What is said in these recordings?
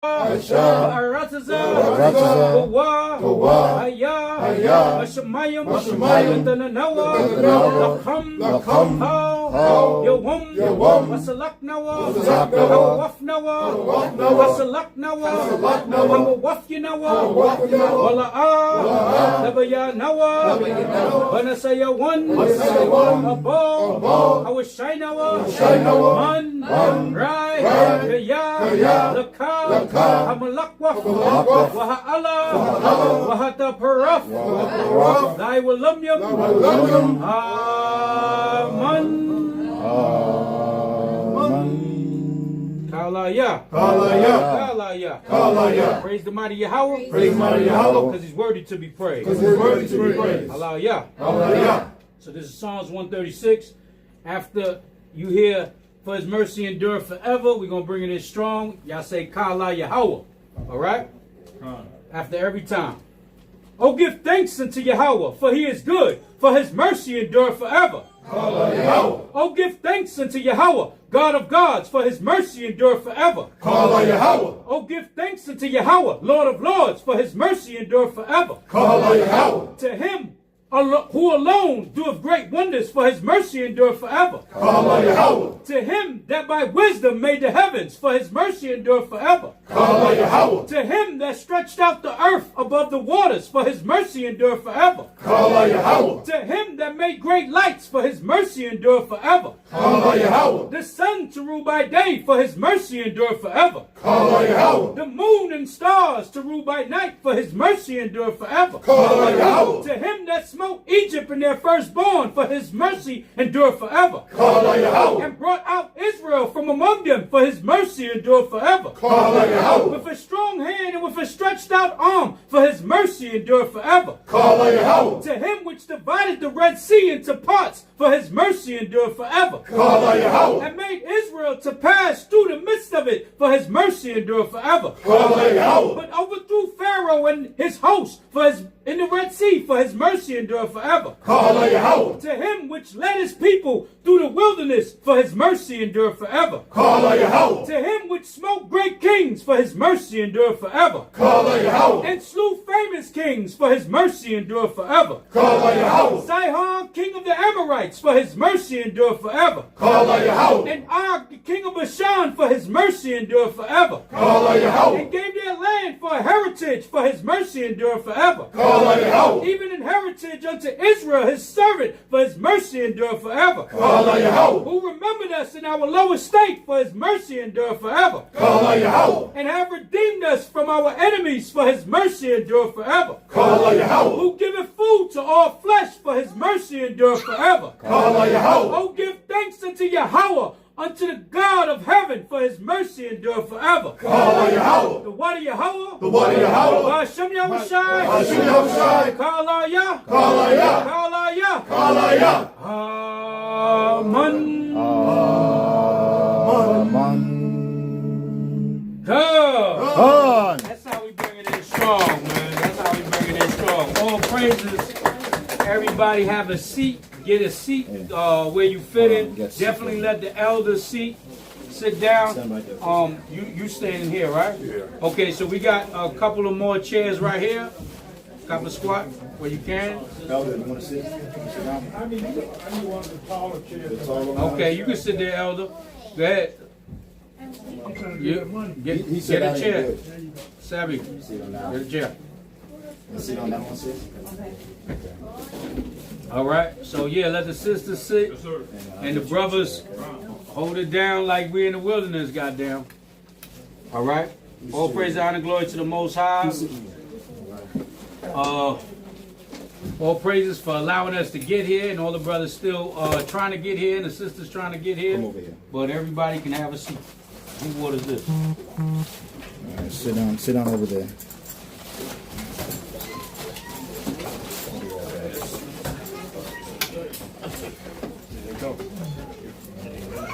Arataza, Kawa, Haya, Mashamayam, Nawa, Lakam, Yawam, Masalak Nawa, Waf Nawa, Masalak Nawa, Waf Yanawa, Wala'a, Nabaya Nawa, Banasaya one, Abo, Awashai Nawa, Man, Rai, Kaya, Laka, Hamalakwaf, Waha'ala, Wahata Paraf, Daiwalamyam, Kalaya. Praise the mighty Yahweh. Praise the mighty Yahweh. Because he's worthy to be praised. Hallelujah. So this is Psalms 136. After you hear, for his mercy endure forever, we're going to bring it in strong. Y'all say, Kala Yahweh. All right? After every time. Oh, give thanks unto Yahweh, for he is good, for his mercy endure forever. Kala Yahweh. Oh, give thanks unto Yahweh, God of gods, for his mercy endure forever. Kala Yahweh. Oh, give thanks unto Yahweh, Lord of lords, for his mercy endure forever. Kala Yahweh. To him who alone doeth great wonders, for his mercy endure forever. Kala Yahweh. To him that by wisdom made the heavens, for his mercy endure forever. Kala Yahweh. To him that stretched out the earth above the waters, for his mercy endure forever. Kala Yahweh. To him that made great lights, for his mercy endure forever. Kala Yahweh. The sun to rule by day, for his mercy endure forever. Kala Yahweh. The moon and stars to rule by night, for his mercy endure forever. Kala Yahweh. To him that smote Egypt and their firstborn, for his mercy endure forever. Kala Yahweh. And brought out Israel from among them, for his mercy endure forever. Kala Yahweh. With a strong hand and with a stretched out arm, for his mercy endure forever. Kala Yahweh. To him which divided the Red Sea into parts, for his mercy endure forever. Kala Yahweh. And made Israel to pass through the midst of it, for his mercy endure forever. Kala Yahweh. But overthrew Pharaoh and his host in the Red Sea, for his mercy endure forever. Kala Yahweh. To him which led his people through the wilderness, for his mercy endure forever. Kala Yahweh. To him which smote great kings, for his mercy endure forever. Kala Yahweh. And slew famous kings, for his mercy endure forever. Kala Yahweh. Sihon, king of the Amorites, for his mercy endure forever. Kala Yahweh. And Og, the king of Bashan, for his mercy endure forever. Kala Yahweh. And gave their land for a heritage, for his mercy endure forever. Kala Yahweh. Even an heritage unto Israel, his servant, for his mercy endure forever. Kala Yahweh. Who remembered us in our low estate, for his mercy endure forever. Kala Yahweh. And have redeemed us from our enemies, for his mercy endure forever. Kala Yahweh. Who giveth food to all flesh, for his mercy endure forever. Kala Yahweh. Oh, give thanks unto Yahweh, unto the God of heaven, for his mercy endure forever. Kala Yahweh. The word of Yahweh. The word of Yahweh. Hashem Yahushai. Hashem Yahushai. Kala Yah. Kala Yah. Kala Yah. Kala Yah. Amen. God. That's how we bring it in strong, man. That's how we bring it in strong. All praises. Everybody have a seat. Get a seat where you fit in. Definitely let the elders sit down. You standing here, right? Yeah. Okay, so we got a couple of more chairs right here. Couple of squat where you can. Elder, you want to sit? I need one of the taller chairs. Okay, you can sit there, elder. Go ahead. Get a chair. Savvy, get a chair. Sit on that one, sis. All right, so yeah, let the sisters sit, and the brothers hold it down like we in the wilderness, goddamn. All right, all praise, honor, glory to the Most High. All praises for allowing us to get here, and all the brothers still trying to get here, and the sisters trying to get here. But everybody can have a seat. Whose water is this? All right, sit down over there.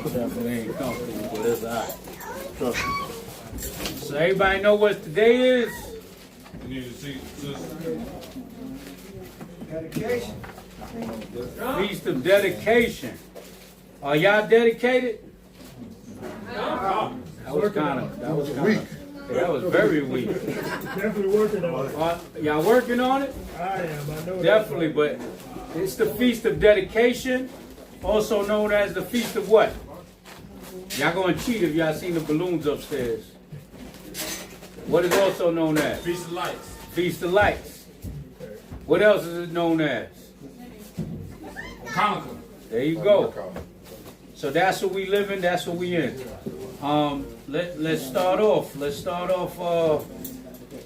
Definitely ain't comfortable, but it's all right. Trust me. So everybody know what today is? You need to see, Dedication. Feast of Dedication. Are y'all dedicated? That was kind of weak. That was very weak. Definitely working on it. Y'all working on it? I am. I know. Definitely, but it's the Feast of Dedication, also known as the Feast of what? Y'all gonna cheat if y'all seen the balloons upstairs. What is also known as? Feast of Lights. Feast of Lights. What else is it known as? Hanukkah. There you go. So that's what we live in, that's what we in. Let's start off.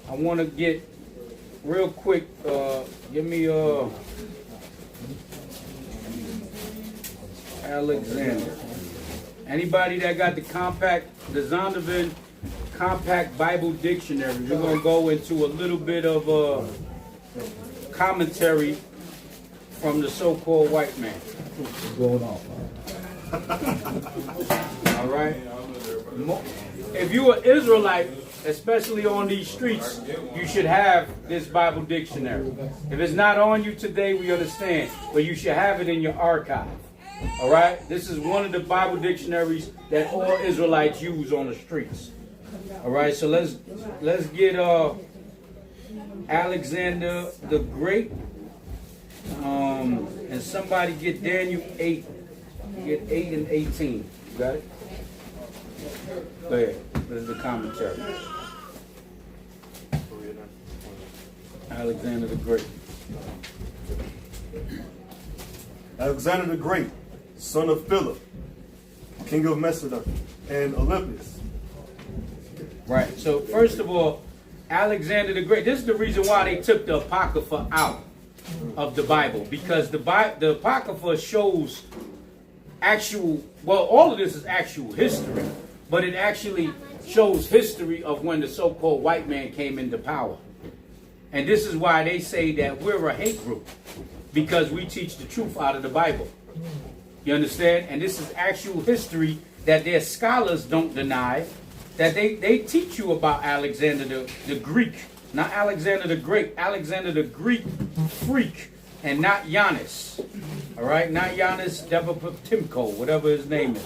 I want to get real quick. Give me Alexander. Anybody that got the Zondervan Compact Bible Dictionary? We're gonna go into a little bit of commentary from the so-called white man. What's going on? All right. If you're an Israelite, especially on these streets, you should have this Bible dictionary. If it's not on you today, we understand, but you should have it in your archive. All right. This is one of the Bible dictionaries that all Israelites use on the streets. All right. So let's get Alexander the Great, and somebody get Daniel 8. Get 8 and 18. You got it? Go ahead. This is the commentary. Alexander the Great. Alexander the Great, son of Philip, king of Macedon and Olympus. Right. So first of all, Alexander the Great. This is the reason why they took the Apocrypha out of the Bible, because the Apocrypha shows actual, well, all of this is actual history, but it actually shows history of when the so-called white man came into power. And this is why they say that we're a hate group, because we teach the truth out of the Bible. You understand? And this is actual history that their scholars don't deny, that they teach you about Alexander the Greek, not Alexander the Great, Alexander the Greek freak, and not Giannis. All right, not Giannis Timko, whatever his name is.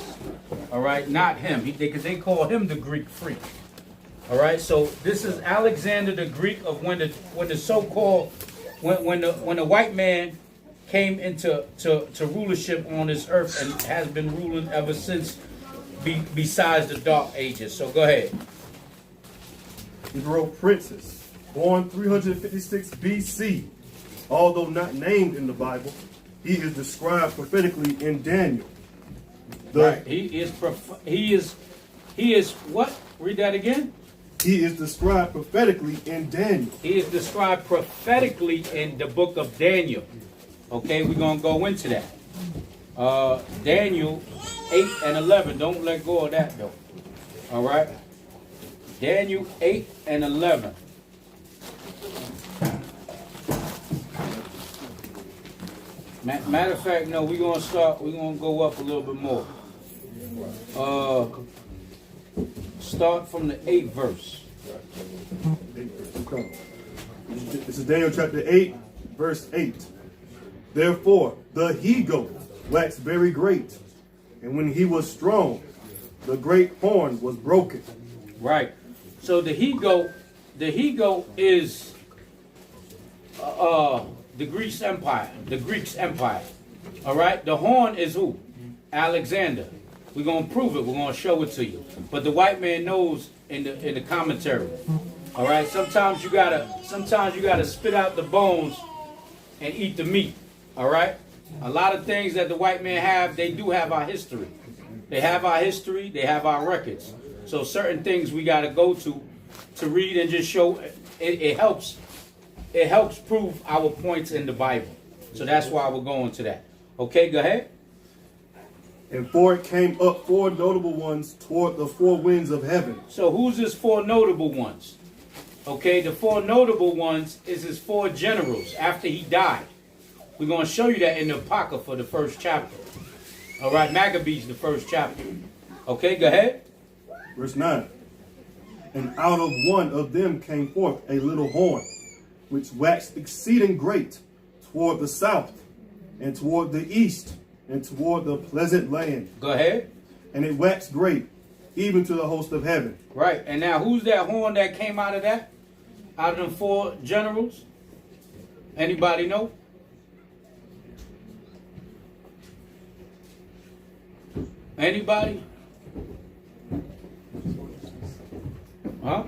All right, not him, because they call him the Greek freak. All right, so this is Alexander the Greek of when the so-called when the white man came into rulership on this earth and has been ruling ever since, besides the Dark Ages. So go ahead. Negro princes, born 356 BC, although not named in the Bible. He is described prophetically in Daniel. Right. He is what? Read that again. He is described prophetically in Daniel. He is described prophetically in the book of Daniel. Okay, we're going to go into that. Daniel 8 and 11. Don't let go of that, though. All right. Daniel 8 and 11. Matter of fact, no, we're going to go up a little bit more. Start from the 8th verse. This is Daniel chapter 8, verse 8. Therefore, the he-goat waxed very great, and when he was strong, the great horn was broken. Right. So the he-goat is the Greeks empire. The Greeks empire. All right. The horn is who? Alexander. We're gonna prove it. We're gonna show it to you. But the white man knows in the commentary. All right. Sometimes you gotta spit out the bones and eat the meat. All right. A lot of things that the white men have, they do have our history. They have our history. They have our records. So certain things we gotta go to read and just show. It helps. It helps prove our points in the Bible. So that's why we're going to that. Okay, go ahead. And for it came up 4 notable ones toward the 4 winds of heaven. So who's his 4 notable ones? Okay, the 4 notable ones is his 4 generals after he died. We're going to show you that in the Apocrypha, the 1st chapter. All right, Maccabees, the 1st chapter. Okay, go ahead. Verse 9. And out of one of them came forth a little horn, which waxed exceeding great toward the south, and toward the east, and toward the pleasant land. Go ahead. And it waxed great, even to the host of heaven. Right. And now who's that horn that came out of that? Out of them 4 generals? Anybody know? Anybody? Huh?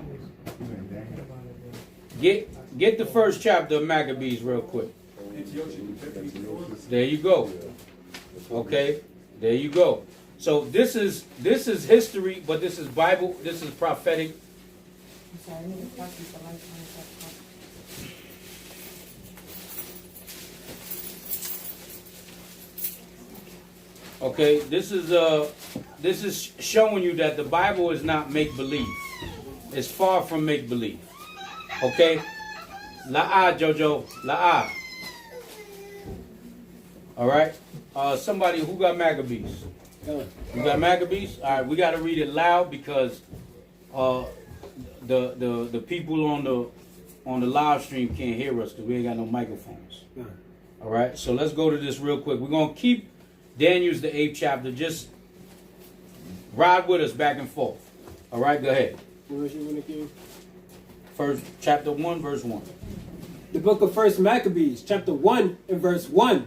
Get the first chapter of Maccabees real quick. There you go. Okay, there you go. So this is history, but this is Bible. This is prophetic. Okay, this is showing you that the Bible is not make believe. It's far from make believe. Okay, La'ah, Jojo, La'ah. All right. Somebody who got Maccabees? You got Maccabees? All right. We got to read it loud because the people on the live stream can't hear us because we ain't got no microphones. All right. So let's go to this real quick. We're gonna keep Daniel's the 8th chapter. Just ride with us back and forth. All right. Go ahead. First chapter 1, verse 1. The book of First Maccabees, chapter 1 and verse 1.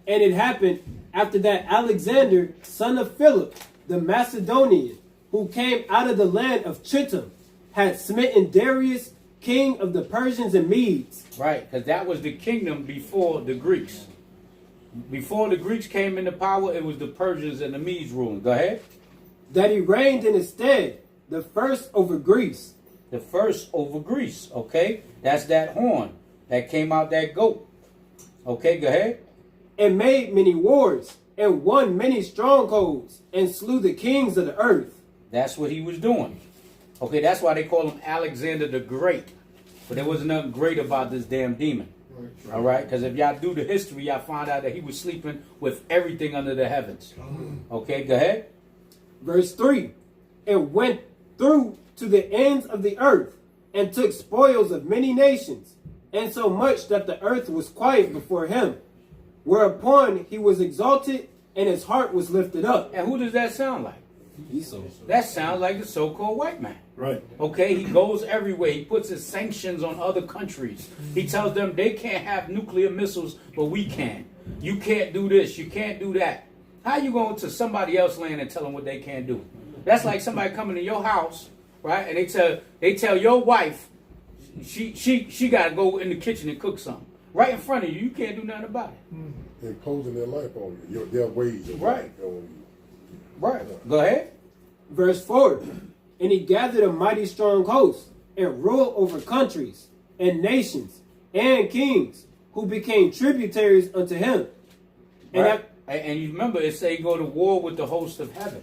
And it happened after that Alexander, son of Philip, the Macedonian, who came out of the land of Chittim, had smitten Darius, king of the Persians and Medes. Right, because that was the kingdom before the Greeks. Before the Greeks came into power, it was the Persians and the Medes ruling. Go ahead. That he reigned in his stead, the first over Greece. The first over Greece, okay? That's that horn that came out that goat. Okay, go ahead. And made many wars, and won many strongholds, and slew the kings of the earth. That's what he was doing. Okay, that's why they call him Alexander the Great. But there wasn't nothing great about this damn demon. All right, because if y'all do the history, y'all find out that he was sleeping with everything under the heavens. Okay, go ahead. Verse 3. And went through to the ends of the earth, and took spoils of many nations, and so much that the earth was quiet before him. Whereupon he was exalted, and his heart was lifted up. And who does that sound like? Esau. That sounds like the so-called white man. Right. Okay, he goes everywhere. He puts his sanctions on other countries. He tells them they can't have nuclear missiles, but we can. You can't do this. You can't do that. How you going to somebody else's land and tell them what they can't do? That's like somebody coming to your house, right? And they tell your wife she got to go in the kitchen and cook something right in front of you. You can't do nothing about it. Imposing their life on you, their ways of Right. life on you. Right. Go ahead. Verse 4. And he gathered a mighty strong host, and ruled over countries, and nations, and kings, who became tributaries unto him. And Right. And you remember it say go to war with the host of heaven.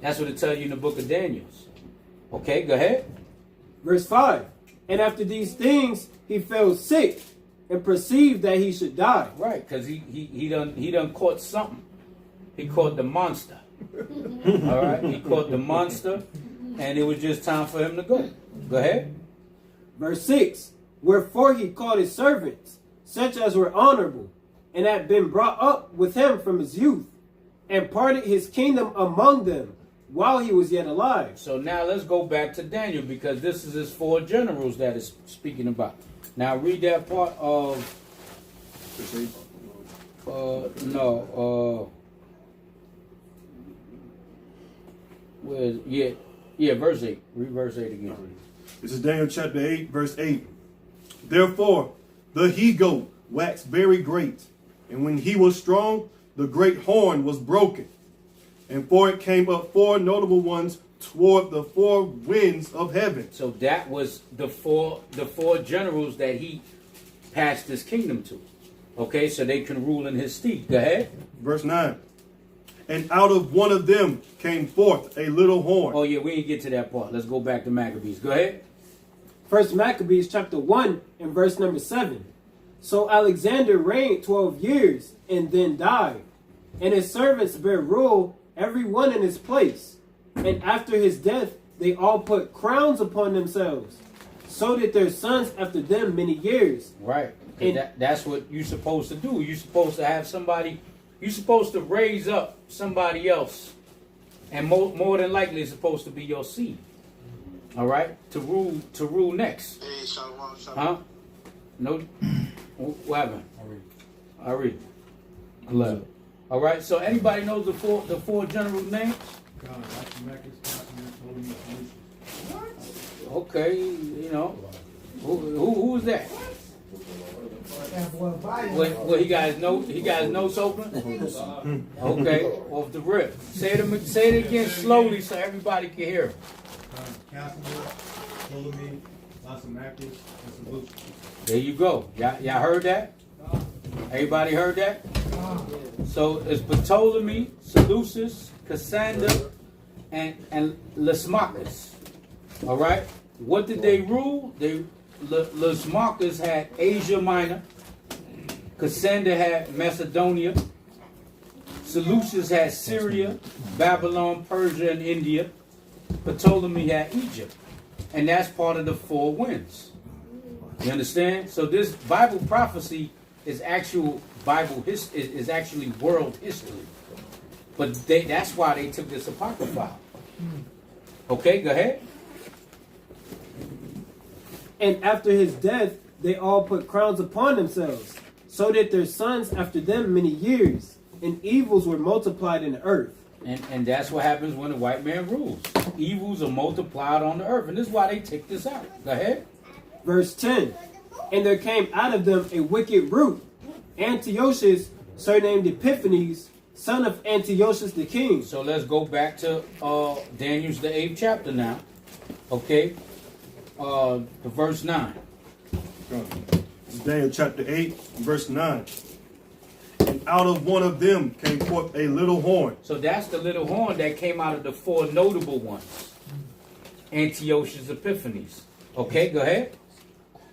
That's what it tells you in the book of Daniel. Okay, go ahead. Verse 5. And after these things he fell sick, and perceived that he should die. Right, because he done caught something. He caught the monster. All right, he caught the monster, and it was just time for him to go. Go ahead. Verse 6. Wherefore he called his servants, such as were honorable, and had been brought up with him from his youth, and parted his kingdom among them, while he was yet alive. So now let's go back to Daniel, because this is his 4 generals that is speaking about. Now read that part of verse 8. Read verse 8 again. This is Daniel chapter 8, verse 8. Therefore, the he-goat waxed very great, and when he was strong, the great horn was broken. And for it came up 4 notable ones toward the 4 winds of heaven. So that was the four generals that he passed his kingdom to. Okay, so they can rule in his stead. Go ahead. Verse 9. And out of one of them came forth a little horn. Oh yeah, we didn't get to that part. Let's go back to Maccabees. Go ahead. First Maccabees chapter 1 and verse number 7. So Alexander reigned 12 years, and then died. And his servants bare rule, every one in his place. And after his death, they all put crowns upon themselves. So did their sons after them many years. Right. And That's what you're supposed to do. You're supposed to have somebody, you're supposed to raise up somebody else and more than likely it's supposed to be your seed. All right, to rule next. Hey, shalom, shalom. Huh? No. What happened? I read. 11. All right. So anybody knows the four general names? Okay. You know. Who is that? What he got his note? He got his notes open. Okay, off the rip. Say it again slowly so everybody can hear. There you go. Y'all heard that? Everybody heard that? So it's Ptolemy, Seleucus, Cassander, and Lysimachus. All right. What did they rule? Lysimachus had Asia Minor. Cassander had Macedonia. Seleucus had Syria, Babylon, Persia, and India. Ptolemy had Egypt. And that's part of the four winds. You understand? So this Bible prophecy is actual Bible history, is actually world history. But that's why they took this apocrypha. Okay, go ahead. And after his death, they all put crowns upon themselves, so that their sons after them many years, and evils were multiplied in the earth. And that's what happens when the white man rules. Evils are multiplied on the earth. And this is why they take this out. Go ahead. Verse 10. And there came out of them a wicked root, Antiochus, surnamed Epiphanes, son of Antiochus the king. So let's go back to Daniel's the 8th chapter now. Okay. To verse 9. This is Daniel chapter 8, verse 9. And out of one of them came forth a little horn. So that's the little horn that came out of the four notable ones. Antiochus Epiphanes. Okay, go ahead.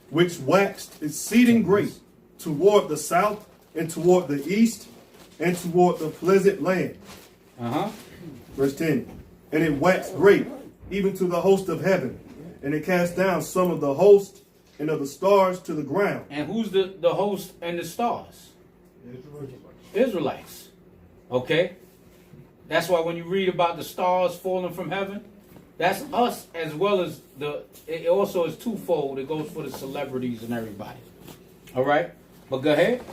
Which waxed exceeding great toward the south and toward the east and toward the pleasant land. Verse 10. And it waxed great even to the host of heaven, and it cast down some of the host and of the stars to the ground. And who's the host and the stars? Israelites. Okay? That's why when you read about the stars falling from heaven, that's us as well as it also is twofold. It goes for the celebrities and everybody. All right? But go ahead.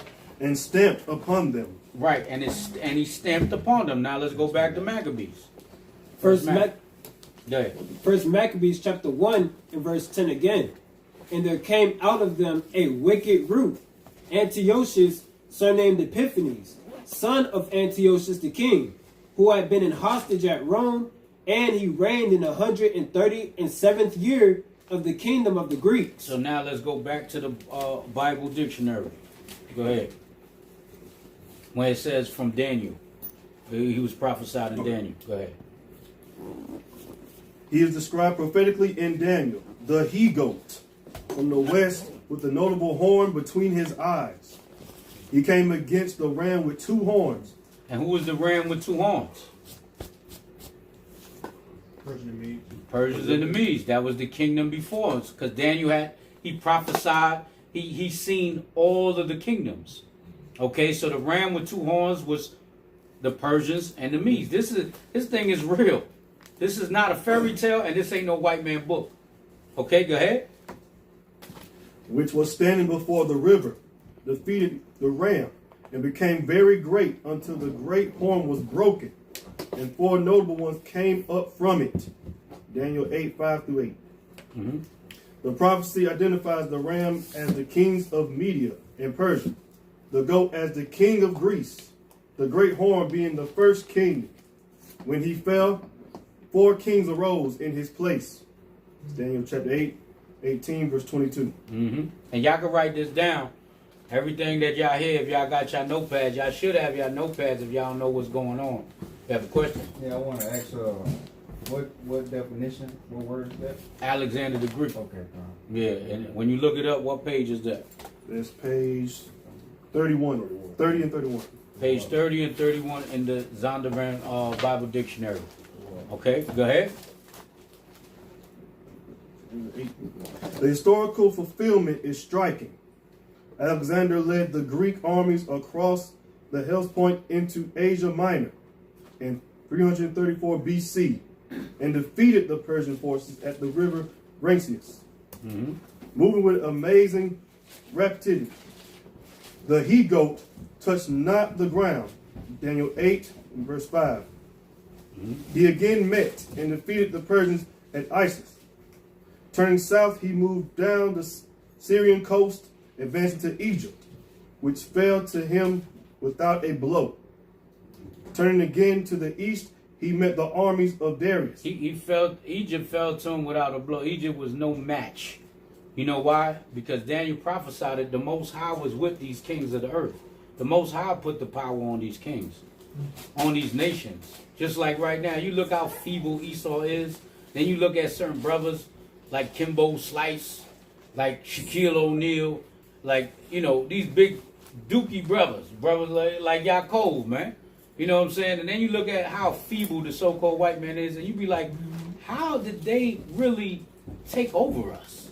And stamped upon them. Right, and he stamped upon them. Now let's go back to Maccabees. First Go Maccabees chapter 1 and verse 10 again. And there came out of them a wicked root, Antiochus, surnamed Epiphanes, son of Antiochus the king, who had been in hostage at Rome, and he reigned in 137th year of the kingdom of the Greeks. So now let's go back to the Bible dictionary. Go ahead. When it says from Daniel, he was prophesied in Daniel. Go ahead. He is described prophetically in Daniel, the he-goat, from the west with the notable horn between his eyes. He came against the ram with two horns. And who was the ram with two horns? Persians and the Medes. That was the kingdom before us. Because Daniel he prophesied, he seen all of the kingdoms. Okay, so the ram with two horns was the Persians and the Medes. This thing is real. This is not a fairy tale, and this ain't no white man book. Okay, go ahead. Which was standing before the river, defeated the ram, and became very great until the great horn was broken, and four notable ones came up from it. Daniel 8, 5-8. The prophecy identifies the ram as the kings of Media and Persia, the goat as the king of Greece, the great horn being the first king. When he fell, four kings arose in his place. Daniel chapter 8, 18, verse 22. And y'all can write this down. Everything that y'all hear, if y'all got y'all notepads, y'all should have y'all notepads if y'all know what's going on. You have a question? Yeah, I want to ask what definition, what word is that? Alexander the Greek. Okay, Yeah, and when you look it up, what page is that? That's page 31, 30 and 31. Page 30 and 31 in the Zondervan Bible Dictionary. Okay, go ahead. The historical fulfillment is striking. Alexander led the Greek armies across the Hellespont into Asia Minor and 334 BC, and defeated the Persian forces at the river Rhasis, moving with amazing rapidity. The he-goat touched not the ground. Daniel 8 and verse 5. He again met and defeated the Persians at Isis. Turning south, he moved down the Syrian coast, advancing to Egypt, which fell to him without a blow. Turning again to the east, he met the armies of Darius. Egypt fell to him without a blow. Egypt was no match. You know why? Because Daniel prophesied that the Most High was with these kings of the earth. The Most High put the power on these kings, on these nations. Just like right now, you look how feeble Esau is. Then you look at certain brothers like Kimbo Slice, like Shaquille O'Neal, like, you know, these big dookie brothers like Yaakov, man. You know what I'm saying? And then you look at how feeble the so-called white man is, and you be like, how did they really take over us?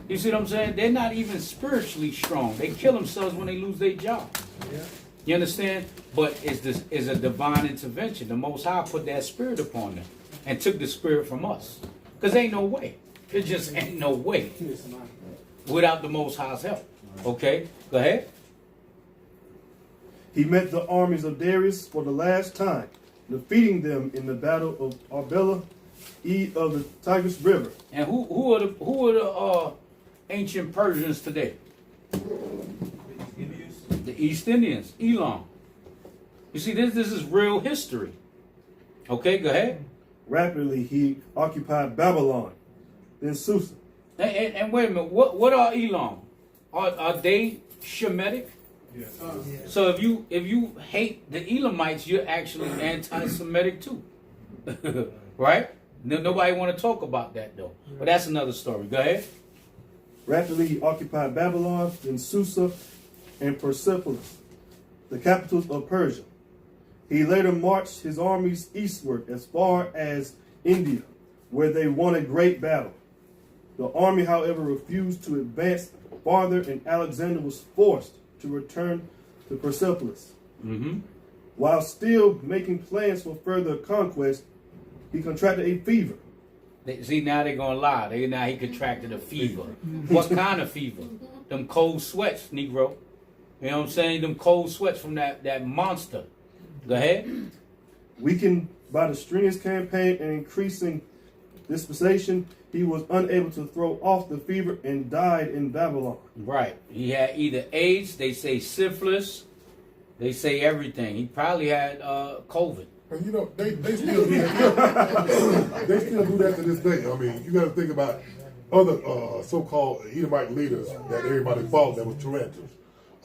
You see what I'm saying? They're not even spiritually strong. They kill themselves when they lose their job. Yeah. You understand? But it's a divine intervention. The Most High put that spirit upon them and took the spirit from us. Because ain't no way. There just ain't no way without the Most High's help. Okay? Go ahead. He met the armies of Darius for the last time, defeating them in the battle of Arbela, east of the Tigris River. And who are the ancient Persians today? The East Indians, Elam. You see, this is real history. Okay, go ahead. Rapidly, he occupied Babylon, then Susa. And wait a minute, what are Elam? Are they Shemitic? Yes. So if you hate the Elamites, you're actually anti-Semitic too, right? Nobody want to talk about that though. But that's another story. Go ahead. Rapidly, he occupied Babylon, then Susa, and Persepolis, the capitals of Persia. He later marched his armies eastward as far as India, where they won a great battle. The army, however, refused to advance farther, and Alexander was forced to return to Persepolis. While still making plans for further conquest, he contracted a fever. See, now they're going to lie. Now he contracted a fever. What kind of fever? Them cold sweats, Negro. You know what I'm saying? Them cold sweats from that monster. Go ahead. Weakened by the strenuous campaign and increasing dispensation, he was unable to throw off the fever and died in Babylon. Right. He had either AIDS, they say syphilis, they say everything. He probably had COVID. And you know, they still do that. They still do that to this day. I mean, you got to think about other so-called Edomite leaders that everybody followed that was Tarantulas.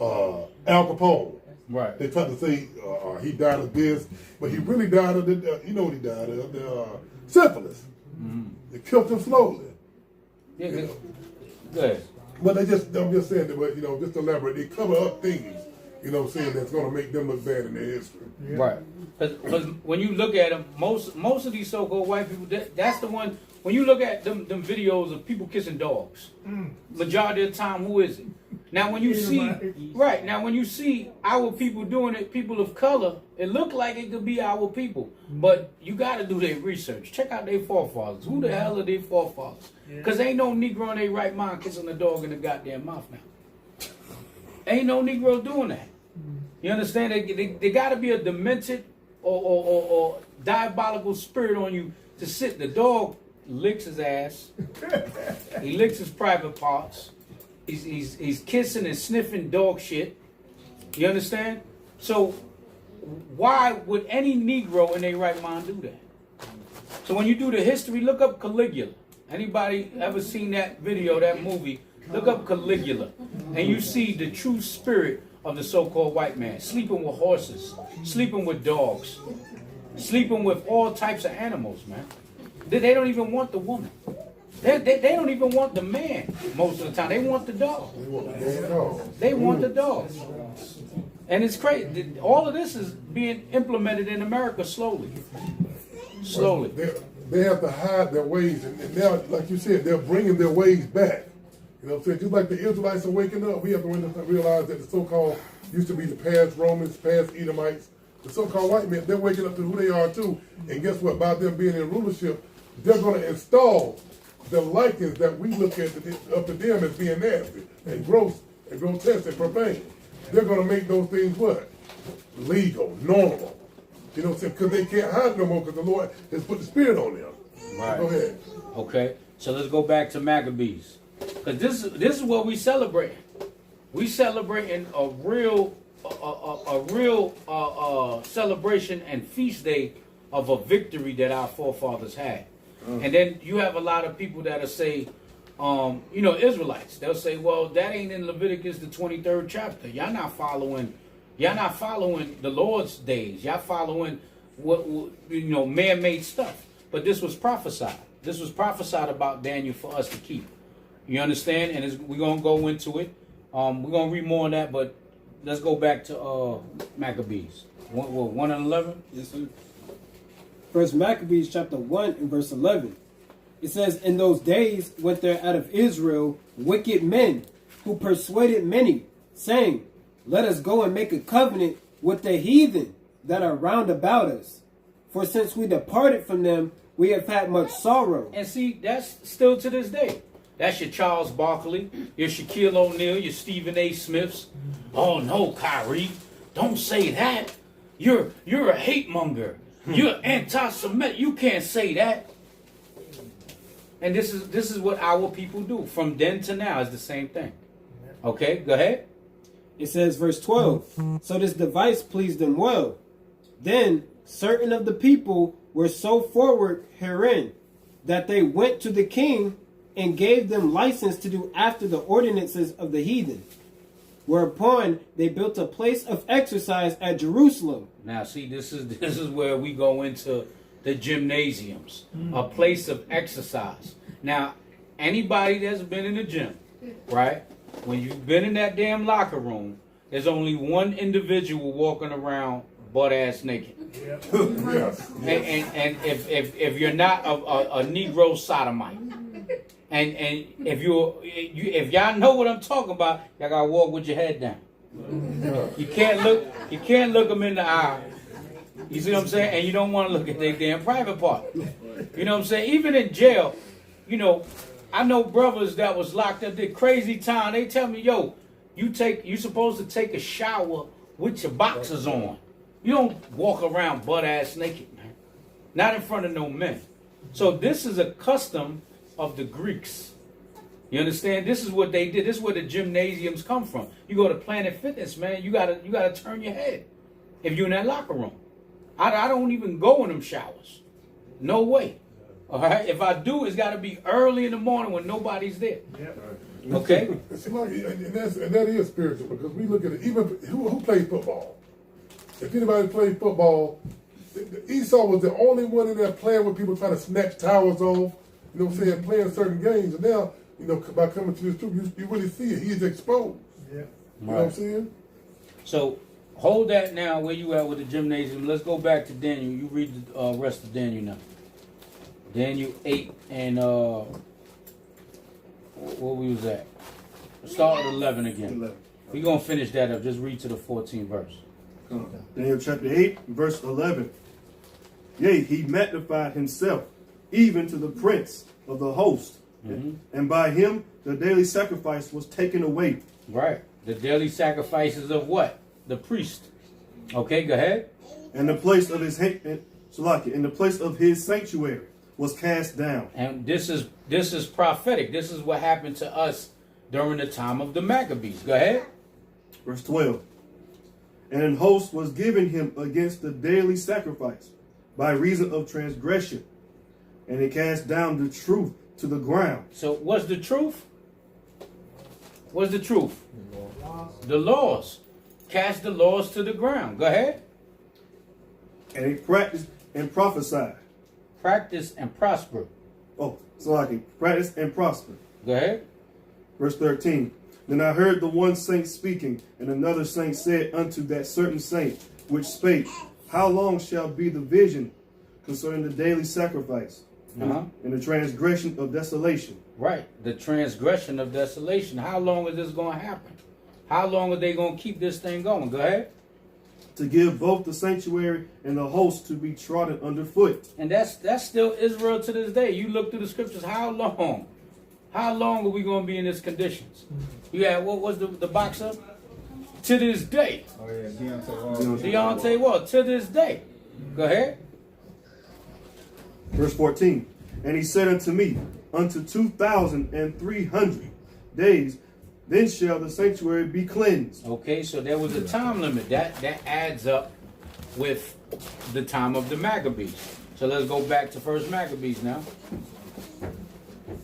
Al Capone. Right. They tried to say he died of this, but he really died of the, you know what he died of? The syphilis. It killed him slowly. Yeah, you know? Good. But I'm just saying that, but, you know, just elaborate. They cover up things, you know what I'm saying, that's going to make them look bad in their history. Yeah. Right. Because when you look at them, most of these so-called white people, that's the one, when you look at them videos of people kissing dogs, majority of the time, who is it? Now when you see our people doing it, people of color, it look like it could be our people. But you got to do their research. Check out their forefathers. Who the hell are their forefathers? Because ain't no Negro in their right mind kissing a dog in the goddamn mouth now. Ain't no Negro doing that. You understand? They got to be a demented or diabolical spirit on you to sit. The dog licks his ass. He licks his private parts. He's kissing and sniffing dog shit. You understand? So why would any Negro in their right mind do that? So when you do the history, look up Caligula. Anybody ever seen that video, that movie? Look up Caligula. And you see the true spirit of the so-called white man. Sleeping with horses. Sleeping with dogs. Sleeping with all types of animals, man. They don't even want the woman. They don't even want the man most of the time. They want the dog. They want the dog. And it's crazy. All of this is being implemented in America slowly. Slowly. They have to hide their ways. And now, like you said, they're bringing their ways back. You know what I'm saying? Just like the Israelites are waking up, we have to realize that the so-called used to be the past Romans, past Edomites, The so-called white men, they're waking up to who they are too. And guess what? By them being in rulership, they're going to install the likeness that we look at up to them as being nasty and gross and grotesque and profane. They're going to make those things what? Legal, normal. You know what I'm saying? Because they can't hide no more because the Lord has put the Spirit on them. Right. Go ahead. Okay, so let's go back to Maccabees. Because this is what we celebrate. We celebrating a real celebration and feast day of a victory that our forefathers had. And then you have a lot of people that'll say, Israelites. They'll say, well, that ain't in Leviticus the 23rd chapter. Y'all not following the Lord's days. Y'all following what man-made stuff. But this was prophesied. This was prophesied about Daniel for us to keep. You understand? And we're gonna go into it. We're gonna read more on that, but let's go back to Maccabees. 1 and 11. Yes, sir. First Maccabees chapter 1 and verse 11. It says, in those days went there out of Israel wicked men who persuaded many, saying, let us go and make a covenant with the heathen that are round about us. For since we departed from them, we have had much sorrow. And see, that's still to this day. That's your Charles Barkley, your Shaquille O'Neal, your Stephen A. Smiths. Oh no, Kyrie, don't say that. You're a hate monger. You're anti-Semitic. You can't say that. And this is what our people do. From then to now is the same thing. Okay, go ahead. It says, verse 12, so this device pleased them well. Then certain of the people were so forward herein that they went to the king and gave them license to do after the ordinances of the heathen. Whereupon they built a place of exercise at Jerusalem. Now, see, this is where we go into the gymnasiums, a place of exercise. Now, anybody that's been in the gym, right? When you've been in that damn locker room, there's only one individual walking around butt ass naked. Yes. And if you're not a Negro sodomite, and if y'all know what I'm talking about, y'all gotta walk with your head down. You can't look them in the eye. You see what I'm saying? And you don't want to look at their damn private part. You know what I'm saying? Even in jail, I know brothers that was locked up, did crazy time. They tell me, yo, you supposed to take a shower with your boxers on. You don't walk around butt ass naked, man. Not in front of no men. So this is a custom of the Greeks. You understand? This is what they did. This is where the gymnasiums come from. You go to Planet Fitness, man. You gotta turn your head if you're in that locker room. I don't even go in them showers. No way. All right. If I do, it's got to be early in the morning when nobody's there. Okay. And that is spiritual because we look at it. Even who plays football? If anybody plays football, Esau was the only one in there playing with people trying to snatch towers off. You know what I'm saying? Playing certain games, and now by coming to this truth, you really see it. He's exposed. Yeah. You know what I'm saying? So hold that now. Where you at with the gymnasium? Let's go back to Daniel. You read the rest of Daniel now. Daniel 8 and where we was at? Start with 11 again. We're going to finish that up. Just read to the 14th verse. Daniel chapter 8, verse 11. Yea, he magnified himself, even to the prince of the host. And by him the daily sacrifice was taken away. Right. The daily sacrifices of what? The priest. Okay, go ahead. And the place of his in the place of his sanctuary was cast down. And this is prophetic. This is what happened to us during the time of the Maccabees. Go ahead. Verse 12. And an host was given him against the daily sacrifice by reason of transgression. And it cast down the truth to the ground. So what's the truth? What's the truth? The laws. Cast the laws to the ground. Go ahead. And he practiced and prophesied. Practice and prosper. Oh, so I can practice and prosper. Go ahead. Verse 13. Then I heard the one saint speaking, and another saint said unto that certain saint which spake, how long shall be the vision concerning the daily sacrifice and the transgression of desolation? Right. The transgression of desolation. How long is this going to happen? How long are they going to keep this thing going? Go ahead. to give both the sanctuary and the host to be trodden underfoot. And that's still Israel to this day. You look through the scriptures, how long? How long are we going to be in this conditions? You had, what was the boxer? To this day. Oh yeah, Deontay Wall, to this day. Go ahead. Verse 14. And he said unto me, unto 2,300 days, then shall the sanctuary be cleansed. Okay, so there was a time limit. That adds up with the time of the Maccabees. So let's go back to First Maccabees now.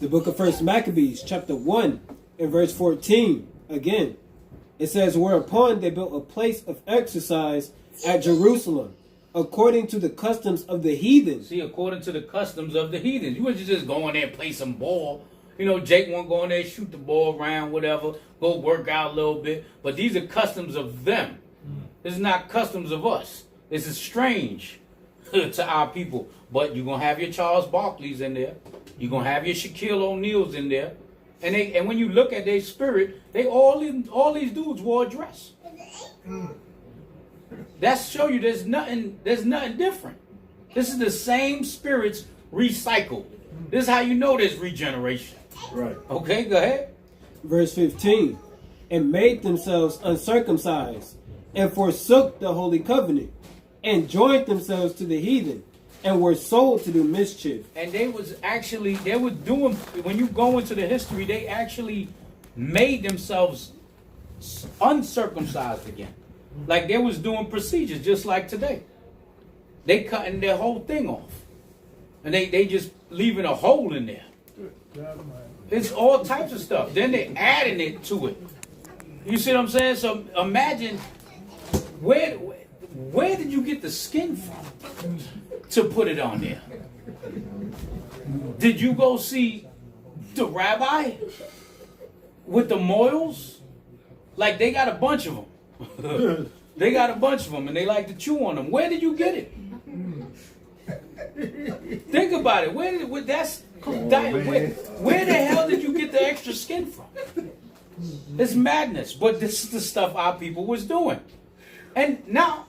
The book of First Maccabees, chapter 1, and verse 14. Again, it says, whereupon they built a place of exercise at Jerusalem, according to the customs of the heathen. See, according to the customs of the heathens. You wouldn't just go in there and play some ball. You know, Jake won't go in there, shoot the ball around, whatever, go work out a little bit. But these are customs of them. This is not customs of us. This is strange to our people. But you're going to have your Charles Barkleys in there. You're going to have your Shaquille O'Neals in there. And when you look at their spirit, all these dudes wore a dress. That show you there's nothing different. This is the same spirits recycled. This is how you know there's regeneration. Right. Okay, go ahead. Verse 15. And made themselves uncircumcised, and forsook the holy covenant, and joined themselves to the heathen, and were sold to do mischief. And they were doing, when you go into the history, they actually made themselves uncircumcised again. Like they was doing procedures just like today. They cutting their whole thing off. And they just leaving a hole in there. It's all types of stuff. Then they adding it to it. You see what I'm saying? So imagine, where did you get the skin from to put it on there? Did you go see the rabbi with the moils? Like they got a bunch of them. They got a bunch of them and they like to chew on them. Where did you get it? Think about it. Where the hell did you get the extra skin from? It's madness. But this is the stuff our people was doing. And not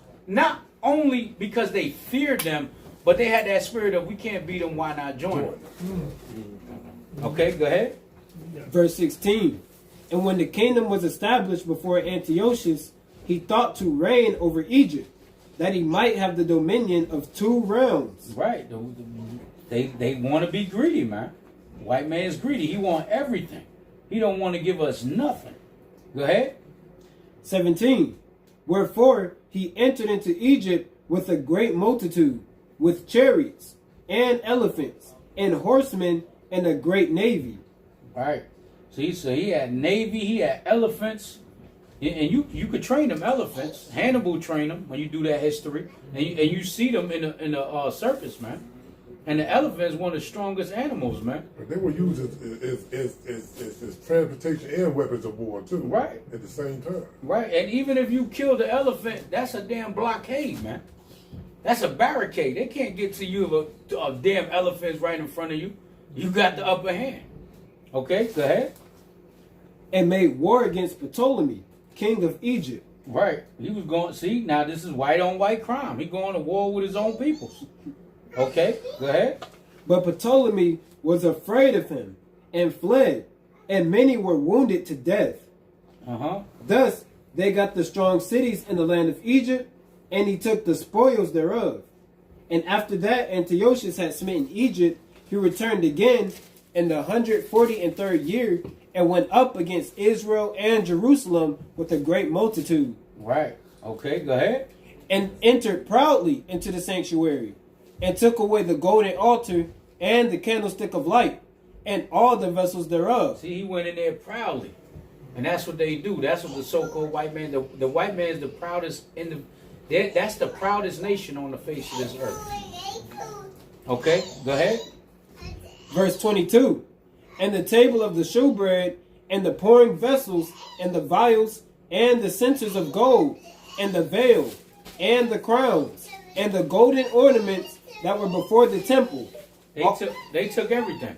only because they feared them, but they had that spirit of we can't beat them, why not join them? Okay, go ahead. Verse 16. And when the kingdom was established before Antiochus, he thought to reign over Egypt, that he might have the dominion of 2 realms. Right. They want to be greedy, man. White man's greedy. He want everything. He don't want to give us nothing. Go ahead. 17. Wherefore he entered into Egypt with a great multitude, with chariots and elephants and horsemen and a great navy. Right. See, so he had navy, he had elephants. And you could train them elephants. Hannibal trained them when you do that history. And you see them in the circus, man. And the elephant is one of the strongest animals, man. But they were used as transportation and weapons of war, too. Right. At the same time. Right. And even if you kill the elephant, that's a damn blockade, man. That's a barricade. They can't get to you if a damn elephant's right in front of you. You got the upper hand. Okay, go ahead. And made war against Ptolemy, king of Egypt. Right. He was going, see, now this is white on white crime. He going to war with his own peoples. Okay, go ahead. But Ptolemy was afraid of him and fled, and many were wounded to death. Thus they got the strong cities in the land of Egypt, and he took the spoils thereof. And after that Antiochus had smitten Egypt, he returned again in the 143rd year, and went up against Israel and Jerusalem with a great multitude. Right. Okay, go ahead. And entered proudly into the sanctuary, and took away the golden altar and the candlestick of light, and all the vessels thereof. See, he went in there proudly. And that's what they do. That's what the so-called white man, the white man is the proudest that's the proudest nation on the face of this earth. Okay, go ahead. Verse 22. And the table of the shewbread, and the pouring vessels, and the vials, and the censers of gold, and the veil, and the crowns, and the golden ornaments that were before the temple. They took everything.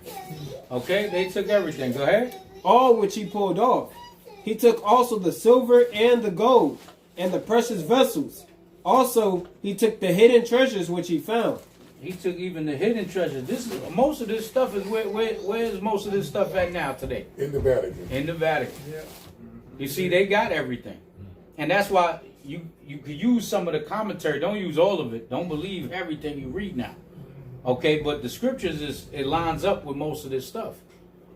Okay, they took everything. Go ahead. All which he pulled off. He took also the silver and the gold, and the precious vessels, Also, he took the hidden treasures which he found. He took even the hidden treasures. Most of this stuff is where's most of this stuff at now today? In the Vatican. In the Vatican. You see, they got everything, and that's why you could use some of the commentary. Don't use all of it. Don't believe everything you read now. Okay, but the scriptures it lines up with most of this stuff.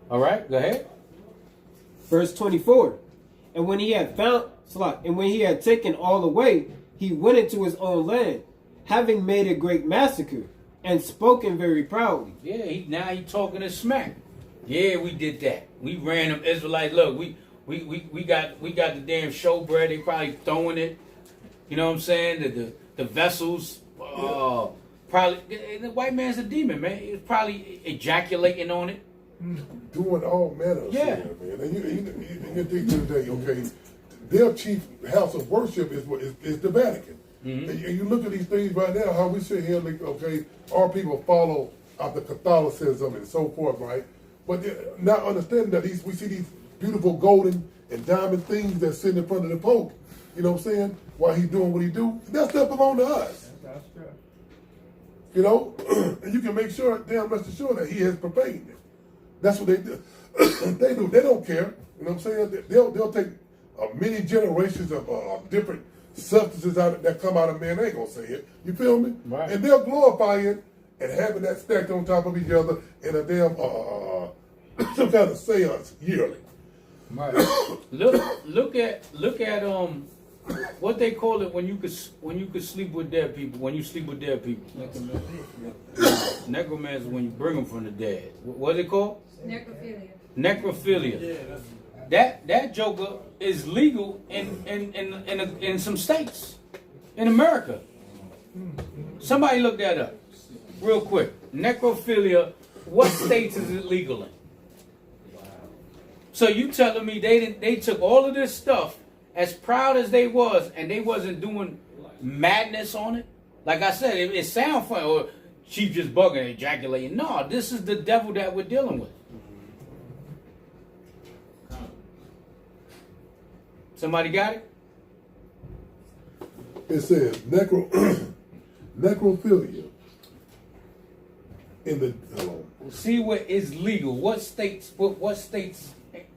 All right, go ahead. Verse 24. And when he had taken all away, he went into his own land, having made a great massacre, and spoken very proudly. Yeah, now he talking his smack. Yeah, we did that. We ran them Israelites. Look, we got the damn showbread. They probably throwing it. You know what I'm saying? The vessels. Probably the white man's a demon, man. He's probably ejaculating on it. Doing all manner of Yeah. sin, man. And you think to the day, okay, their chief house of worship is the Vatican. Mm-hmm. And you look at these things right now, how we sit here, like, okay, our people follow after Catholicism and so forth, right? But they're not understanding that we see these beautiful golden and diamond things that sit in front of the Pope. You know what I'm saying? While he's doing what he do, that stuff belong to us. That's true. You know, and you can make sure, damn rest assured that he has profaned it. That's what they do. They do. They don't care. You know what I'm saying? They'll take many generations of different substances that come out of man. They ain't gonna say it. You feel me? Right. And they'll glorify it and having that stacked on top of each other in a damn some kind of seance yearly. Right. look at what they call it when you could sleep with dead people. When you sleep with dead people, necromancy when you bring them from the dead. What's it called? Necrophilia. Necrophilia. That joker is legal in some states in America. Somebody look that up real quick. Necrophilia. What states is it legal in? So you telling me they took all of this stuff as proud as they was and they wasn't doing madness on it? Like I said, it sounds funny or chief just bugging, ejaculating. No, this is the devil that we're dealing with. Somebody got it? It says necrophilia in the See what is legal. What states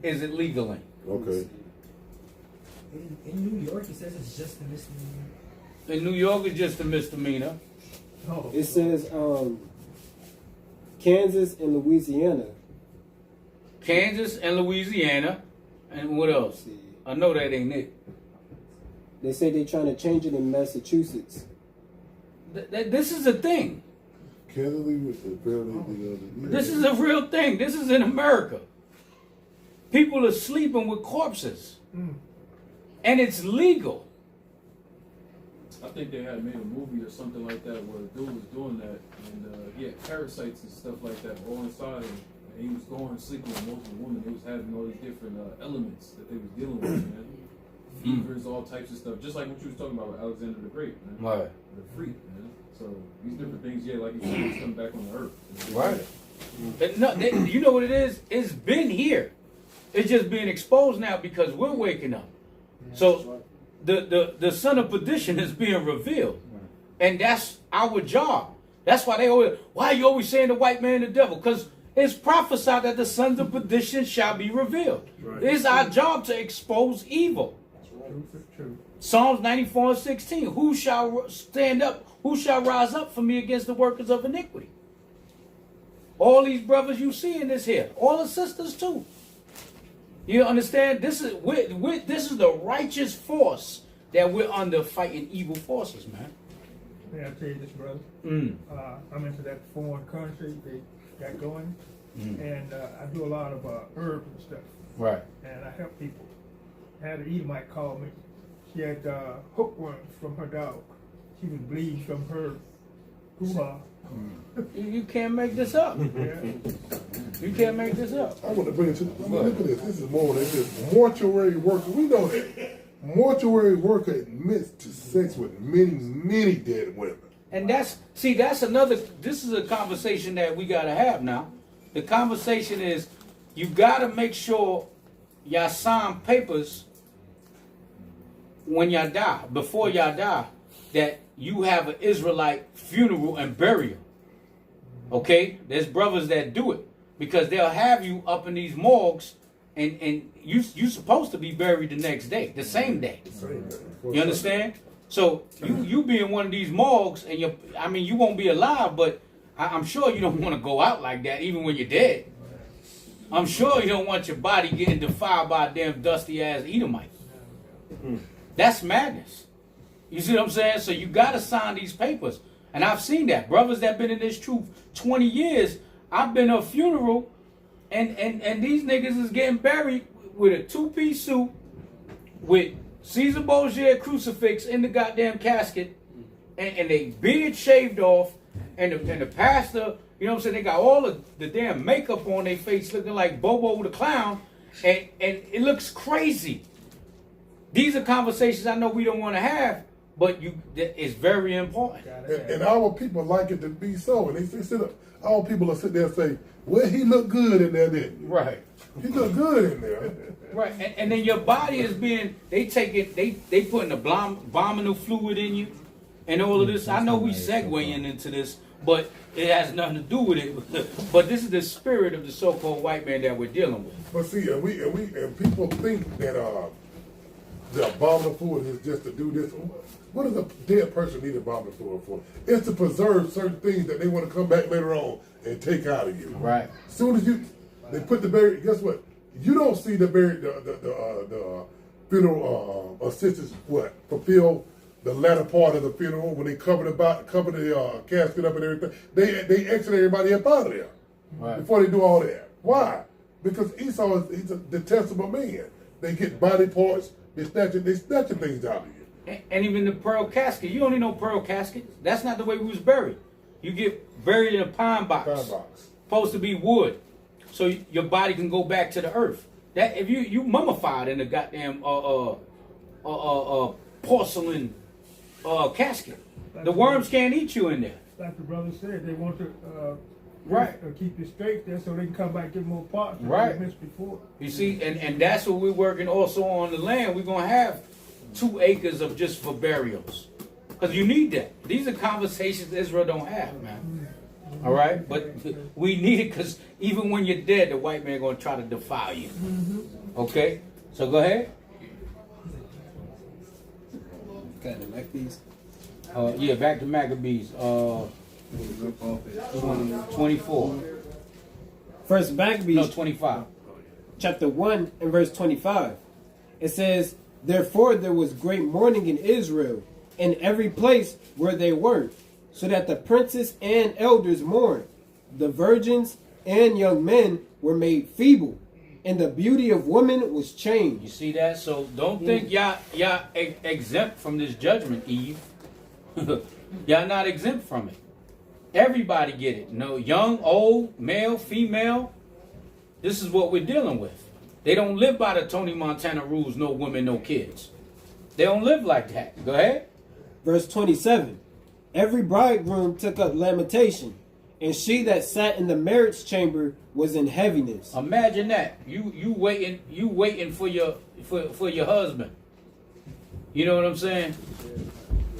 is it legal in? okay. In New York, it says it's just a misdemeanor. In New York, it's just a misdemeanor. Oh. It says Kansas and Louisiana. Kansas and Louisiana. And what else? I know that ain't it. They say they're trying to change it in Massachusetts. This is a thing. This is a real thing. This is in America. People are sleeping with corpses. And it's legal. I think they had made a movie or something like that where a dude was doing that, and he had parasites and stuff like that all inside him. And he was going and sleeping with multiple women. They was having all these different elements that they was dealing with, man. Fevers, all types of stuff. Just like what you was talking about with Alexander the Great, man. Right. The freak, man. So these different things, yeah, like you said, it's coming back on the earth. Right. You know what it is? It's been here. It's just being exposed now because we're waking up. So the son of perdition is being revealed. And that's our job. That's why why are you always saying the white man the devil? Because it's prophesied that the sons of perdition shall be revealed. Right. It's our job to expose evil. True. Psalms 94:16. Who shall stand up? Who shall rise up for me against the workers of iniquity? All these brothers you see in this here. All the sisters too. You understand? This is this is the righteous force that we're under fighting evil forces, man. May I tell you this, brother? I'm into that foreign country they got going, and I do a lot of herbs and stuff. Right. And I help people. I had an Edomite call me. She had hookworms from her dog. She was bleeding from her hoo-ha. You can't make this up. Yeah. You can't make this up. I want to bring it to. Look at this. This is more than just mortuary worker. We know that mortuary worker admits to sex with many dead women. And that's another. This is a conversation that we gotta have now. The conversation is, you gotta make sure y'all sign papers when y'all die, before y'all die, that you have an Israelite funeral and burial. Okay? There's brothers that do it. Because they'll have you up in these morgues and you supposed to be buried the next day, the same day. You understand? So you be in one of these morgues and you won't be alive, but I'm sure you don't want to go out like that even when you're dead. I'm sure you don't want your body getting defiled by a damn dusty ass Edomite. That's madness. You see what I'm saying? So you got to sign these papers. And I've seen that. Brothers that been in this truth 20 years, I've been to a funeral and these niggas is getting buried with a two-piece suit with Caesar Borgia crucifix in the goddamn casket and they beard shaved off and the pastor, you know what I'm saying, they got all of the damn makeup on their face looking like Bobo the Clown and it looks crazy. These are conversations I know we don't want to have, but it's very important. And our people like it to be so. And they sit up, our people will sit there and say, well, he looked good in there, didn't he? Right. He looked good in there. Right. And then your body is being, they putting abominable fluid in you and all of this. I know we segueing into this, but it has nothing to do with it. But this is the spirit of the so-called white man that we're dealing with. But see, and people think that the abominable fluid is just to do this. What does a dead person need abominable fluid for? It's to preserve certain things that they want to come back later on and take out of you. Right. As soon as they put the buried, guess what? You don't see the buried, the funeral assistants fulfill the latter part of the funeral when they cover the casket up and everything. They exit everybody up out of there before they do all that. Why? Because Esau he's a detestable man. They get body parts. They snatching things out of you. And even the pearl casket. You only know pearl caskets. That's not the way we was buried. You get buried in a pine box. Supposed to be wood. So your body can go back to the earth. That if you mummified in a goddamn porcelain casket. The worms can't eat you in there. Like the brother said, they want to keep it straight there so they can come back and get more parts than they missed before. You see, and that's what we're working also on the land. We're going to have 2 acres of just for burials. Because you need that. These are conversations Israel don't have, man. All right? But we need it because even when you're dead, the white man going to try to defile you. Okay? So go ahead. Got the Maccabees. Yeah, back to Maccabees. 24. First Maccabees. No, 25. Chapter 1 and verse 25. It says, therefore there was great mourning in Israel, in every place where they were, so that the princes and elders mourned. The virgins and young men were made feeble, and the beauty of women was changed. You see that? So don't think y'all exempt from this judgment, Eve. Y'all not exempt from it. Everybody get it. No, young, old, male, female. This is what we're dealing with. They don't live by the Tony Montana rules, no women, no kids. They don't live like that. Go ahead. Verse 27. Every bridegroom took up lamentation, and she that sat in the marriage chamber was in heaviness. Imagine that. You waiting for your husband. You know what I'm saying?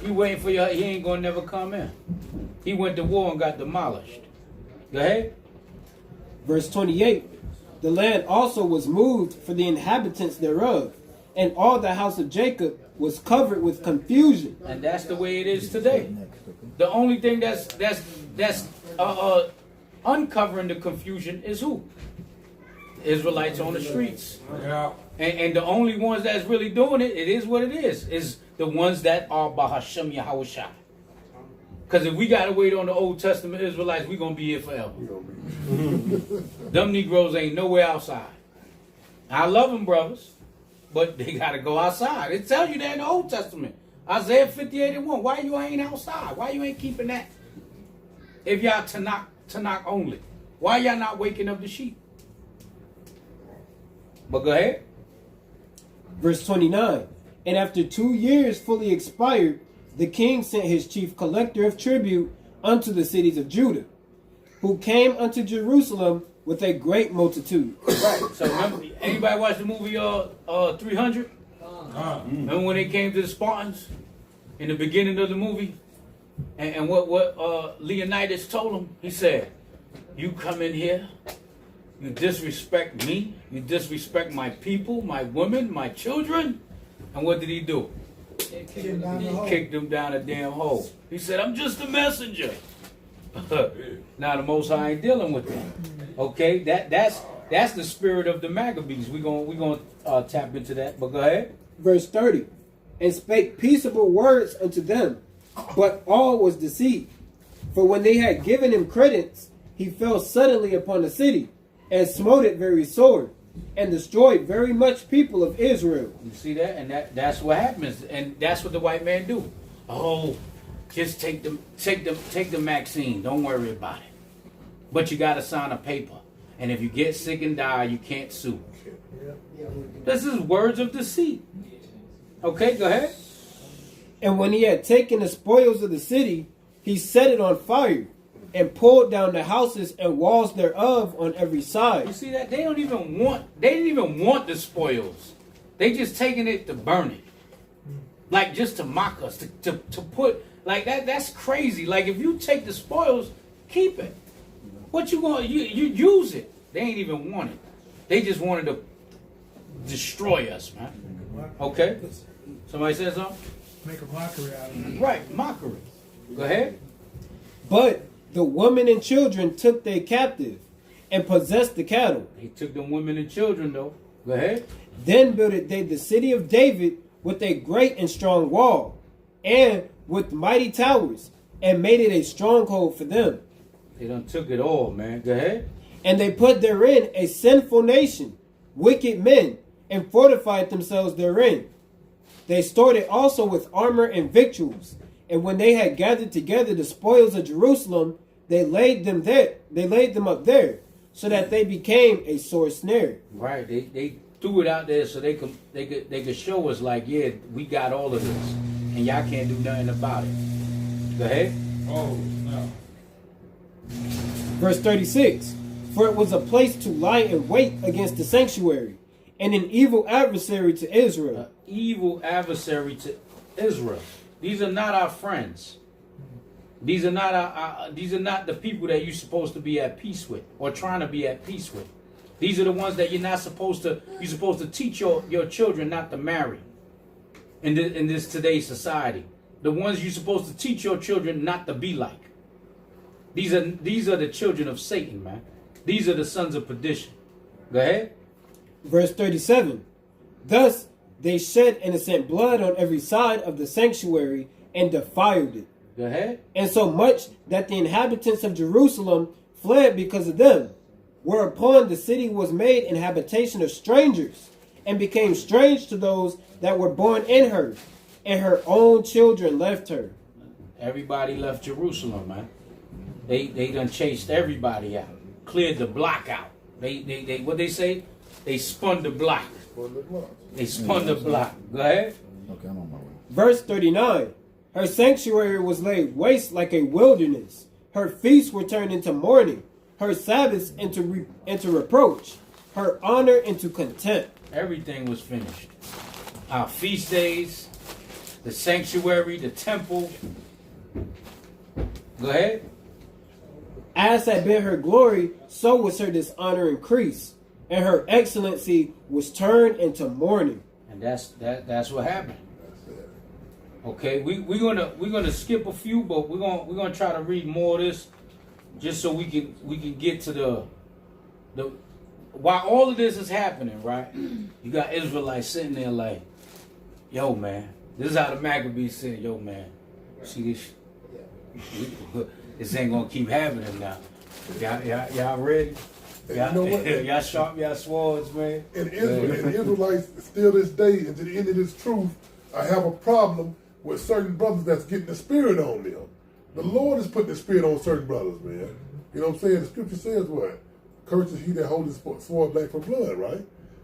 You waiting for he ain't gonna never come in. He went to war and got demolished. Go ahead. Verse 28. The land also was moved for the inhabitants thereof, and all the house of Jacob was covered with confusion. And that's the way it is today. The only thing that's uncovering the confusion is who? Israelites on the streets. Yeah. And the only ones that's really doing it is what it is the ones that are Bahashem Yahushua. Because if we got to wait on the Old Testament Israelites, we're going to be here forever. Them Negroes ain't nowhere outside. I love them, brothers, but they got to go outside. It tells you that in the Old Testament. Isaiah 58:1. Why you ain't outside? Why you ain't keeping that? If y'all Tanakh only. Why y'all not waking up the sheep? But go ahead. Verse 29. And after 2 years fully expired, the king sent his chief collector of tribute unto the cities of Judah, who came unto Jerusalem with a great multitude. Right. So remember, anybody watch the movie 300? Remember when they came to the Spartans? in the beginning of the movie? And what Leonidas told him? He said, you come in here, you disrespect me, you disrespect my people, my women, my children. And what did he do? He kicked him down a damn hole. He said, I'm just a messenger. Now the Most High ain't dealing with that. Okay, that's the spirit of the Maccabees. We're gonna tap into that. But go ahead. Verse 30. And spake peaceable words unto them, but all was deceit. For when they had given him credence, he fell suddenly upon the city, and smote it very sore, and destroyed very much people of Israel. You see that? And that's what happens. And that's what the white man do. Oh, just take the vaccine. Don't worry about it. But you gotta sign a paper. And if you get sick and die, you can't sue. This is words of deceit. Okay, go ahead. And when he had taken the spoils of the city, he set it on fire, and pulled down the houses and walls thereof on every side. You see that? They didn't even want the spoils. They just taking it to burn it. Like just to mock us, to put like that's crazy. Like if you take the spoils, keep it. What you going you use it. They ain't even want it. They just wanted to destroy us, man. Okay? Somebody said something? Make a mockery out of it. Right, mockery. Go ahead. But the women and children took they captive, and possessed the cattle. He took them women and children, though. Go ahead. Then builded they the city of David with a great and strong wall, and with mighty towers, and made it a stronghold for them. They done took it all, man. Go ahead. And they put therein a sinful nation, wicked men, and fortified themselves therein. They stored it also with armor and victuals. And when they had gathered together the spoils of Jerusalem, they laid them there. They laid them up there, so that they became a sore snare. Right. They threw it out there so they could show us like, yeah, we got all of this, and y'all can't do nothing about it. Go ahead. Oh no. Verse 36. For it was a place to lie in wait against the sanctuary, and an evil adversary to Israel. Evil adversary to Israel. These are not our friends. These are not these are not the people that you're supposed to be at peace with or trying to be at peace with. These are the ones that you're not supposed to. You're supposed to teach your children not to marry. In this today's society, the ones you're supposed to teach your children not to be like. These are the children of Satan, man. These are the sons of perdition. Go ahead. Verse 37. Thus they shed innocent blood on every side of the sanctuary and defiled it. Go ahead. And so much that the inhabitants of Jerusalem fled because of them. Whereupon the city was made an habitation of strangers, and became strange to those that were born in her, and her own children left her. Everybody left Jerusalem, man. They done chased everybody out, cleared the block out. They what they say? They spun the block. They spun the block. Go ahead. Okay, I'm on my way. Verse 39. Her sanctuary was laid waste like a wilderness. Her feasts were turned into mourning. Her Sabbaths into reproach. Her honor into contempt. Everything was finished. Our feast days, the sanctuary, the temple. Go ahead. As had been her glory, so was her dishonor increased, and her excellency was turned into mourning. And that's what happened. Okay, we're gonna skip a few, but we're gonna try to read more of this, just so we can get to the while all of this is happening, right? You got Israelites sitting there like, yo man, this is how the Maccabees said, yo man, see this. This ain't gonna keep happening now. Y'all ready? Y'all sharp y'all swords, man. And Israelites still this day, and to the end of this truth, I have a problem with certain brothers that's getting the spirit on them. The Lord is putting the spirit on certain brothers, man. You know what I'm saying? The scripture says what? Curses he that holds his sword back from blood, right?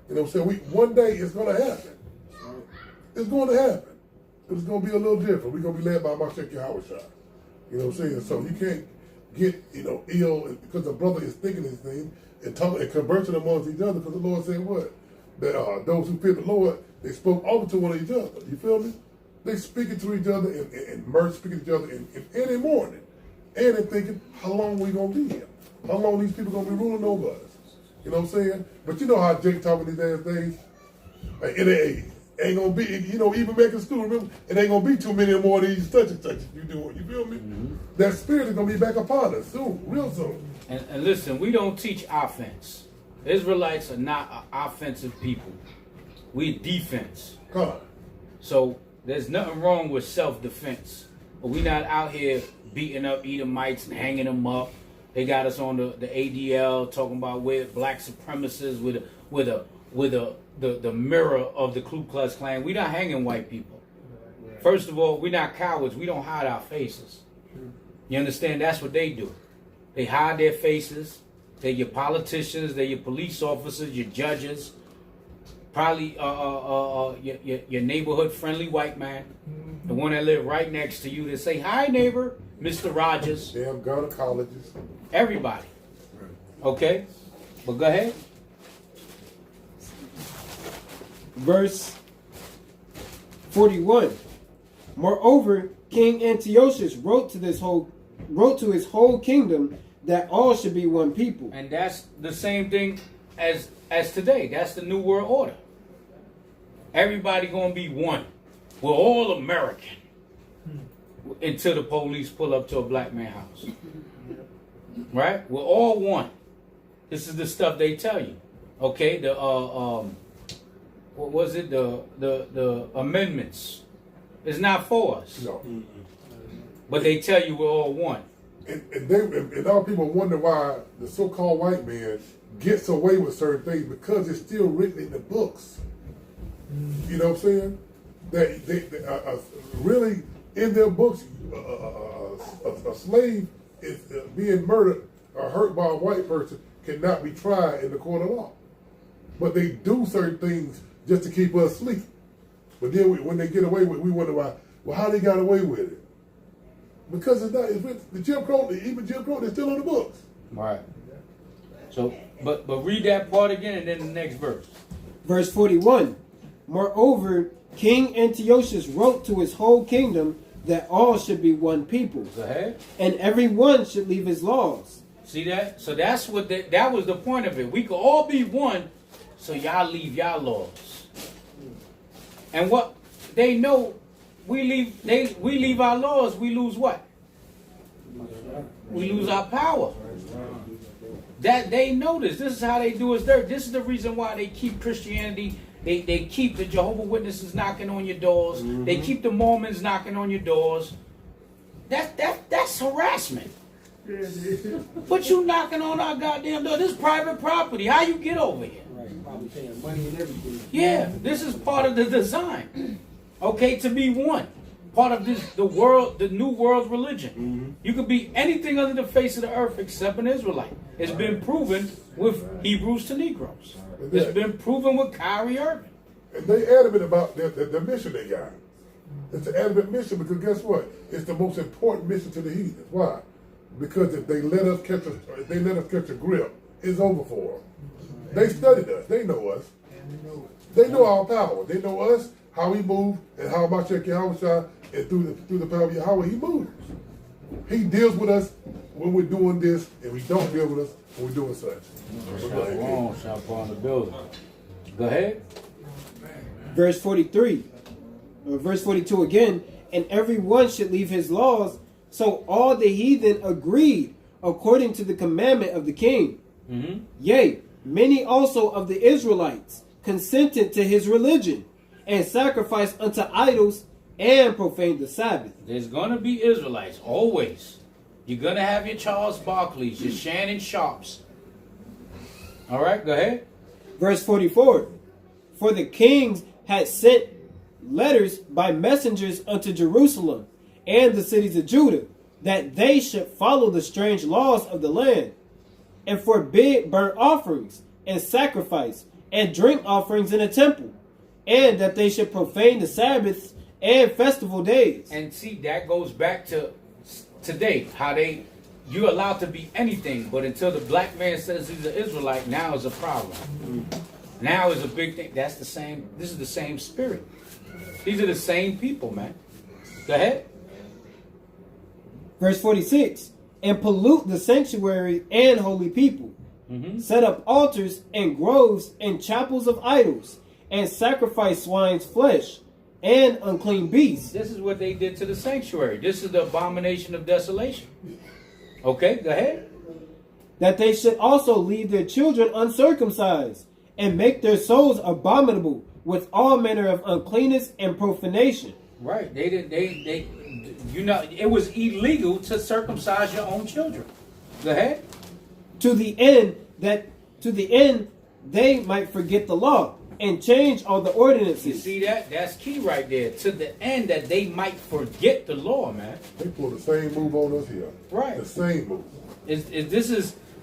You know what I'm saying? One day it's gonna happen. It's going to happen. It's going to be a little different. We're going to be led by Mashiach Yahushua. You know what I'm saying? So you can't get, ill because the brother is thinking these things and talking and conversing amongst each other, because the Lord said what? That those who fear the Lord, they spoke over to one of each other. You feel me? They speaking to each other and merge speaking to each other in the morning. And they're thinking, how long we gonna be here? How long these people gonna be ruling over us? You know what I'm saying? But you know how Jake talking these last days? Like, it ain't gonna be, you know, even back in school, remember? It ain't gonna be too many more of these such and such. You do it, you feel me? That spirit is gonna be back upon us soon, real soon. And listen, we don't teach offense. Israelites are not offensive people. We defense. Come on. So there's nothing wrong with self-defense. But we not out here beating up Edomites and hanging them up. They got us on the ADL talking about we're black supremacists with the mirror of the Ku Klux Klan. We're not hanging white people. First of all, we're not cowards. We don't hide our faces. You understand? That's what they do. They hide their faces. They're your politicians. They're your police officers, your judges. Probably your neighborhood friendly white man. The one that live right next to you that say, hi, neighbor, Mr. Rogers. Damn gynecologist. Everybody. Okay? But go ahead. Verse 41. Moreover, King Antiochus wrote to his whole kingdom that all should be one people. And that's the same thing as today. That's the New World Order. Everybody gonna be one. We're all American. Until the police pull up to a black man's house. Right? We're all one. This is the stuff they tell you. Okay? The what was it? The amendments. It's not for us. No. But they tell you we're all one. And our people wonder why the so-called white man gets away with certain things because it's still written in the books. You know what I'm saying? That they really in their books, a slave is being murdered or hurt by a white person cannot be tried in the court of law. But they do certain things just to keep us asleep. But then when they get away with it, we wonder why. Well, how they got away with it? Because it's not. It's the Jim Crow, even Jim Crow, they're still on the books. Right. So, but read that part again, and then the next verse. Verse 41. Moreover, King Antiochus wrote to his whole kingdom that all should be one people. Go ahead. And every one should leave his laws. See that? So that's what that was the point of it. We could all be one, so y'all leave y'all laws. And what they know, we leave our laws, we lose what? We lose our power. That they know this. This is how they do us dirt. This is the reason why they keep Christianity. They keep the Jehovah's Witnesses knocking on your doors. They keep the Mormons knocking on your doors. That's harassment. But you knocking on our goddamn door. This is private property. How you get over here? Right, probably paying money and everything. Yeah, this is part of the design. Okay, to be one. Part of the new world religion. You could be anything under the face of the earth except an Israelite. It's been proven with Hebrews to Negroes. It's been proven with Kyrie Irving. And they adamant about the mission they got. It's an adamant mission because guess what? It's the most important mission to the heathens. Why? Because if they let us catch a grip, it's over for them. They studied us. They know us. They know our power. They know us, how we move, and how about Yahweh and through the power of Yahweh, he moves. He deals with us when we're doing this, and we don't deal with us when we're doing such. On the building. Go ahead. Verse 43. Or verse 42 again. And every one should leave his laws. So all the heathen agreed according to the commandment of the king. Yea, many also of the Israelites consented to his religion and sacrificed unto idols and profaned the Sabbath. There's going to be Israelites, always. You're going to have your Charles Barkleys, your Shannon Sharps. All right, go ahead. Verse 44. For the kings had sent letters by messengers unto Jerusalem and the cities of Judah, that they should follow the strange laws of the land, and forbid burnt offerings, and sacrifice, and drink offerings in the temple, and that they should profane the Sabbaths and festival days. And see, that goes back to today, how you're allowed to be anything, but until the black man says he's an Israelite, now is a problem. Now is a big thing. That's the same. This is the same spirit. These are the same people, man. Go ahead. Verse 46. And pollute the sanctuary and holy people. Set up altars and groves and chapels of idols, and sacrifice swine's flesh and unclean beasts. This is what they did to the sanctuary. This is the abomination of desolation. Okay, go ahead. That they should also leave their children uncircumcised, and make their souls abominable with all manner of uncleanness and profanation. Right. They you know, it was illegal to circumcise your own children. Go ahead. To the end they might forget the law and change all the ordinances. You see that? That's key right there. To the end that they might forget the law, man. They pull the same move on us here. Right. The same move.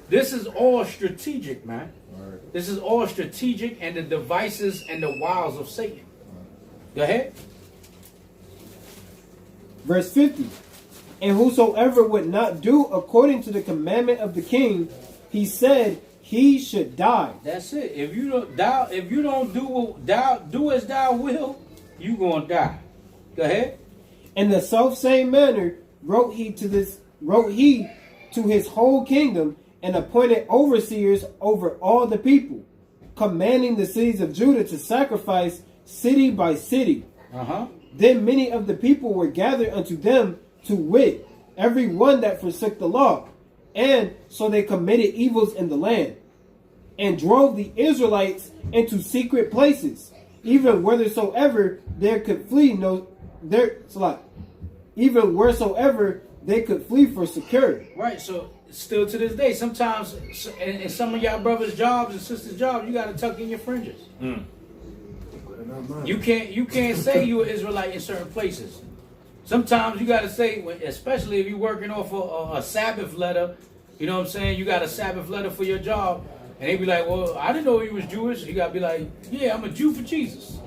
This is all strategic, man. Right. This is all strategic and the devices and the wiles of Satan. Go ahead. Verse 50. And whosoever would not do according to the commandment of the king, he said he should die. That's it. If you don't do as thou will, you gonna die. Go ahead. In the self same manner wrote he to his whole kingdom, and appointed overseers over all the people, commanding the cities of Judah to sacrifice city by city. Then many of the people were gathered unto them, to wit, every one that forsook the law. And so they committed evils in the land, and drove the Israelites into secret places, even whithersoever there could flee even wheresoever they could flee for security. Right. So still to this day, sometimes in some of y'all brothers' jobs and sisters' jobs, you got to tuck in your fringes. You can't say you're an Israelite in certain places. Sometimes you got to say, especially if you're working off a Sabbath letter, you know what I'm saying? You got a Sabbath letter for your job, and they be like, well, I didn't know you was Jewish. You got to be like, yeah, I'm a Jew for Jesus.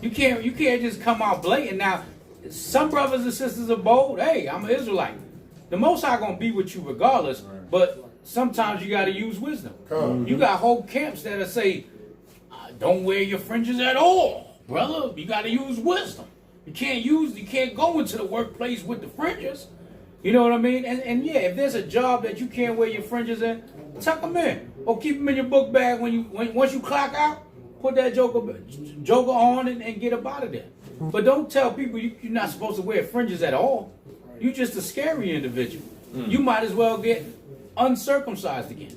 You can't just come out blatant. Now, some brothers and sisters are bold. Hey, I'm an Israelite. The Most High gonna be with you regardless, but sometimes you got to use wisdom. You got whole camps that say, don't wear your fringes at all, brother. You got to use wisdom. You can't go into the workplace with the fringes. You know what I mean? And yeah, if there's a job that you can't wear your fringes in, tuck them in or keep them in your book bag. Once you clock out, put that joker on and get up out of there. But don't tell people you're not supposed to wear fringes at all. You're just a scary individual. You might as well get uncircumcised again.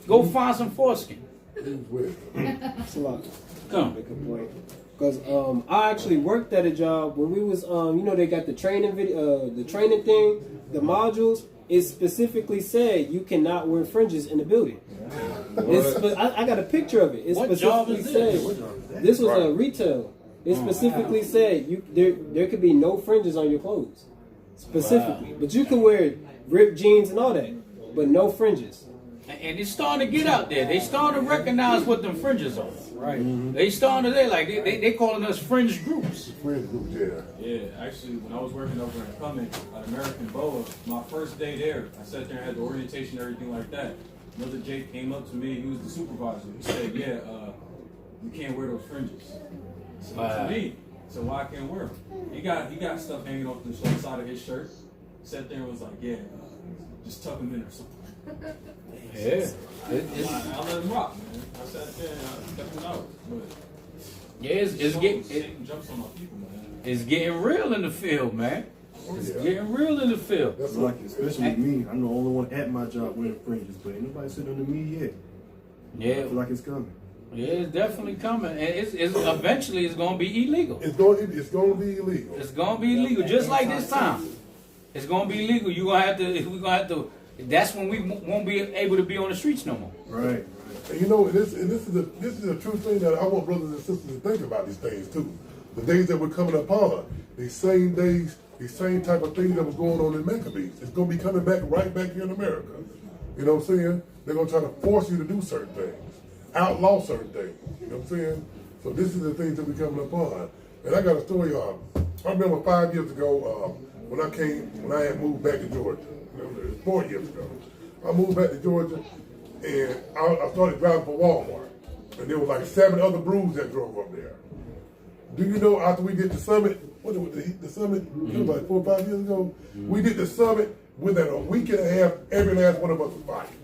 Go find some foreskin. That's a lot. Come. Good point. Because I actually worked at a job when we was they got the training video, the training thing, the modules. It specifically said you cannot wear fringes in the building. I got a picture of it. It What specifically job is this? said this was a retail. It specifically said there could be no fringes on your clothes, specifically. But you can wear ripped jeans and all that, but no fringes. And it's starting to get out there. They starting to recognize what them fringes are. Right. They starting to they calling us fringe groups. Fringe groups, yeah. Yeah, actually, when I was working over in Cumming at American Boa, my first day there, I sat there and had the orientation and everything like that. Another Jake came up to me. He was the supervisor. He said, "Yeah, you can't wear those fringes." So to me, so why I can't wear them? He got stuff hanging off the side of his shirt. Sat there and was like, "Yeah, just tuck them in or something." Yeah. I let him rock, man. I sat there and I kept him out. But yeah, Satan jumps on my people, man. It's getting real in the field, man. It's getting real in the field. That's like, especially with me. I'm the only one at my job wearing fringes, but ain't nobody sitting under me yet. Yeah. I feel like it's coming. Yeah, it's definitely coming, and it's eventually it's gonna be illegal. It's going to be illegal. It's gonna be illegal, just like this time. It's gonna be illegal. We're gonna have to. That's when we won't be able to be on the streets no more. Right. And you know, this is a true thing that I want brothers and sisters to think about these things too. The days that we're coming upon, these same days, these same type of things that was going on in Maccabees. It's going to be coming right back here in America. You know what I'm saying? They're going to try to force you to do certain things, outlaw certain things. You know what I'm saying? So this is the things that we're coming upon. And I got a story. I remember 5 years ago when I had moved back to Georgia. You know, 4 years ago, I moved back to Georgia, and I started driving for Walmart. And there was like 7 other brews that drove up there. Do you know after we did the summit, what was the summit? It was like 4 or 5 years ago. We did the summit. Within a week and a half, every last one of us was fighting.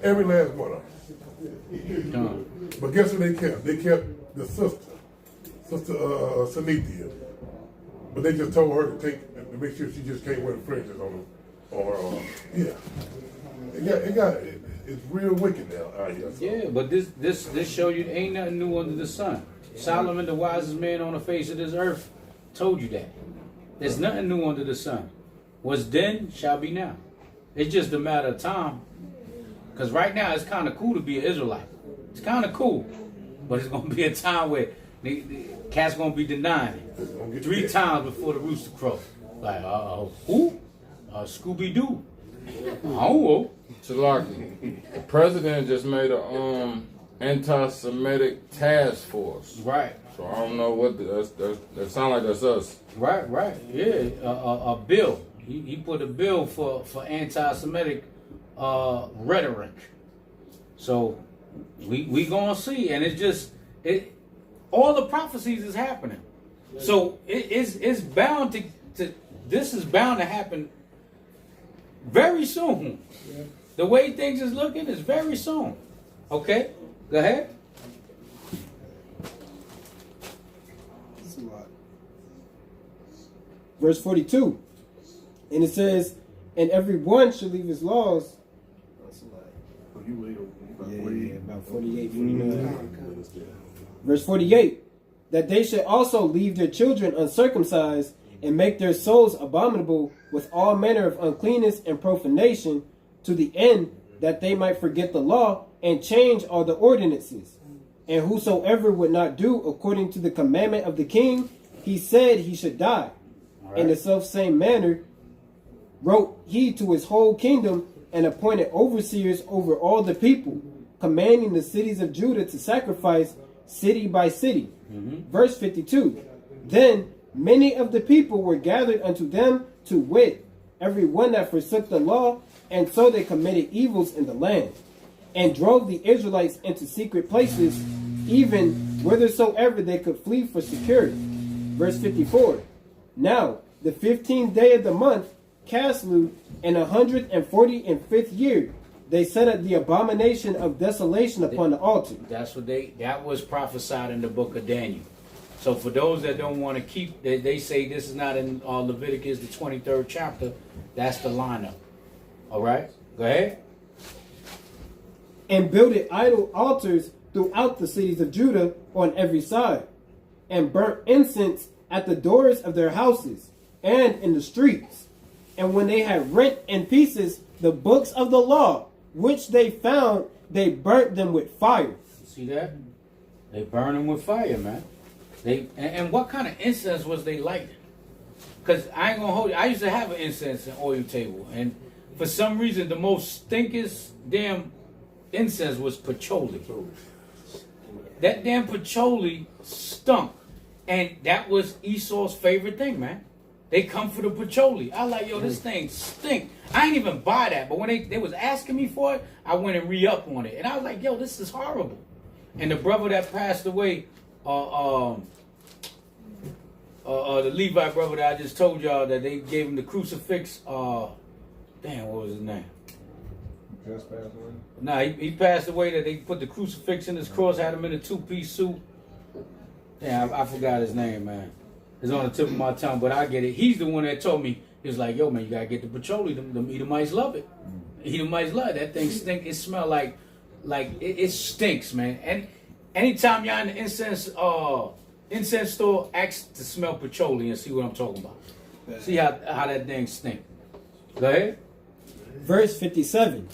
Every last one of us. But guess what they kept? They kept the sister Sanithia. But they just told her to make sure she just can't wear the fringes on her. Yeah. It's real wicked now out here. So. Yeah, but this show you ain't nothing new under the sun. Solomon, the wisest man on the face of this earth, told you that. There's nothing new under the sun. What's then shall be now. It's just a matter of time. Because right now it's kind of cool to be an Israelite. It's kind of cool. But it's going to be a time where the cat's going to be denying it 3 times before the rooster crows. Like, who? Scooby-Doo. Oh. Shalaki, the president just made a anti-Semitic task force. Right. So I don't know what that sound like that's us. Right. Yeah, a bill. He put a bill for anti-Semitic rhetoric. So we gonna see, and all the prophecies is happening. So it's bound to this is bound to happen very soon. Yeah. The way things is looking is very soon. Okay, go ahead. Verse 42. And it says, and every one shall leave his laws. About 48, 49. Verse 48. That they should also leave their children uncircumcised and make their souls abominable with all manner of uncleanness and profanation, to the end that they might forget the law and change all the ordinances. And whosoever would not do according to the commandment of the king, he said he should die. Right. In the selfsame manner wrote he to his whole kingdom, and appointed overseers over all the people, commanding the cities of Judah to sacrifice city by city. Verse 52. Then many of the people were gathered unto them, to wit, every one that forsook the law, and so they committed evils in the land, and drove the Israelites into secret places, even whithersoever they could flee for security. Verse 54. Now, the 15th day of the month, Caslu, in 145th year, they set up the abomination of desolation upon the altar. That was prophesied in the book of Daniel. So for those that don't want to keep, they say this is not in Leviticus, the 23rd chapter. That's the lineup. All right, go ahead. And builded idol altars throughout the cities of Judah on every side, and burnt incense at the doors of their houses and in the streets. And when they had rent in pieces the books of the law, which they found, they burnt them with fire. See that? They burn them with fire, man. And what kind of incense was they lighting? Because I ain't gonna hold you. I used to have an incense and oil table, and for some reason the most stinkest damn incense was patchouli. That damn patchouli stunk, and that was Esau's favorite thing, man. They come for the patchouli. I like, yo, this thing stink. I ain't even buy that, but when they was asking me for it, I went and re-up on it, and I was like, yo, this is horrible. And the brother that passed away, the Levite brother that I just told y'all that they gave him the crucifix. Damn, what was his name? Just passed away? Nah, he passed away. That they put the crucifix in his cross, had him in a 2-piece suit. Damn, I forgot his name, man. It's on the tip of my tongue, but I get it. He's the one that told me. He was like, yo, man, you gotta get the patchouli. Them Edomites love it. Edomites love it. That thing stink. It smell like it stinks, man. And anytime y'all in the incense store, ask to smell patchouli and see what I'm talking about. See how that thing stink. Go ahead. Verse 57.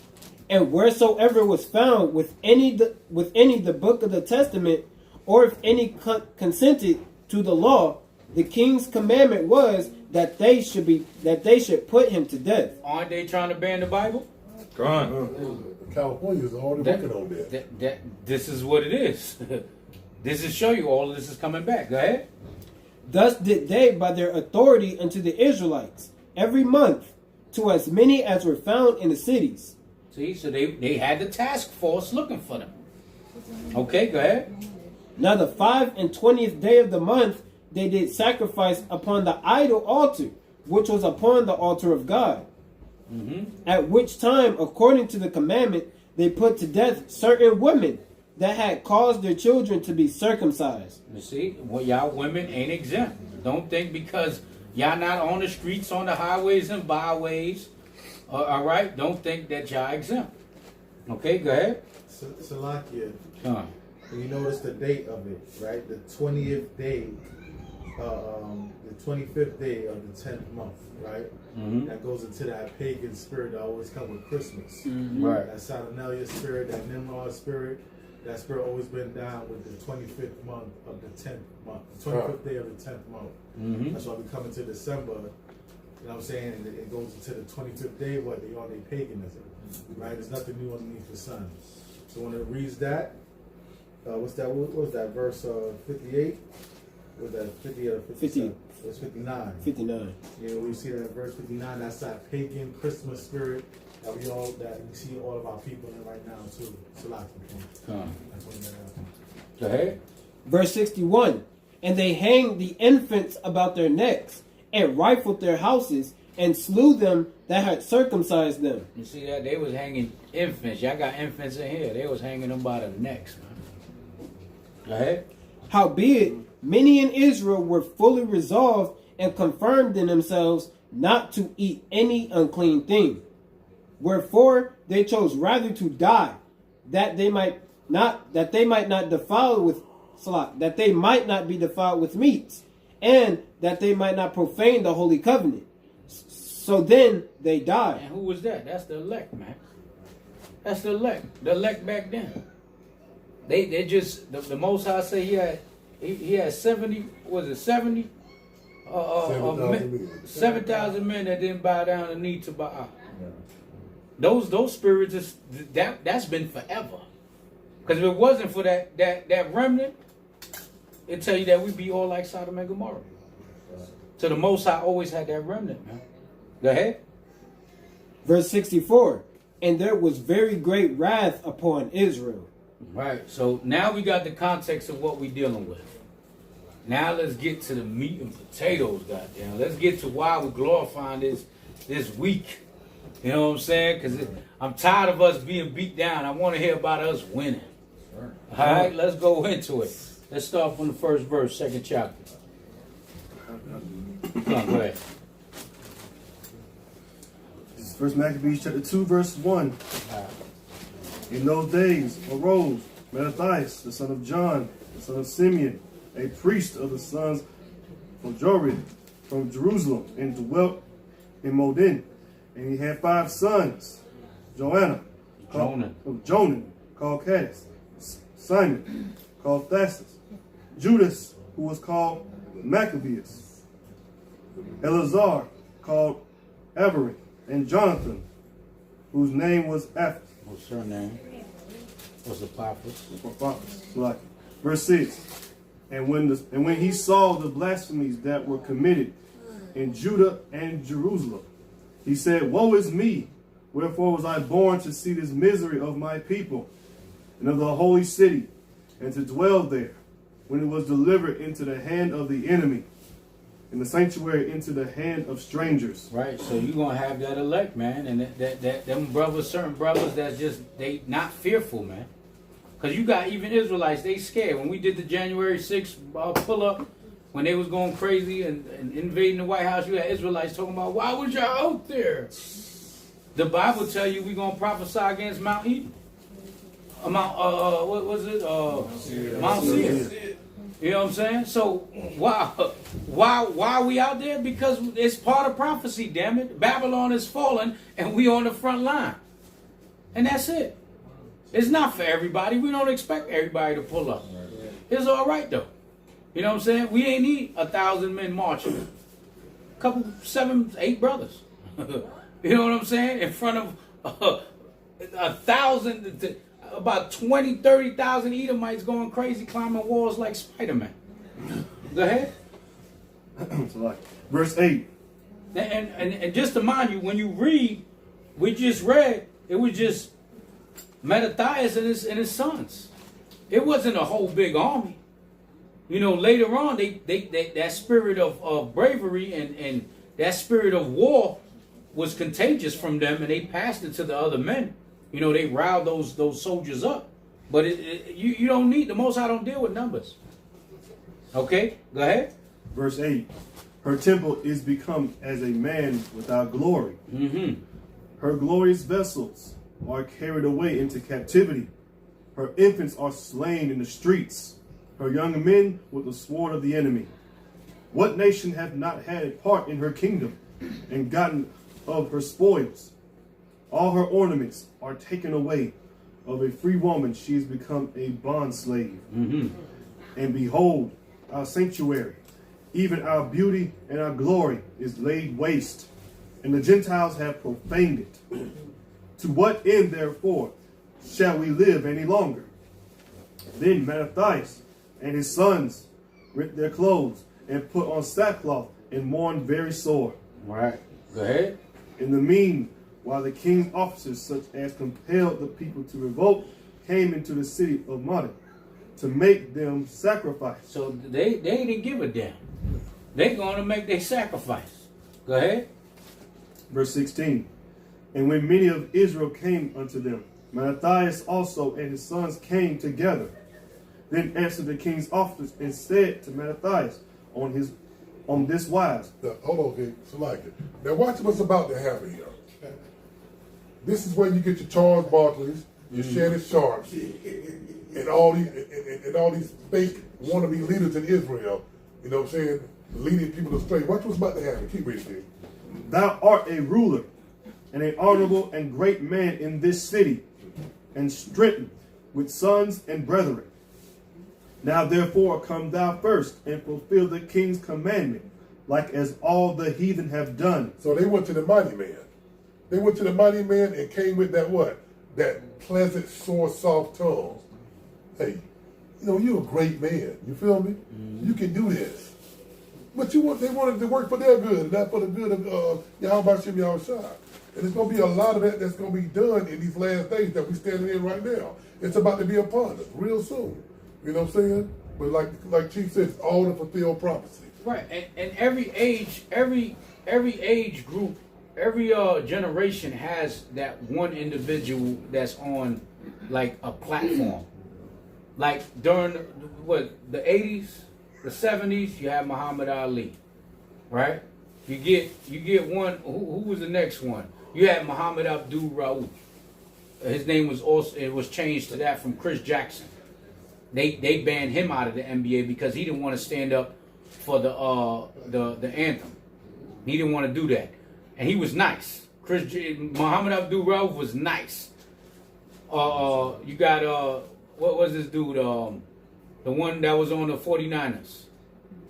And wheresoever was found with any the book of the testament, or if any consented to the law, the king's commandment was that they should put him to death. Aren't they trying to ban the Bible? Go on. California is already working on that. This is what it is. This is show you all of this is coming back. Go ahead. Thus did they by their authority unto the Israelites every month, to as many as were found in the cities. See, so they had the task force looking for them. Okay, go ahead. Now the 25th day of the month, they did sacrifice upon the idol altar, which was upon the altar of God. At which time, according to the commandment, they put to death certain women that had caused their children to be circumcised. You see, well, y'all women ain't exempt. Don't think because y'all not on the streets, on the highways and byways, all right, don't think that y'all exempt. Okay, go ahead. Salakia, you notice the date of it, right? The 20th day, the 25th day of the 10th month, right? That goes into that pagan spirit that always comes with Christmas. Right. That Saturnalia spirit, that Nimrod spirit, that spirit always been down with the 25th month of the 10th month, the 25th day of the 10th month. That's why we come into December, you know what I'm saying? And it goes into the 25th day, what they are, they paganism, right? There's nothing new underneath the sun. So when it reads that, what's that? What was that verse 58? Was that 50 or 57? It was 59. 59. You know, we see that in verse 59. That's that pagan Christmas spirit that we see all of our people in right now too. Go ahead. Verse 61. And they hanged the infants about their necks, and rifled their houses, and slew them that had circumcised them. You see that? They was hanging infants. Y'all got infants in here. They was hanging them by the necks, man. Go ahead. Howbeit, many in Israel were fully resolved and confirmed in themselves not to eat any unclean thing. Wherefore they chose rather to die, that they might not defile with that they might not be defiled with meats, and that they might not profane the holy covenant. So then they died. And who was that? That's the elect, man. That's the elect. The elect back then. They just the Most High say he had 70. Was it 70? 7,000 men that didn't bow down the knee to Baal. Yeah. Those spirits that's been forever. Because if it wasn't for that remnant, it tell you that we'd be all like Sodom and Gomorrah. Right. So the Most High always had that remnant, man. Go ahead. Verse 64. And there was very great wrath upon Israel. Right. So now we got the context of what we're dealing with. Now let's get to the meat and potatoes, goddamn. Let's get to why we're glorifying this week. You know what I'm saying? Because I'm tired of us being beat down. I want to hear about us winning. Sure. All right, let's go into it. Let's start from the first verse, second chapter. Come on, go ahead. This is First Maccabees chapter 2, verse 1. In those days arose Mattathias, the son of John, the son of Simeon, a priest of the sons of Jorid, from Jerusalem, and dwelt in Modin. And he had 5 sons: Jonan, called Caius, Simon, called Thassus, Judas, who was called Maccabees, Eleazar, called Abiram, and Jonathan, whose name was Apphus. What's her name? What's the prophet? Verse 6. And when he saw the blasphemies that were committed in Judah and Jerusalem, he said, Woe is me! Wherefore was I born to see this misery of my people and of the holy city, and to dwell there, when it was delivered into the hand of the enemy, and the sanctuary into the hand of strangers. Right, so you're going to have that elect, man, and them brothers, certain brothers that's just, they not fearful, man. Because you got even Israelites, they scared. When we did the January 6th pull-up, when they was going crazy and invading the White House, you had Israelites talking about, why was y'all out there? The Bible tell you we're going to prophesy against Mount Eden. What was it? Mount Seir. You know what I'm saying? So why are we out there? Because it's part of prophecy, damn it. Babylon is fallen and we on the front line. And that's it. It's not for everybody. We don't expect everybody to pull up. It's all right though. You know what I'm saying? We ain't need 1,000 men marching. A couple, 7, 8 brothers. You know what I'm saying? In front of 1,000, about 20, 30,000 Edomites going crazy, climbing walls like Spider-Man. Go ahead. Verse 8. And just to mind you, when you read, we just read It was just Mattathias and his sons. It wasn't a whole big army. You know, later on, they that spirit of bravery and that spirit of war was contagious from them, and they passed it to the other men. You know, they riled those soldiers up. But you don't need, the Most High don't deal with numbers. Okay, go ahead. Verse 8. Her temple is become as a man without glory. Mm-hmm. Her glorious vessels are carried away into captivity. Her infants are slain in the streets. Her young men with the sword of the enemy. What nation hath not had a part in her kingdom and gotten of her spoils? All her ornaments are taken away. Of a free woman she is become a bondslave. Mm-hmm. And behold, our sanctuary, even our beauty and our glory, is laid waste, and the Gentiles have profaned it. To what end, therefore, shall we live any longer? Then Mattathias and his sons rent their clothes and put on sackcloth and mourned very sore. All right, go ahead. In the mean, while the king's officers, such as compelled the people to revolt, came into the city of Modin to make them sacrifice. So they didn't give a damn. They're going to make their sacrifice. Go ahead. Verse 16. And when many of Israel came unto them, Mattathias also and his sons came together. Then answered the king's officers and said to Mattathias on this wise. Hold on, okay, Salaki. Now watch what's about to happen here. This is where you get your Charles Barkleys, your Shannon Sharps, and all these fake wannabe leaders in Israel. You know what I'm saying? Leading people astray. Watch what's about to happen. Keep reading, King. Thou art a ruler and an honorable and great man in this city, and strengthened with sons and brethren. Now therefore come thou first and fulfill the king's commandment, like as all the heathen have done. So they went to the mighty man. They went to the mighty man and came with that what? That pleasant, sore, soft tongue. Hey, you know, you're a great man. You feel me? You can do this. But they wanted to work for their good, and not for the good of Yahweh Shem Yahushua. And there's going to be a lot of that that's going to be done in these last days that we're standing in right now. It's about to be upon us real soon. You know what I'm saying? But like Chief said, it's all to fulfill prophecy. Right, and every age group, every generation has that one individual that's on like a platform. Like during the 80s, the 70s, you have Muhammad Ali, right? You get one. Who was the next one? You had Muhammad Abdul Rauf. His name was also, it was changed to that from Chris Jackson. They banned him out of the NBA because he didn't want to stand up for the anthem. He didn't want to do that, and he was nice. Muhammad Abdul Rauf was nice. You got what was this dude? The one that was on the 49ers,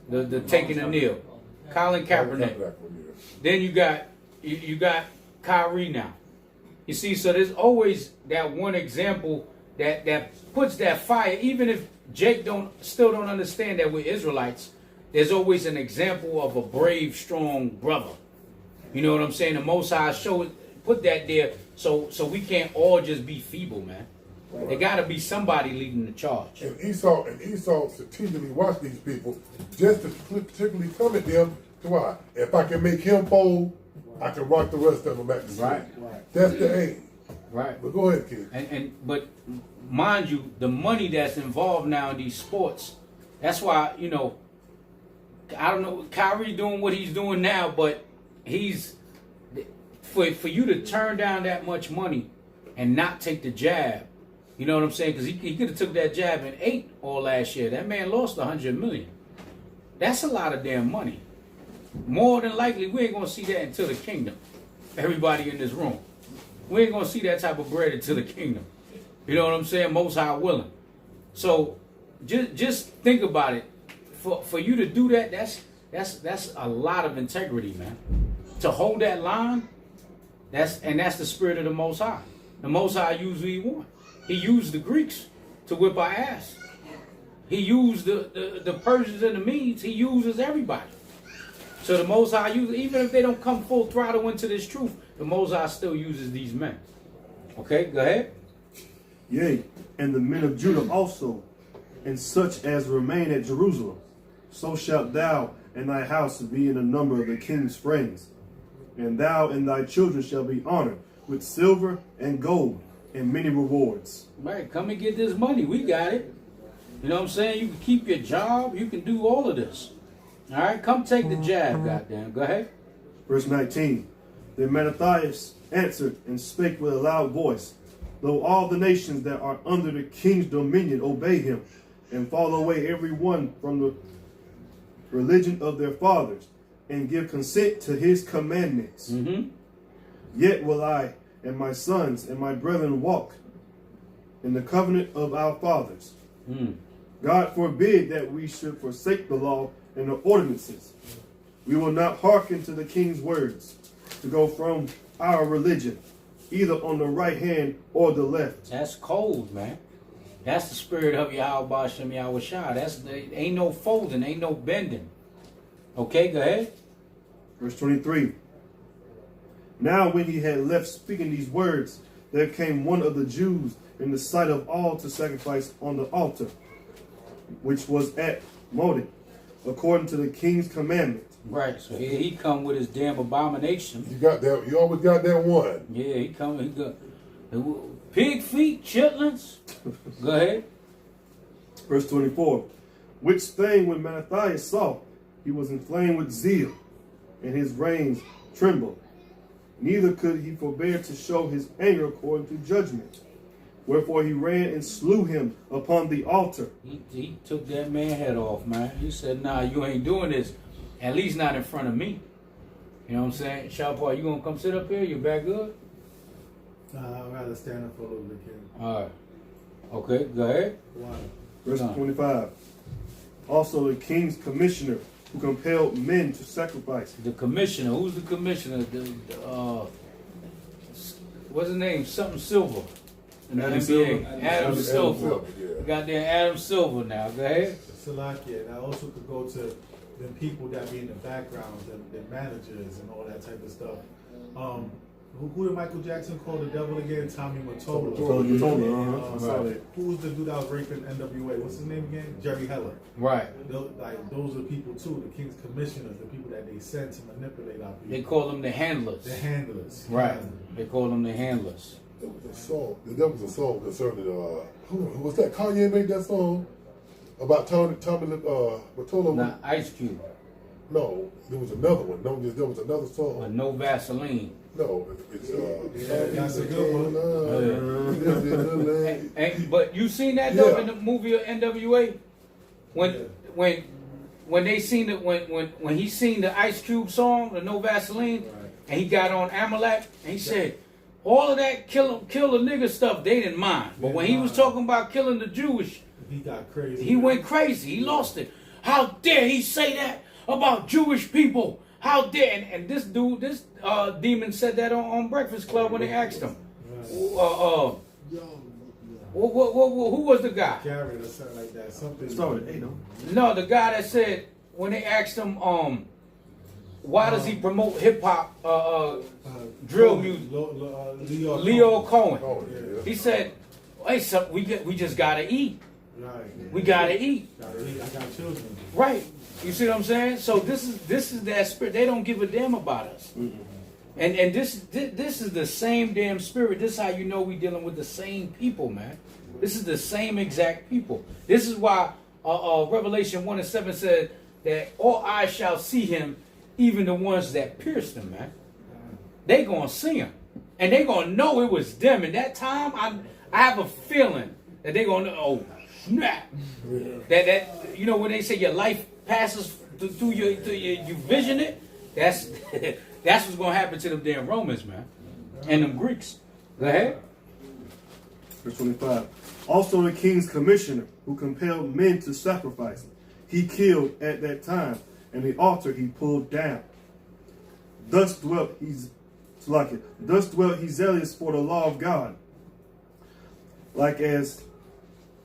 the taking a kneel, Colin Kaepernick. Then you got Kyrie now. You see, so there's always that one example that puts that fire. Even if Jake still don't understand that we're Israelites, there's always an example of a brave, strong brother. You know what I'm saying? The Most High put that there so we can't all just be feeble, man. Right. There got to be somebody leading the charge. And Esau strategically watched these people just to particularly come at them to why? If I can make him fold, I can rock the rest of them back to sleep. Right. That's the aim. Right. But go ahead, kid. But mind you, the money that's involved now in these sports, that's why, you know, I don't know, Kyrie doing what he's doing now, but he's for you to turn down that much money and not take the jab. You know what I'm saying? Because he could have took that jab and ate all last year. That man lost $100 million. That's a lot of damn money. More than likely, we ain't gonna see that until the kingdom. Everybody in this room, we ain't gonna see that type of bread until the kingdom. You know what I'm saying? Most High willing. So just think about it. For you to do that, that's a lot of integrity, man. To hold that line, that's the spirit of the Most High. The Most High used who He want. He used the Greeks to whip our ass. He used the Persians and the Medes. He uses everybody. So the Most High uses, even if they don't come full throttle into this truth, the Most High still uses these men. Okay, go ahead. Yea, and the men of Judah also, and such as remain at Jerusalem. So shalt thou and thy house be in the number of the king's friends. And thou and thy children shall be honored with silver and gold and many rewards. Right, come and get this money. We got it. You know what I'm saying? You can keep your job. You can do all of this. All right, come take the jab, goddamn. Go ahead. Verse 19. Then Mattathias answered and spake with a loud voice, though all the nations that are under the king's dominion obey him, and fall away every one from the religion of their fathers, and give consent to his commandments. Yet will I and my sons and my brethren walk in the covenant of our fathers. God forbid that we should forsake the law and the ordinances. We will not hearken to the king's words to go from our religion, either on the right hand or the left. That's cold, man. That's the spirit of Yahweh Bashem Yahweh Shah. Ain't no folding, ain't no bending. Okay, go ahead. Verse 23. Now when he had left speaking these words, there came one of the Jews in the sight of all to sacrifice on the altar, which was at Modin, according to the king's commandment. Right, so here he come with his damn abomination. You got that. You always got that one. Yeah, he got pig feet, chitlins. Go ahead. Verse 24. Which thing when Mattathias saw, he was inflamed with zeal, and his reins trembled. Neither could he forbear to show his anger according to judgment. Wherefore he ran and slew him upon the altar. He took that man's head off, man. He said, nah, you ain't doing this. At least not in front of me. You know what I'm saying? Shalpar, you gonna come sit up here? You back good? I'd rather stand up for a little bit, King. All right. Okay, go ahead. Verse 25. Also the king's commissioner who compelled men to sacrifice. The commissioner. Who's the commissioner? What's his name? Something Silver. In the Adam NBA. Silver. Adam Silver. Yeah. Goddamn Adam Silver now. Go ahead. Salakia, and I also could go to the people that be in the background, the managers and all that type of stuff. Who did Michael Jackson call the devil again? Tommy Mottola. Who was the dude that was raping NWA? What's his name again? Jerry Heller. Right. Those are people too, the king's commissioners, the people that they send to manipulate our people. They call them the handlers. The handlers. Right. Yeah. They call them the handlers. There was a song concerning who was that? Kanye made that song about Tommy Mottola. Not Ice Cube. No, there was another one. No, there was another song. But no Vaseline. No, it's that's a good one. But you seen that though in the movie of NWA? When they seen it when he seen the Ice Cube song, the No Vaseline, and he got on Amalek and he said, all of that kill the nigga stuff they didn't mind. But when he was talking about killing the Jewish, he got crazy. He went crazy. He lost it. How dare he say that about Jewish people? How dare and this dude, this demon said that on Breakfast Club when they asked him. Who was the guy? Garrett or something like that. Something. No, the guy that said when they asked him, why does he promote hip hop, drill music? Leo Cohen. He said, "Hey, so we just gotta eat. Right. We gotta eat. I got children. Right. You see what I'm saying? So this is that spirit. They don't give a damn about us. And this is the same damn spirit. This is how you know we dealing with the same people, man. This is the same exact people. This is why Revelation 1:7 said that all eyes shall see him, even the ones that pierced him, man. They gonna see him. And they gonna know it was them. And that time, I have a feeling that they gonna know, oh, snap. That you know when they say your life passes through you vision it, that's what's gonna happen to them damn Romans, man. And them Greeks. Go ahead. Verse 25. Also the king's commissioner who compelled men to sacrifice, he killed at that time, and the altar he pulled down. Thus dwelt he zealous for the law of God, like as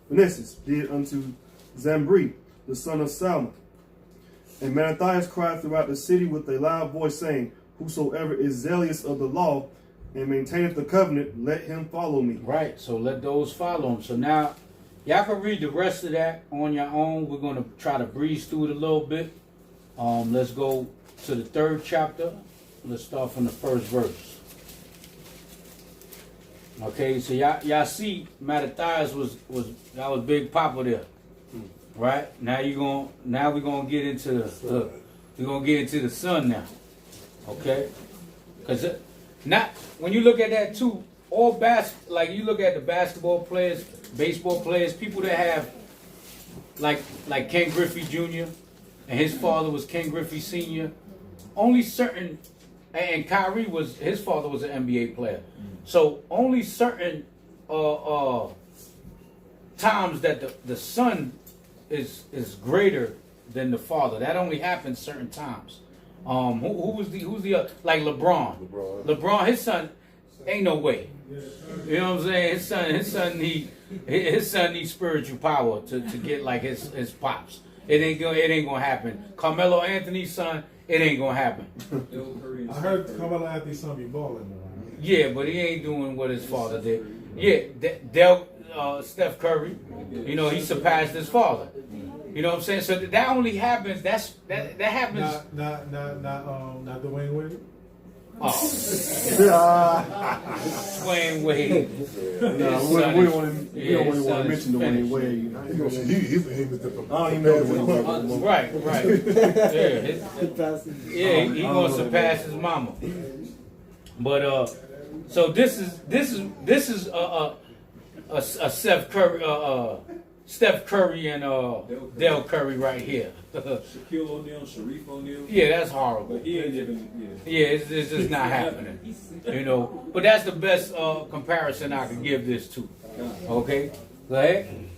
Phoenicius did unto Zambri, the son of Salmon. And Mattathias cried throughout the city with a loud voice, saying, whosoever is zealous of the law, and maintaineth the covenant, let him follow me. Right, so let those follow him. So now, y'all can read the rest of that on your own. We're going to try to breeze through it a little bit. Let's go to the 3rd chapter. Let's start from the 1st verse. Okay, so y'all see Mattathias was Big Papa there, right? Now we're gonna get into the son now, okay? Because not when you look at that too, all like you look at the basketball players, baseball players, people that have like Ken Griffey Jr. and his father was Ken Griffey Sr. Only certain, and Kyrie his father was an NBA player. So only certain times that the son is greater than the father. That only happens certain times. Who's the like LeBron? LeBron, his son ain't no way. You know what I'm saying? His son needs spiritual power to get like his pops. It ain't gonna happen. Carmelo Anthony's son, it ain't gonna happen. I heard Carmelo Anthony's son be balling. Yeah, but he ain't doing what his father did. Yeah, Steph Curry, you know, he surpassed his father. You know what I'm saying? So that only happens. That happens. Not Dwayne Wade. Oh, Dwayne Wade. We don't want to mention Dwayne Wade. He's I don't even know Dwayne Wade. Right. Yeah, he gonna surpass his mama. But so this is a Steph Curry and Dell Curry right here. Shaquille O'Neal, Sharif O'Neal. Yeah, that's horrible. But he ain't even. Yeah, it's just not happening. You know, but that's the best comparison I could give this to. Okay, go ahead.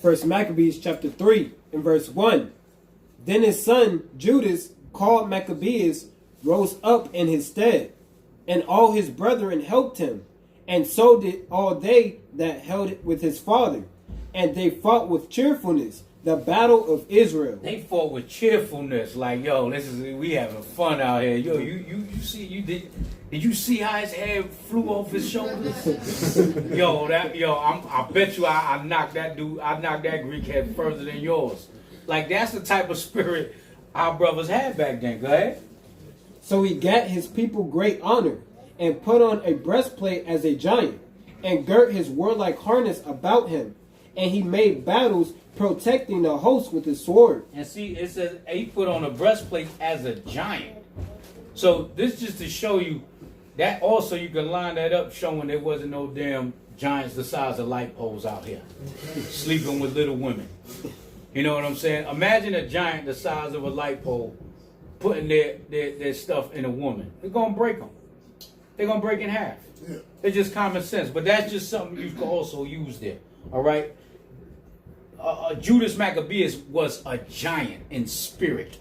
1 Maccabees chapter 3 and verse 1. Then his son Judas, called Maccabees, rose up in his stead, and all his brethren helped him, and so did all they that held it with his father. And they fought with cheerfulness the battle of Israel. They fought with cheerfulness, like, yo, we having fun out here. Yo, did you see how his head flew off his shoulders? I bet you I knocked that Greek head further than yours. Like, that's the type of spirit our brothers had back then. Go ahead. So he gat his people great honor, and put on a breastplate as a giant, and girt his warlike harness about him, and he made battles, protecting the host with his sword. And see, it says he put on a breastplate as a giant. So this just to show you that also you can line that up, showing there wasn't no damn giants the size of light poles out here sleeping with little women. You know what I'm saying? Imagine a giant the size of a light pole putting their stuff in a woman. They're gonna break them. They're gonna break in half. Yeah. It's just common sense, but that's just something you can also use there. All right. Judas Maccabeus was a giant in spirit.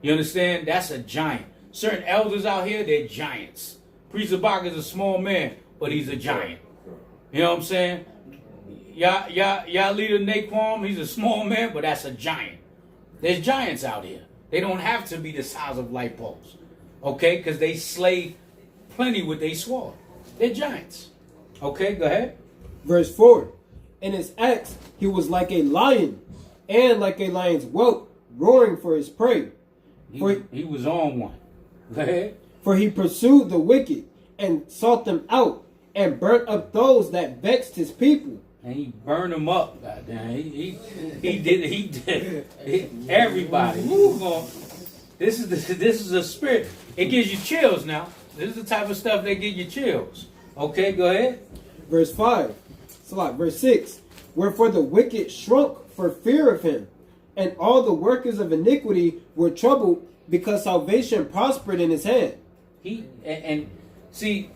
You understand? That's a giant. Certain elders out here, they're giants. Priest Zabak is a small man, but he's a giant. You know what I'm saying? Y'all leader Naquan, he's a small man, but that's a giant. There's giants out here. They don't have to be the size of light poles. Okay? Because they slay plenty with their sword. They're giants. Okay, go ahead. Verse 4. In his acts, he was like a lion, and like a lion's whelp, roaring for his prey. He was on one. Go ahead. For he pursued the wicked, and sought them out, and burnt up those that vexed his people. And he burned them up. Goddamn. He did. Everybody. This is a spirit. It gives you chills now. This is the type of stuff that gives you chills. Okay, go ahead. Verse 5. Verse 6. Wherefore the wicked shrunk for fear of him, and all the workers of iniquity were troubled, because salvation prospered in his hand. See,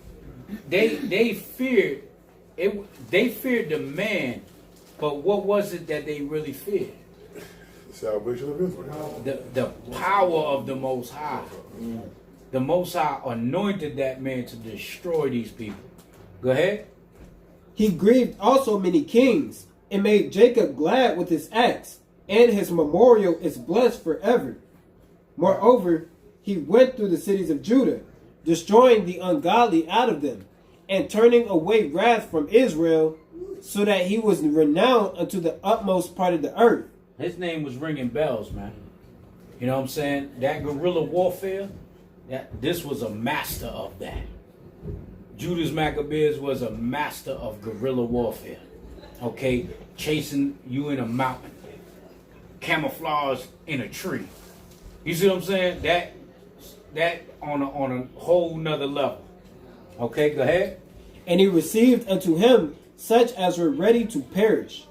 they feared it. They feared the man, but what was it that they really feared? Salvation of Israel. The power of the Most High. The Most High anointed that man to destroy these people. Go ahead. He grieved also many kings, and made Jacob glad with his acts, and his memorial is blessed forever. Moreover, he went through the cities of Judah, destroying the ungodly out of them, and turning away wrath from Israel, so that he was renowned unto the utmost part of the earth. His name was ringing bells, man. You know what I'm saying? That guerrilla warfare, this was a master of that. Judas Maccabees was a master of guerrilla warfare. Okay? Chasing you in a mountain. Camouflage in a tree. You see what I'm saying? That on a whole nother level. Okay, go ahead. And he received unto him such as were ready to perish.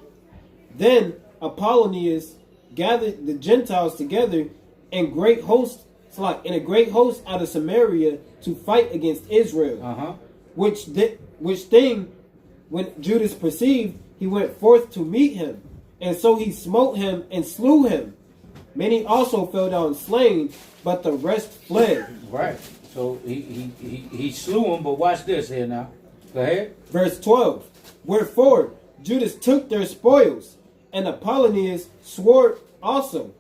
Then Apollonius gathered the Gentiles together in a great host out of Samaria to fight against Israel. Which thing, when Judas perceived, he went forth to meet him, and so he smote him and slew him. Many also fell down slain, but the rest fled. Right. So he slew him, but watch this here now. Go ahead. Verse 12. Wherefore Judas took their spoils, and Apollonius swore also,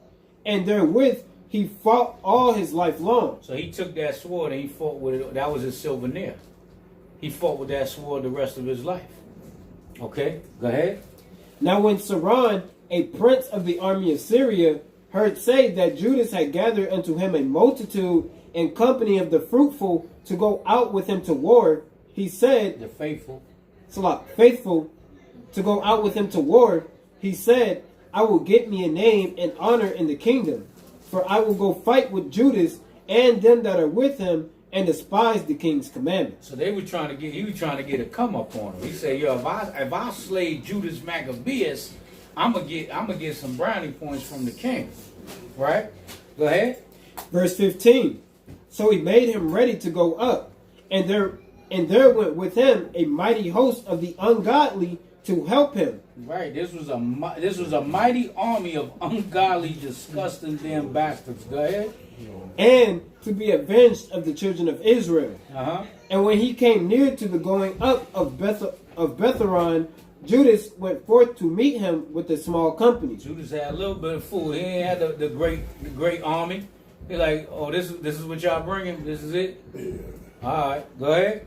and therewith he fought all his life long. So he took that sword and he fought with it. That was his souvenir. He fought with that sword the rest of his life. Okay, go ahead. Now when Saran, a prince of the army of Syria, heard say that Judas had gathered unto him a multitude in company of the fruitful to go out with him to war, he said, the faithful, faithful to go out with him to war, he said, I will get me a name and honor in the kingdom, for I will go fight with Judas and them that are with him, and despise the king's commandments. So he was trying to get a come up on him. He said, yo, if I slay Judas Maccabees, I'm gonna get some brownie points from the king. Right? Go ahead. Verse 15. So he made him ready to go up, and there went with him a mighty host of the ungodly to help him. Right. This was a mighty army of ungodly, disgusting damn bastards. Go ahead. And to be avenged of the children of Israel. And when he came near to the going up of Betharon, Judas went forth to meet him with a small company. Judas had a little bit of food. He ain't had the great army. He like, oh, this is what y'all bringing. This is it. All right, go ahead.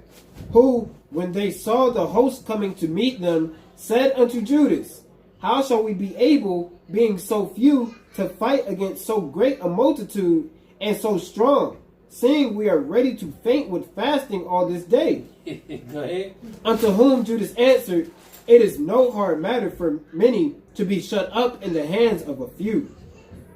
Who, when they saw the host coming to meet them, said unto Judas, how shall we be able, being so few, to fight against so great a multitude and so strong, seeing we are ready to faint with fasting all this day? Go ahead. Unto whom Judas answered, it is no hard matter for many to be shut up in the hands of a few.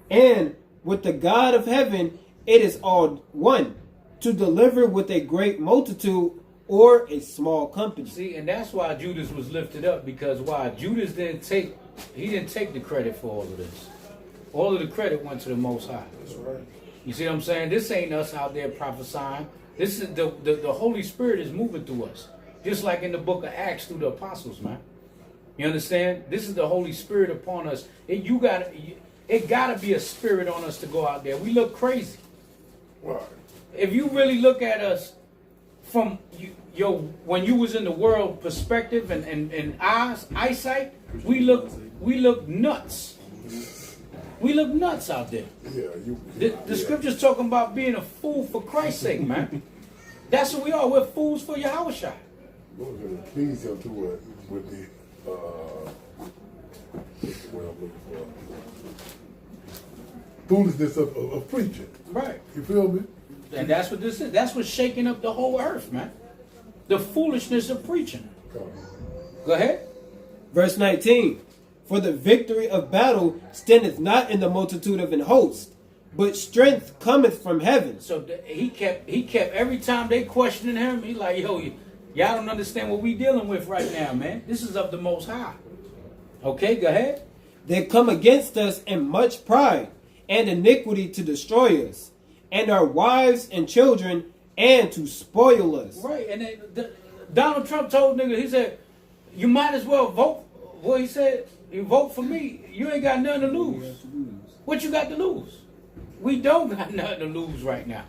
And with the God of heaven, it is all one, to deliver with a great multitude or a small company. See, and that's why Judas was lifted up, because why? Judas didn't take the credit for all of this. All of the credit went to the Most High. That's right. You see what I'm saying? This ain't us out there prophesying. This is the Holy Spirit is moving through us. Just like in the book of Acts through the apostles, man. You understand? This is the Holy Spirit upon us. It gotta be a spirit on us to go out there. We look crazy. Right. If you really look at us from when you was in the world perspective and eyesight, we look nuts. We look nuts out there. Yeah, the scripture's talking about being a fool for Christ's sake, man. That's what we are. We're fools for Yahushua. Lord, please help to it with the what's the word I'm looking for? Foolishness of preaching. Right. You feel me? And that's what this is. That's what's shaking up the whole earth, man. The foolishness of preaching. Go ahead. Verse 19. For the victory of battle standeth not in the multitude of an host, but strength cometh from heaven. So he kept every time they questioning him, he like, yo, y'all don't understand what we dealing with right now, man. This is of the Most High. Okay, go ahead. They come against us in much pride and iniquity to destroy us, and our wives and children, and to spoil us. Right, and Donald Trump told niggas, he said, you might as well vote. Well, he said, you vote for me, you ain't got nothing to lose. What you got to lose? We don't got nothing to lose right now.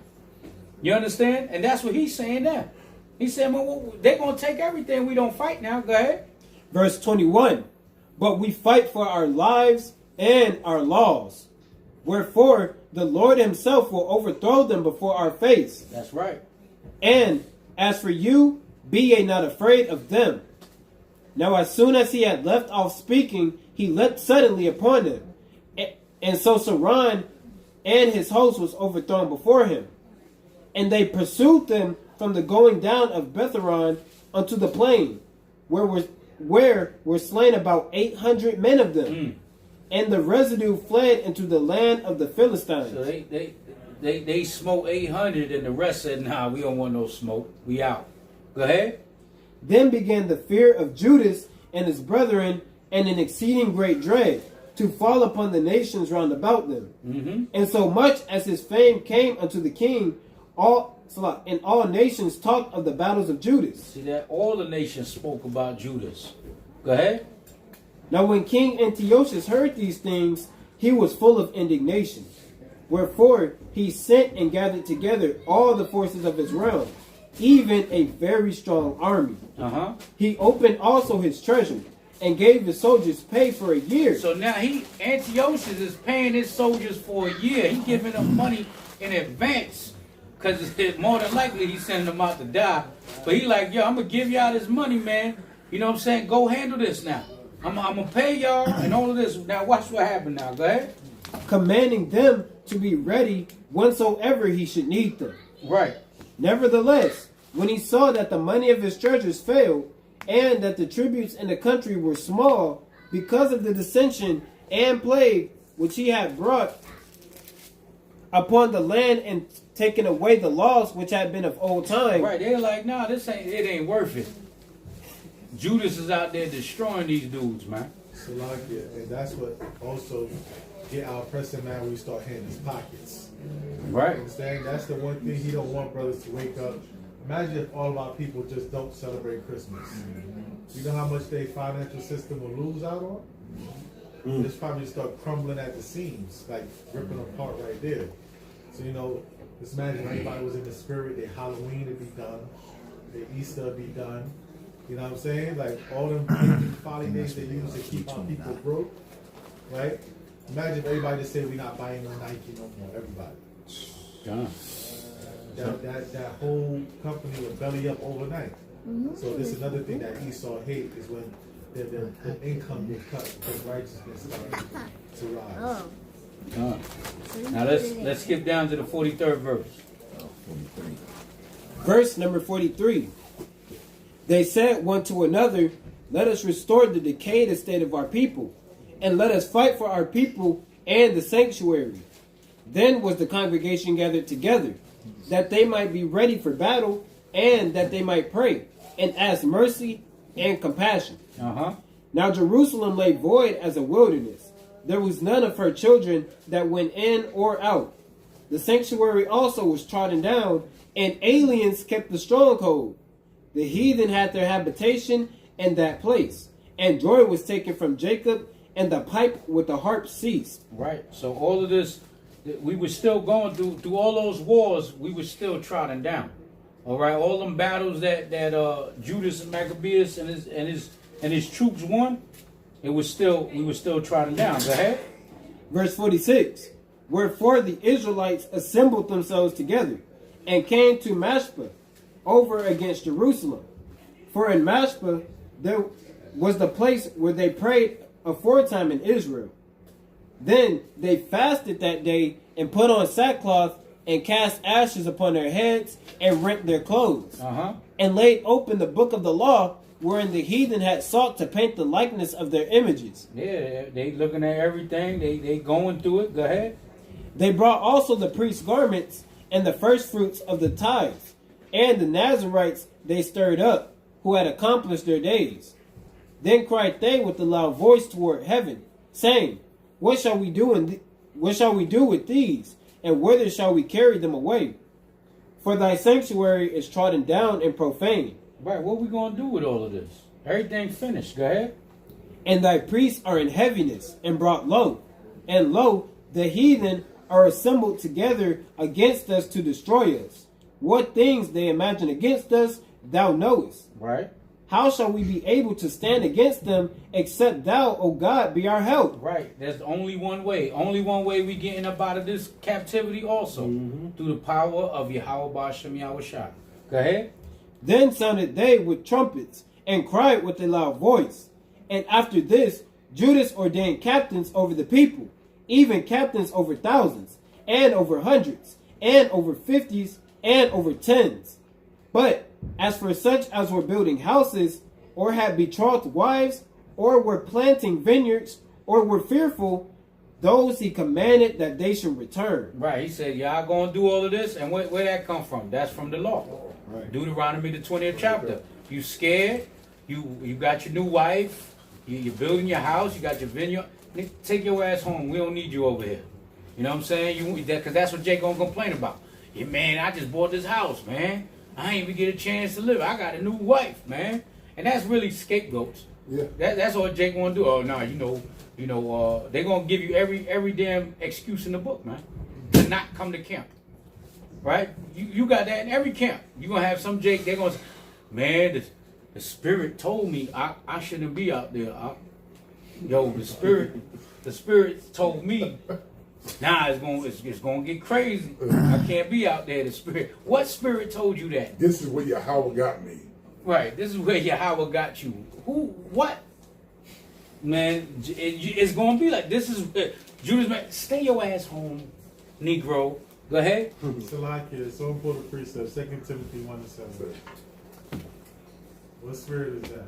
You understand? And that's what he's saying there. He said, well, they're going to take everything. We don't fight now. Go ahead. Verse 21. But we fight for our lives and our laws. Wherefore, the Lord himself will overthrow them before our face. That's right. And as for you, be ye not afraid of them. Now as soon as he had left off speaking, he leapt suddenly upon them. And so Saran and his host was overthrown before him. And they pursued them from the going down of Betharon unto the plain, where were slain about 800 men of them. And the residue fled into the land of the Philistines. So they smote 800, and the rest said, nah, we don't want no smoke. We out. Go ahead. Then began the fear of Judas and his brethren, and an exceeding great dread, to fall upon the nations round about them. And so much as his fame came unto the king, all nations talked of the battles of Judas. See that? All the nations spoke about Judas. Go ahead. Now when King Antiochus heard these things, he was full of indignation. Wherefore he sent and gathered together all the forces of his realm, even a very strong army. He opened also his treasure, and gave his soldiers pay for a year. So now Antiochus is paying his soldiers for a year. He's giving them money in advance, because it's more than likely he's sending them out to die. But he like, yo, I'm going to give y'all this money, man. You know what I'm saying? Go handle this now. I'm going to pay y'all and all of this. Now watch what happened now. Go ahead. Commanding them to be ready whensoever he should need them. Right. Nevertheless, when he saw that the money of his treasures failed, and that the tributes in the country were small, because of the dissension and plague which he had brought upon the land, and taken away the laws which had been of old time. Right, they're like, nah, it ain't worth it. Judas is out there destroying these dudes, man. Salakia, and that's what also get our pressing man when we start hitting his pockets. Right. You understand? That's the one thing he don't want brothers to wake up. Imagine if all of our people just don't celebrate Christmas. You know how much their financial system will lose out on? It's probably start crumbling at the seams, like ripping apart right there. So, you know, just imagine everybody was in the spirit, their Halloween would be done, their Easter would be done. You know what I'm saying? Like all them folly days they use to keep our people broke, right? Imagine if everybody just said we're not buying no Nike no more, everybody. That whole company would belly up overnight. So this is another thing that Esau hates is when the income gets cut because righteousness starts to rise. Now let's skip down to the 43rd verse. Verse number 43. They said one to another, let us restore the decayed estate of our people, and let us fight for our people and the sanctuary. Then was the congregation gathered together, that they might be ready for battle, and that they might pray, and ask mercy and compassion. Now Jerusalem lay void as a wilderness. There was none of her children that went in or out. The sanctuary also was trodden down, and aliens kept the stronghold. The heathen had their habitation in that place, and joy was taken from Jacob, and the pipe with the harp ceased. Right. So all of this, we were still going through all those wars. We were still trodden down. All right. All them battles that Judas and Maccabees and his troops won, we were still trodden down. Go ahead. Verse 46. Wherefore the Israelites assembled themselves together, and came to Mashpah, over against Jerusalem. For in Mashpah there was the place where they prayed aforetime in Israel. Then they fasted that day, and put on sackcloth, and cast ashes upon their heads, and rent their clothes, and laid open the book of the law, wherein the heathen had sought to paint the likeness of their images. Yeah, they looking at everything. They going through it. Go ahead. They brought also the priest's garments, and the first fruits of the tithes, and the Nazarites they stirred up, who had accomplished their days. Then cried they with a loud voice toward heaven, saying, What shall we do with these, and whither shall we carry them away? For thy sanctuary is trodden down and profane. Right, what we going to do with all of this? Everything finished. Go ahead. And thy priests are in heaviness, and brought low. And lo, the heathen are assembled together against us to destroy us. What things they imagine against us, thou knowest. Right. How shall we be able to stand against them, except thou, O God, be our help? Right. There's only one way. Only one way we getting up out of this captivity also. Through the power of Yahweh Ba'ashem Yahushua. Go ahead. Then sounded they with trumpets, and cried with a loud voice. And after this, Judas ordained captains over the people, even captains over thousands, and over hundreds, and over fifties, and over tens. But as for such as were building houses, or had betrothed wives, or were planting vineyards, or were fearful, those he commanded that they should return. Right. He said, y'all going to do all of this? And where that come from? That's from the law. Right. Deuteronomy, the 20th chapter. You scared. You got your new wife. You're building your house. You got your vineyard. Take your ass home. We don't need you over here. You know what I'm saying? Because that's what Jake going to complain about. Yeah, man, I just bought this house, man. I ain't even get a chance to live. I got a new wife, man. And that's really scapegoats. Yeah. That's what Jake want to do. Oh, no, they're going to give you every damn excuse in the book, man, to not come to camp. Right? You got that in every camp. You're going to have some Jake, they're going to say, man, the spirit told me I shouldn't be out there. The spirit told me, nah, it's going to get crazy. I can't be out there. The spirit. What spirit told you that? This is where Yahweh got me. Right. This is where Yahweh got you. Who? What? Man, it's going to be like this. Is Judas, man, stay your ass home, Negro. Go ahead. Salakia, so important precept, 2 Timothy 1:7. What spirit is that?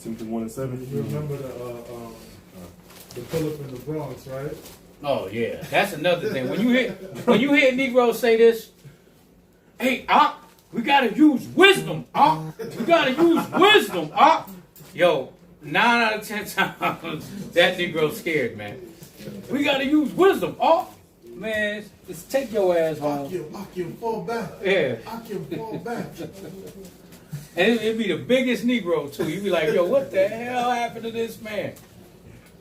Timothy 1:7. You remember the Philip in the Bronx, right? Oh yeah, that's another thing. When you hear Negroes say this, hey, we gotta use wisdom, we gotta use wisdom, Yo, 9 out of 10 times that Negro scared, man. We gotta use wisdom, man. Just take your ass home. I can fall back. Yeah. I can fall back. And it'd be the biggest Negro too. You'd be like, yo, what the hell happened to this man?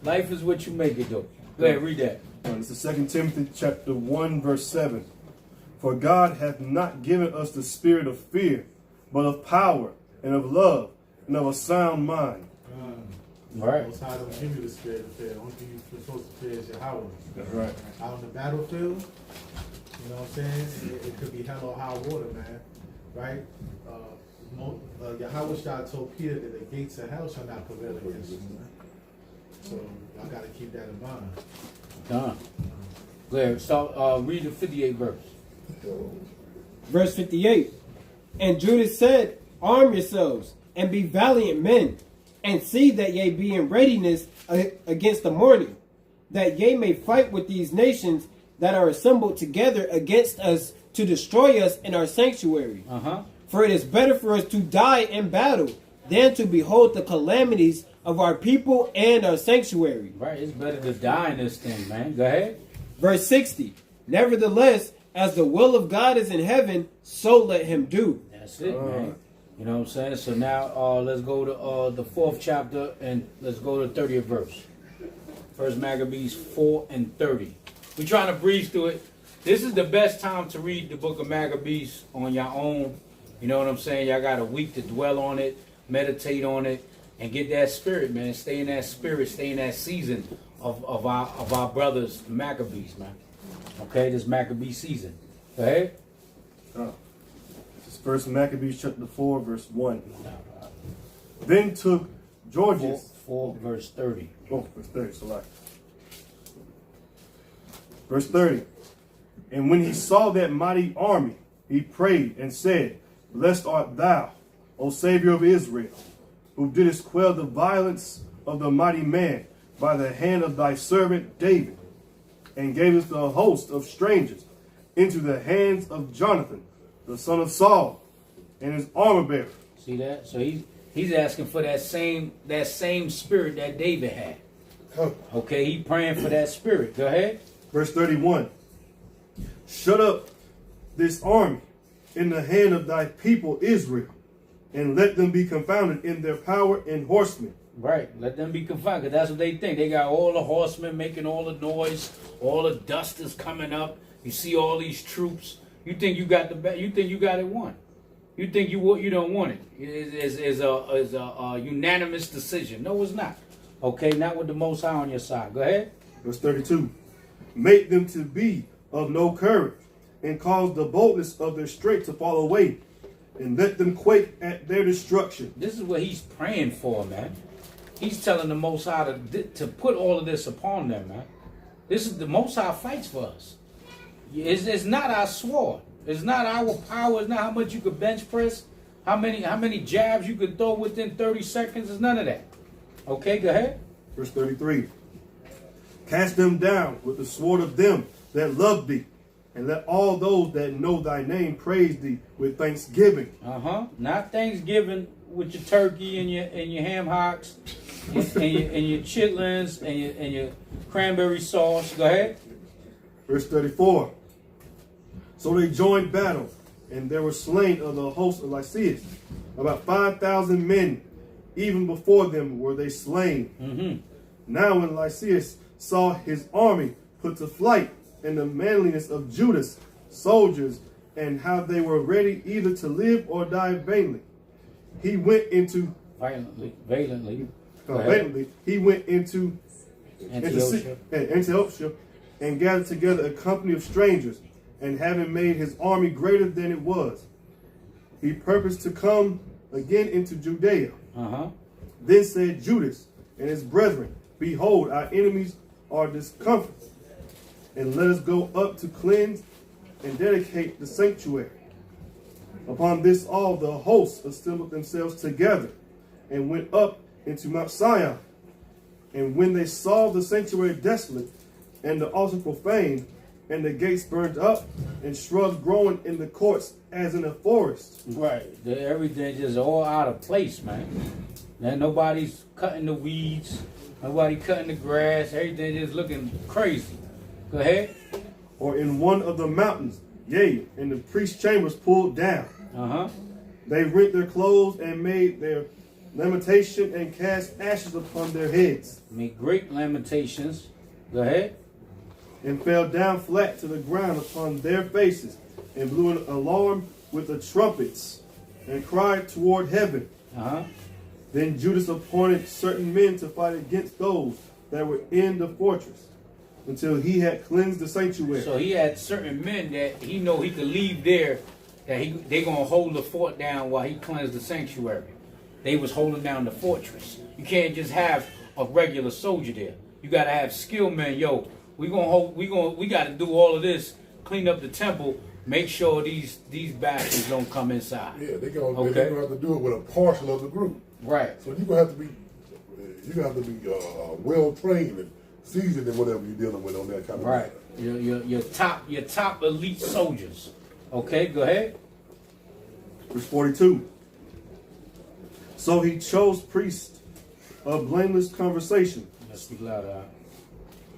Life is what you make it, though. Go ahead, read that. This is 2 Timothy chapter 1, verse 7. For God hath not given us the spirit of fear, but of power and of love and of a sound mind. Right. Most High don't give you the spirit of fear. The only thing you're supposed to fear is Yahweh. That's right. Out on the battlefield, you know what I'm saying? It could be hell or high water, man. Right? Yahweh Shah told Peter that the gates of hell shall not prevail against you. So I got to keep that in mind. Done. Go ahead. So read the 58th verse. Verse 58. And Judas said, arm yourselves, and be valiant men, and see that ye be in readiness against the morning, that ye may fight with these nations that are assembled together against us to destroy us in our sanctuary. For it is better for us to die in battle than to behold the calamities of our people and our sanctuary. Right, it's better to die in this thing, man. Go ahead. Verse 60. Nevertheless, as the will of God is in heaven, so let him do. That's it, man. You know what I'm saying? So now let's go to the 4th chapter and let's go to the 30th verse. First Maccabees 4 and 30. We're trying to breeze through it. This is the best time to read the book of Maccabees on your own. You know what I'm saying? Y'all got a week to dwell on it, meditate on it, and get that spirit, man. Stay in that spirit, stay in that season of our brothers, the Maccabees, man. Okay, this Maccabee season. Go ahead. This is First Maccabees chapter 4, verse 1. Then took Georgius. 4 verse 30. Oh, verse 30, so like. Verse 30. And when he saw that mighty army, he prayed and said, Blessed art thou, O Savior of Israel, who didst quell the violence of the mighty man by the hand of thy servant David, and gavest the host of strangers into the hands of Jonathan, the son of Saul, and his armor bearer. See that? So he's asking for that same spirit that David had. Okay, he praying for that spirit. Go ahead. Verse 31. Shut up this army in the hand of thy people Israel, and let them be confounded in their power and horsemen. Right, let them be confounded, because that's what they think. They got all the horsemen making all the noise, all the dust is coming up. You see all these troops, You think you got you think you got it won. You think you don't want it. It's a unanimous decision. No, it's not. Okay, not with the Most High on your side. Go ahead. Verse 32. Make them to be of no courage, and cause the boldness of their strength to fall away, and let them quake at their destruction. This is what he's praying for, man. He's telling the Most High to put all of this upon them, man. This is the Most High fights for us. It's not our sword. It's not our power. It's not how much you could bench press, how many jabs you could throw within 30 seconds. It's none of that. Okay, go ahead. Verse 33. Cast them down with the sword of them that love thee, and let all those that know thy name praise thee with thanksgiving. Not Thanksgiving with your turkey and your ham hocks and your chitlins and your cranberry sauce. Go ahead. Verse 34. So they joined battle, and there were slain of the host of Lycius about 5,000 men. Even before them were they slain. Now when Lycius saw his army put to flight, and the manliness of Judas soldiers, and how they were ready either to live or die vainly, he went into valiantly. He went into Antiochia, and gathered together a company of strangers, and having made his army greater than it was, he purposed to come again into Judea. Then said Judas and his brethren, behold, our enemies are discomfited, and let us go up to cleanse and dedicate the sanctuary. Upon this all the hosts assembled themselves together, and went up into Mount Sion. And when they saw the sanctuary desolate, and the altar profaned, and the gates burned up, and shrubs growing in the courts as in a forest. Right. Everything just all out of place, man. Now nobody's cutting the weeds, nobody cutting the grass, everything just looking crazy. Go ahead. Or in one of the mountains, yea, and the priest's chambers pulled down. They rent their clothes and made their lamentation and cast ashes upon their heads. Make great lamentations. Go ahead. And fell down flat to the ground upon their faces, and blew an alarm with the trumpets, and cried toward heaven. Then Judas appointed certain men to fight against those that were in the fortress, until he had cleansed the sanctuary. So he had certain men that he know he could leave there, that they gonna hold the fort down while he cleansed the sanctuary. They was holding down the fortress. You can't just have a regular soldier there. You gotta have skilled men. Yo, we gotta do all of this, clean up the temple, make sure these bastards don't come inside. Yeah, they're gonna have to do it with a partial of the group. Right. So you're gonna have to be well trained and seasoned in whatever you're dealing with on that kind of right. Your top elite soldiers. Okay, go ahead. Verse 42. So he chose priests of blameless conversation, Speak louder.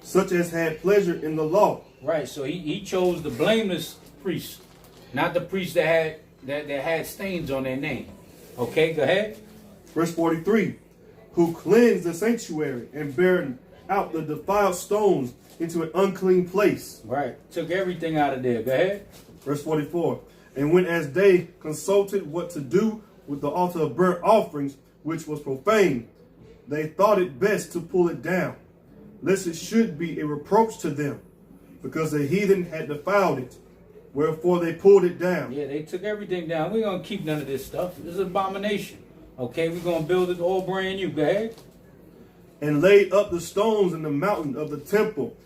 such as had pleasure in the law. Right. So he chose the blameless priests, not the priests that had stains on their name. Okay, go ahead. Verse 43. Who cleansed the sanctuary and buried out the defiled stones into an unclean place. Right. Took everything out of there. Go ahead. Verse 44. And when as they consulted what to do with the altar of burnt offerings, which was profane, they thought it best to pull it down, lest it should be a reproach to them, because the heathen had defiled it. Wherefore they pulled it down. Yeah, they took everything down. We're going to keep none of this stuff. This is an abomination. Okay, we're going to build it all brand new. Go ahead. And laid up the stones in the mountain of the temple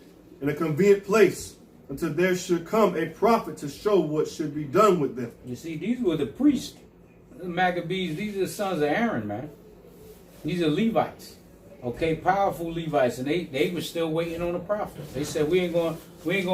in a convenient place, until there should come a prophet to show what should be done with them. You see, these were the priests. The Maccabees, these are the sons of Aaron, man. These are Levites. Okay, powerful Levites, and they were still waiting on a prophet. They said we ain't gonna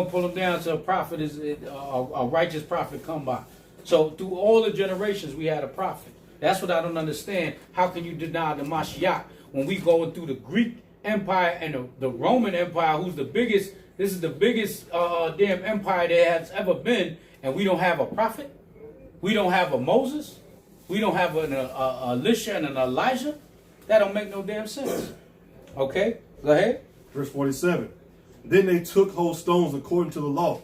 pull them down till a prophet a righteous prophet come by. So through all the generations we had a prophet. That's what I don't understand. How can you deny the Mashiach when we going through the Greek Empire and the Roman Empire, who's the biggest? This is the biggest damn empire there has ever been, and we don't have a prophet. We don't have a Moses. We don't have an Elisha and an Elijah. That don't make no damn sense. Okay, go ahead. Verse 47. Then they took whole stones according to the law,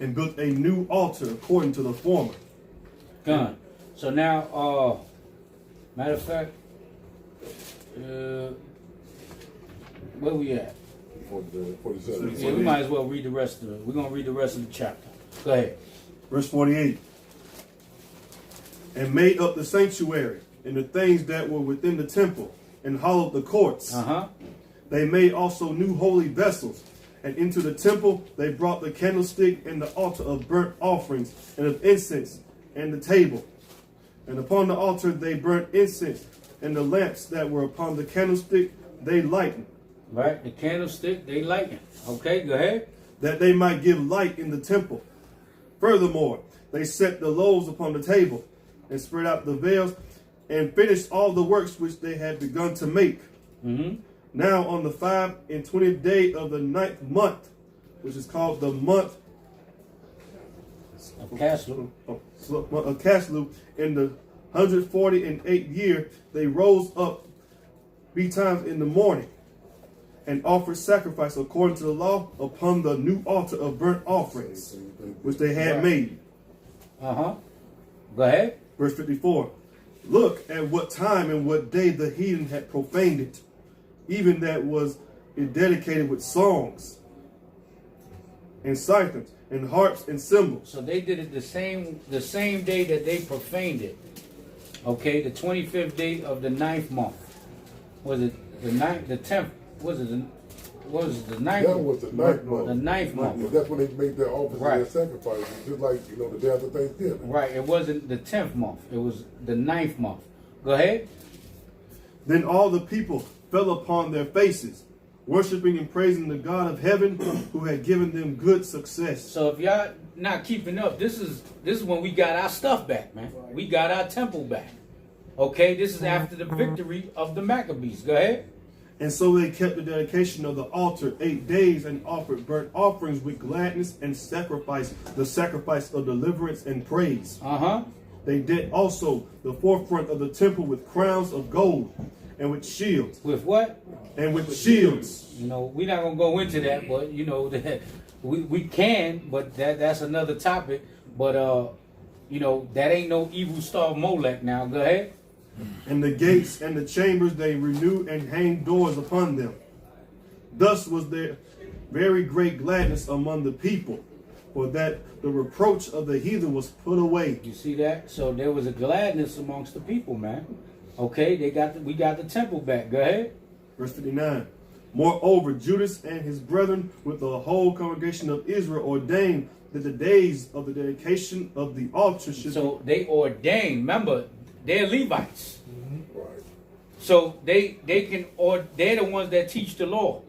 and built a new altar according to the former. Done. So now, matter of fact, where we at? 47. Yeah, we might as well read the rest of it. We're going to read the rest of the chapter. Go ahead. Verse 48. And made up the sanctuary and the things that were within the temple, and hollowed the courts. They made also new holy vessels, and into the temple they brought the candlestick and the altar of burnt offerings and of incense and the table. And upon the altar they burnt incense, and the lamps that were upon the candlestick they lightened. Right, the candlestick they lightened. Okay, go ahead. That they might give light in the temple. Furthermore, they set the loaves upon the table, and spread out the veils, and finished all the works which they had begun to make. Now on the 25th day of the 9th month, which is called the month of Caslu, in the 148th year, they rose up betimes in the morning, and offered sacrifice according to the law upon the new altar of burnt offerings, which they had made. Go ahead. Verse 54. Look at what time and what day the heathen had profaned it, even that was it dedicated with songs and cymbals and harps and cymbals. So they did it the same day that they profaned it. Okay, the 25th day of the 9th month. Was it the 9th, the 10th? Was it the 9th? That was the 9th month. The 9th month. Yeah, that's when they make their offerings and their sacrifices, just like, the day after Thanksgiving. Right, it wasn't the 10th month. It was the 9th month. Go ahead. Then all the people fell upon their faces, worshiping and praising the God of heaven, who had given them good success. So if y'all not keeping up, this is when we got our stuff back, man. We got our temple back. Okay, this is after the victory of the Maccabees. Go ahead. And so they kept the dedication of the altar 8 days, and offered burnt offerings with gladness, and sacrificed the sacrifice of deliverance and praise. They did also the forefront of the temple with crowns of gold, and with shields. With what? And with shields. We're not gonna go into that, but that we can, but that's another topic. But that ain't no evil star Molech. Now go ahead. And the gates and the chambers they renewed, and hanged doors upon them. Thus was there very great gladness among the people, for that the reproach of the heathen was put away. You see that? So there was a gladness amongst the people, man. Okay, we got the temple back. Go ahead. Verse 59. Moreover, Judas and his brethren with the whole congregation of Israel ordained that the days of the dedication of the altar should they ordained. Remember, they're Levites. Right. So they're the ones that teach the law.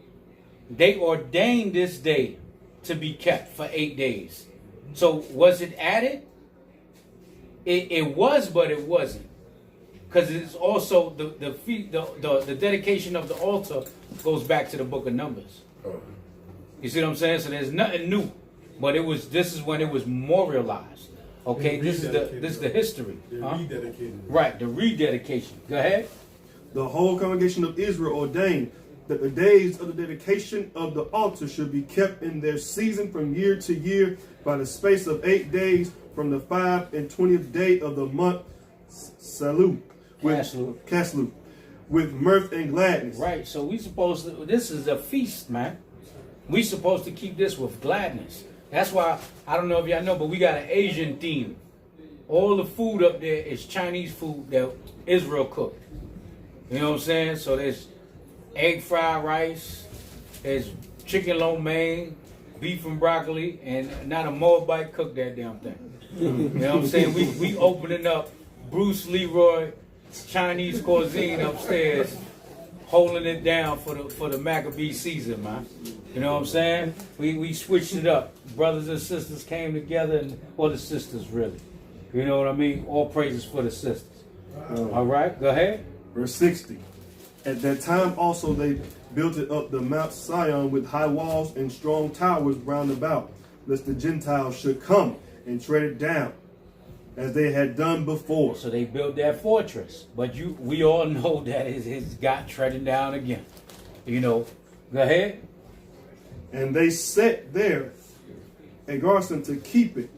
They ordained this day to be kept for 8 days. So was it added? It was, but it wasn't. Because it's also the dedication of the altar goes back to the book of Numbers. You see what I'm saying? So there's nothing new. But this is when it was memorialized. Okay, this is the history. Rededicated. Right, the rededication. Go ahead. The whole congregation of Israel ordained that the days of the dedication of the altar should be kept in their season from year to year by the space of 8 days from the 25th day of the month Caslu, with mirth and gladness. Right, so this is a feast, man. We supposed to keep this with gladness. That's why, I don't know if y'all know, but we got an Asian theme. All the food up there is Chinese food that Israel cooked. You know what I'm saying? So there's egg fried rice, there's chicken lo mein, beef and broccoli, and not a Moabite cooked that damn thing. You know what I'm saying? We opening up Bruce Leroy Chinese cuisine upstairs, holding it down for the Maccabee season, man. You know what I'm saying? We switched it up. Brothers and sisters came together, or the sisters really. You know what I mean? All praises for the sisters. All right, go ahead. Verse 60. At that time also they built it up the Mount Sion with high walls and strong towers round about, lest the Gentiles should come and tread it down, as they had done before. So they built that fortress. But we all know that it's got treading down again. Go ahead. And they set there and Garson to keep it,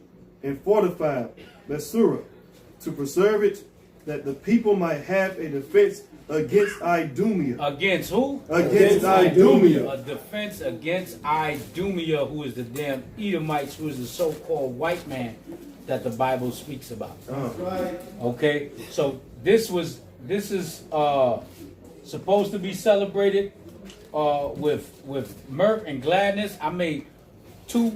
and fortified Mesura to preserve it, that the people might have a defense against Idumea. Against who? Against Idumea. A defense against Idumea, who is the damn Edomites, who is the so-called white man that the Bible speaks about. Okay, so this is supposed to be celebrated with mirth and gladness. I made 2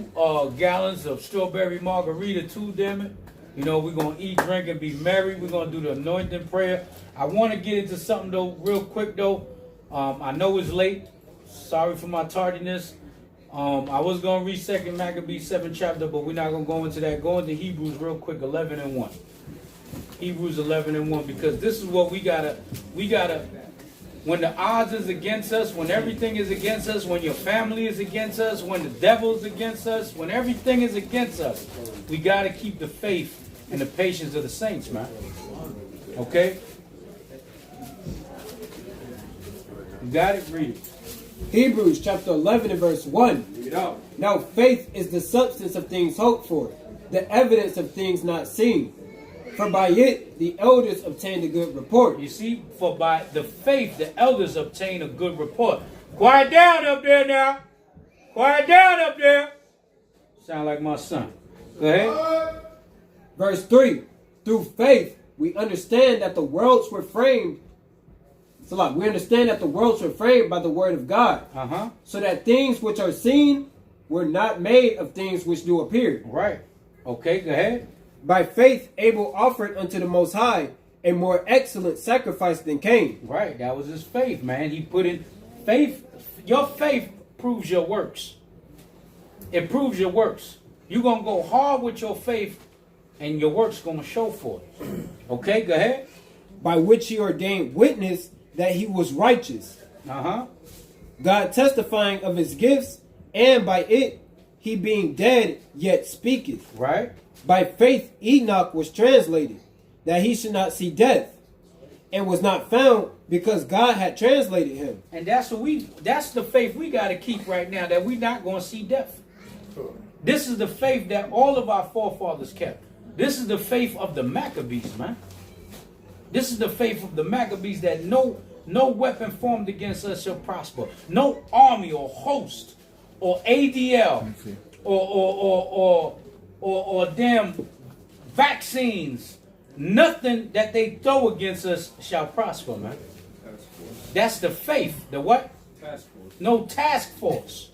gallons of strawberry margarita too, damn it. You know, we're going to eat, drink, and be merry. We're going to do the anointing prayer. I want to get into something, though, real quick, though. I know it's late. Sorry for my tardiness. I was going to read 2 Maccabees 7 chapter, but we're not going to go into that. Go into Hebrews real quick, 11 and 1. Hebrews 11 and 1, because this is what we gotta, when the odds is against us, when everything is against us, when your family is against us, when the devil is against us, when everything is against us, we got to keep the faith and the patience of the saints, man. Okay? You got it? Read it. Hebrews chapter 11 and verse 1. Now faith is the substance of things hoped for, the evidence of things not seen. For by it the elders obtained a good report. You see, for by the faith the elders obtained a good report. Quiet down up there now. Quiet down up there. Sound like my son. Go ahead. Verse 3. Through faith we understand that the worlds were framed. It's a lot. We understand that the worlds were framed by the word of God. So that things which are seen were not made of things which do appear. Right. Okay, go ahead. By faith Abel offered unto the Most High a more excellent sacrifice than Cain. Right, that was his faith, man. He put in faith. Your faith proves your works. It proves your works. You're going to go hard with your faith, and your works going to show for it. Okay, go ahead. By which he ordained witness that he was righteous. God testifying of his gifts, and by it he being dead yet speaketh. Right. By faith Enoch was translated, that he should not see death, and was not found because God had translated him. And that's the faith we got to keep right now, that we're not going to see death. This is the faith that all of our forefathers kept. This is the faith of the Maccabees, man. This is the faith of the Maccabees, that no weapon formed against us shall prosper. No army or host or ADL or damn vaccines, nothing that they throw against us shall prosper, man. That's the faith. The what? Task force. No task force.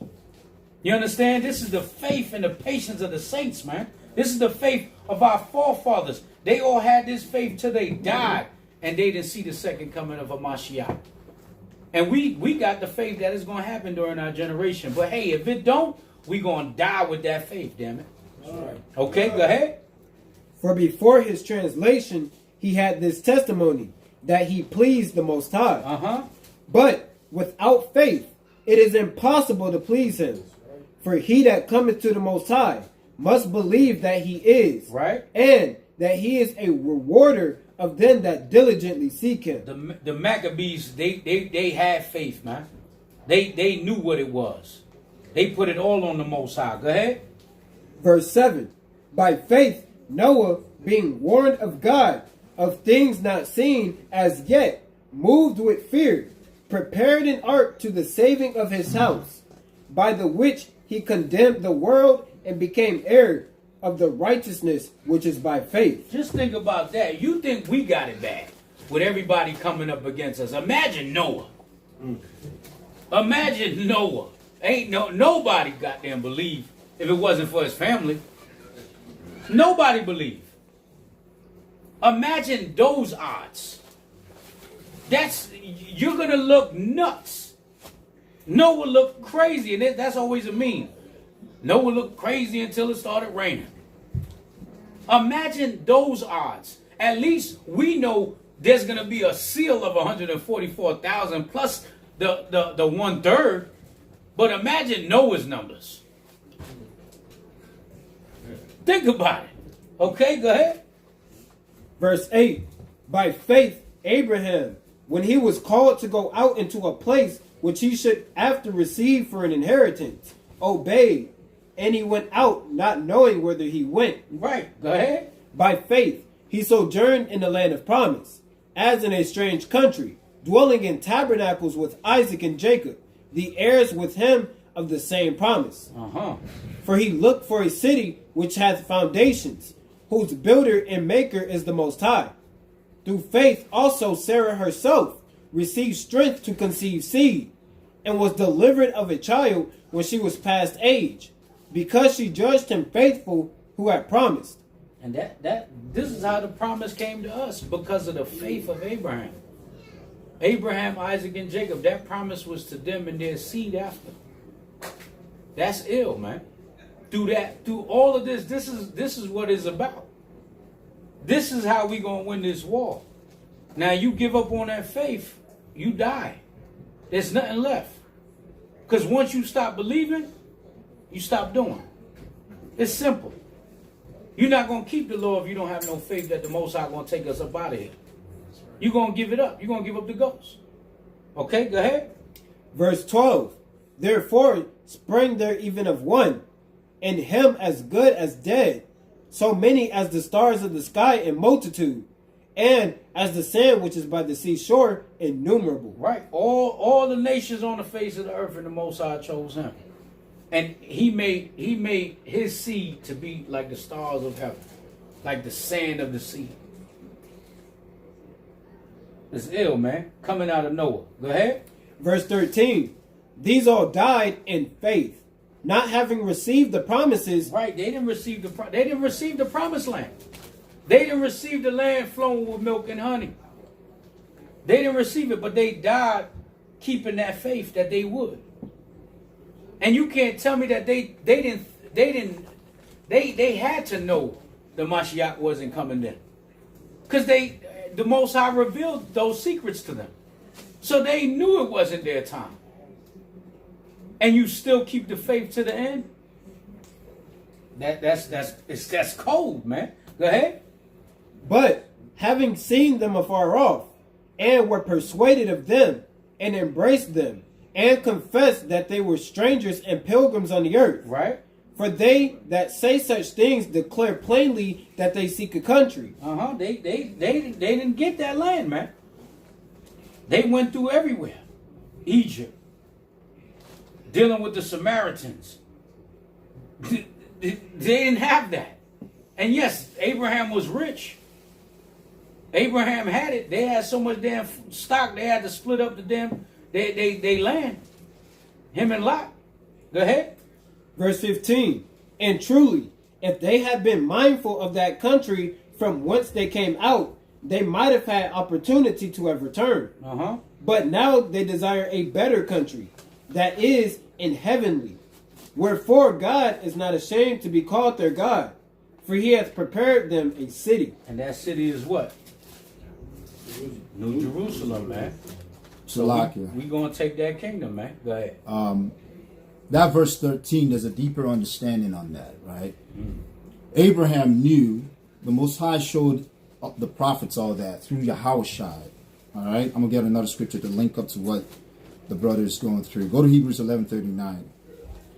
You understand? This is the faith and the patience of the saints, man. This is the faith of our forefathers. They all had this faith till they died, and they didn't see the second coming of a Mashiach. And we got the faith that is going to happen during our generation. But hey, if it don't, we're going to die with that faith, damn it. Okay, go ahead. For before his translation, he had this testimony, that he pleased the Most High. But without faith, it is impossible to please him. For he that cometh to the Most High must believe that he is, right, and that he is a rewarder of them that diligently seek him. The Maccabees, they had faith, man. They knew what it was. They put it all on the Most High. Go ahead. Verse 7. By faith Noah, being warned of God of things not seen as yet, moved with fear, prepared an ark to the saving of his house, by the which he condemned the world and became heir of the righteousness which is by faith. Just think about that. You think we got it bad with everybody coming up against us. Imagine Noah. Imagine Noah. Nobody goddamn believe if it wasn't for his family. Nobody believe. Imagine those odds. You're gonna look nuts. Noah looked crazy, and that's always a meme. Noah looked crazy until it started raining. Imagine those odds. At least we know there's gonna be a seal of 144,000 plus the 1/3. But imagine Noah's numbers. Think about it. Okay, go ahead. Verse 8. By faith Abraham, when he was called to go out into a place which he should after receive for an inheritance, obeyed, and he went out, not knowing whither he went. Right, go ahead. By faith, he sojourned in the land of promise, as in a strange country, dwelling in tabernacles with Isaac and Jacob, the heirs with him of the same promise. For he looked for a city which hath foundations, whose builder and maker is the Most High. Through faith also Sarah herself received strength to conceive seed, and was delivered of a child when she was past age, because she judged him faithful who had promised. And this is how the promise came to us, because of the faith of Abraham. Abraham, Isaac, and Jacob, that promise was to them and their seed after. That's ill, man. Through all of this, this is what it's about. This is how we gonna win this war. Now you give up on that faith, you die. There's nothing left. Because once you stop believing, you stop doing. It's simple. You're not going to keep the law if you don't have no faith that the Most High going to take us up out of here. You're going to give it up. You're going to give up the ghost. Okay, go ahead. Verse 12. Therefore sprang there even of one, and him as good as dead, so many as the stars of the sky in multitude, and as the sand which is by the seashore, innumerable. Right. All the nations on the face of the earth, and the Most High chose him. And he made his seed to be like the stars of heaven, like the sand of the sea. It's ill, man. Coming out of Noah. Go ahead. Verse 13. These all died in faith, not having received the promises. Right. They didn't receive the promised land. They didn't receive the land flowing with milk and honey. They didn't receive it, but they died keeping that faith that they would. And you can't tell me that they had to know the Mashiach wasn't coming then. Because the Most High revealed those secrets to them. So they knew it wasn't their time. And you still keep the faith to the end? That's cold, man. Go ahead. But having seen them afar off, and were persuaded of them, and embraced them, and confessed that they were strangers and pilgrims on the earth. Right. For they that say such things declare plainly that they seek a country. They didn't get that land, man. They went through everywhere. Egypt. Dealing with the Samaritans. They didn't have that. And yes, Abraham was rich. Abraham had it. They had so much damn stock, they had to split up the damn they land. Him and Lot. Go ahead. Verse 15. And truly, if they had been mindful of that country from whence they came out, they might have had opportunity to have returned. But now they desire a better country, that is in heavenly. Wherefore God is not ashamed to be called their God, for he hath prepared them a city. And that city is what? New Jerusalem, man. So we going to take that kingdom, man. Go ahead. That verse 13, there's a deeper understanding on that, right? Abraham knew, the Most High showed the prophets all that through Yahushua. All right? I'm going to get another scripture to link up to what the brother is going through. Go to Hebrews 11:39.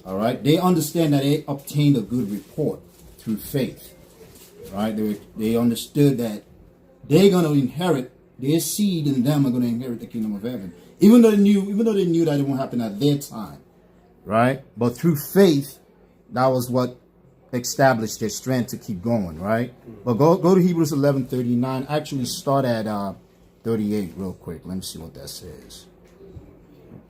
All right? They understand that they obtained a good report through faith. Right? They understood that they're going to inherit, their seed and them are going to inherit the kingdom of heaven. Even though they knew that it won't happen at their time. Right? But through faith, that was what established their strength to keep going, right? But go to Hebrews 11:39. Actually start at 38 real quick. Let me see what that says.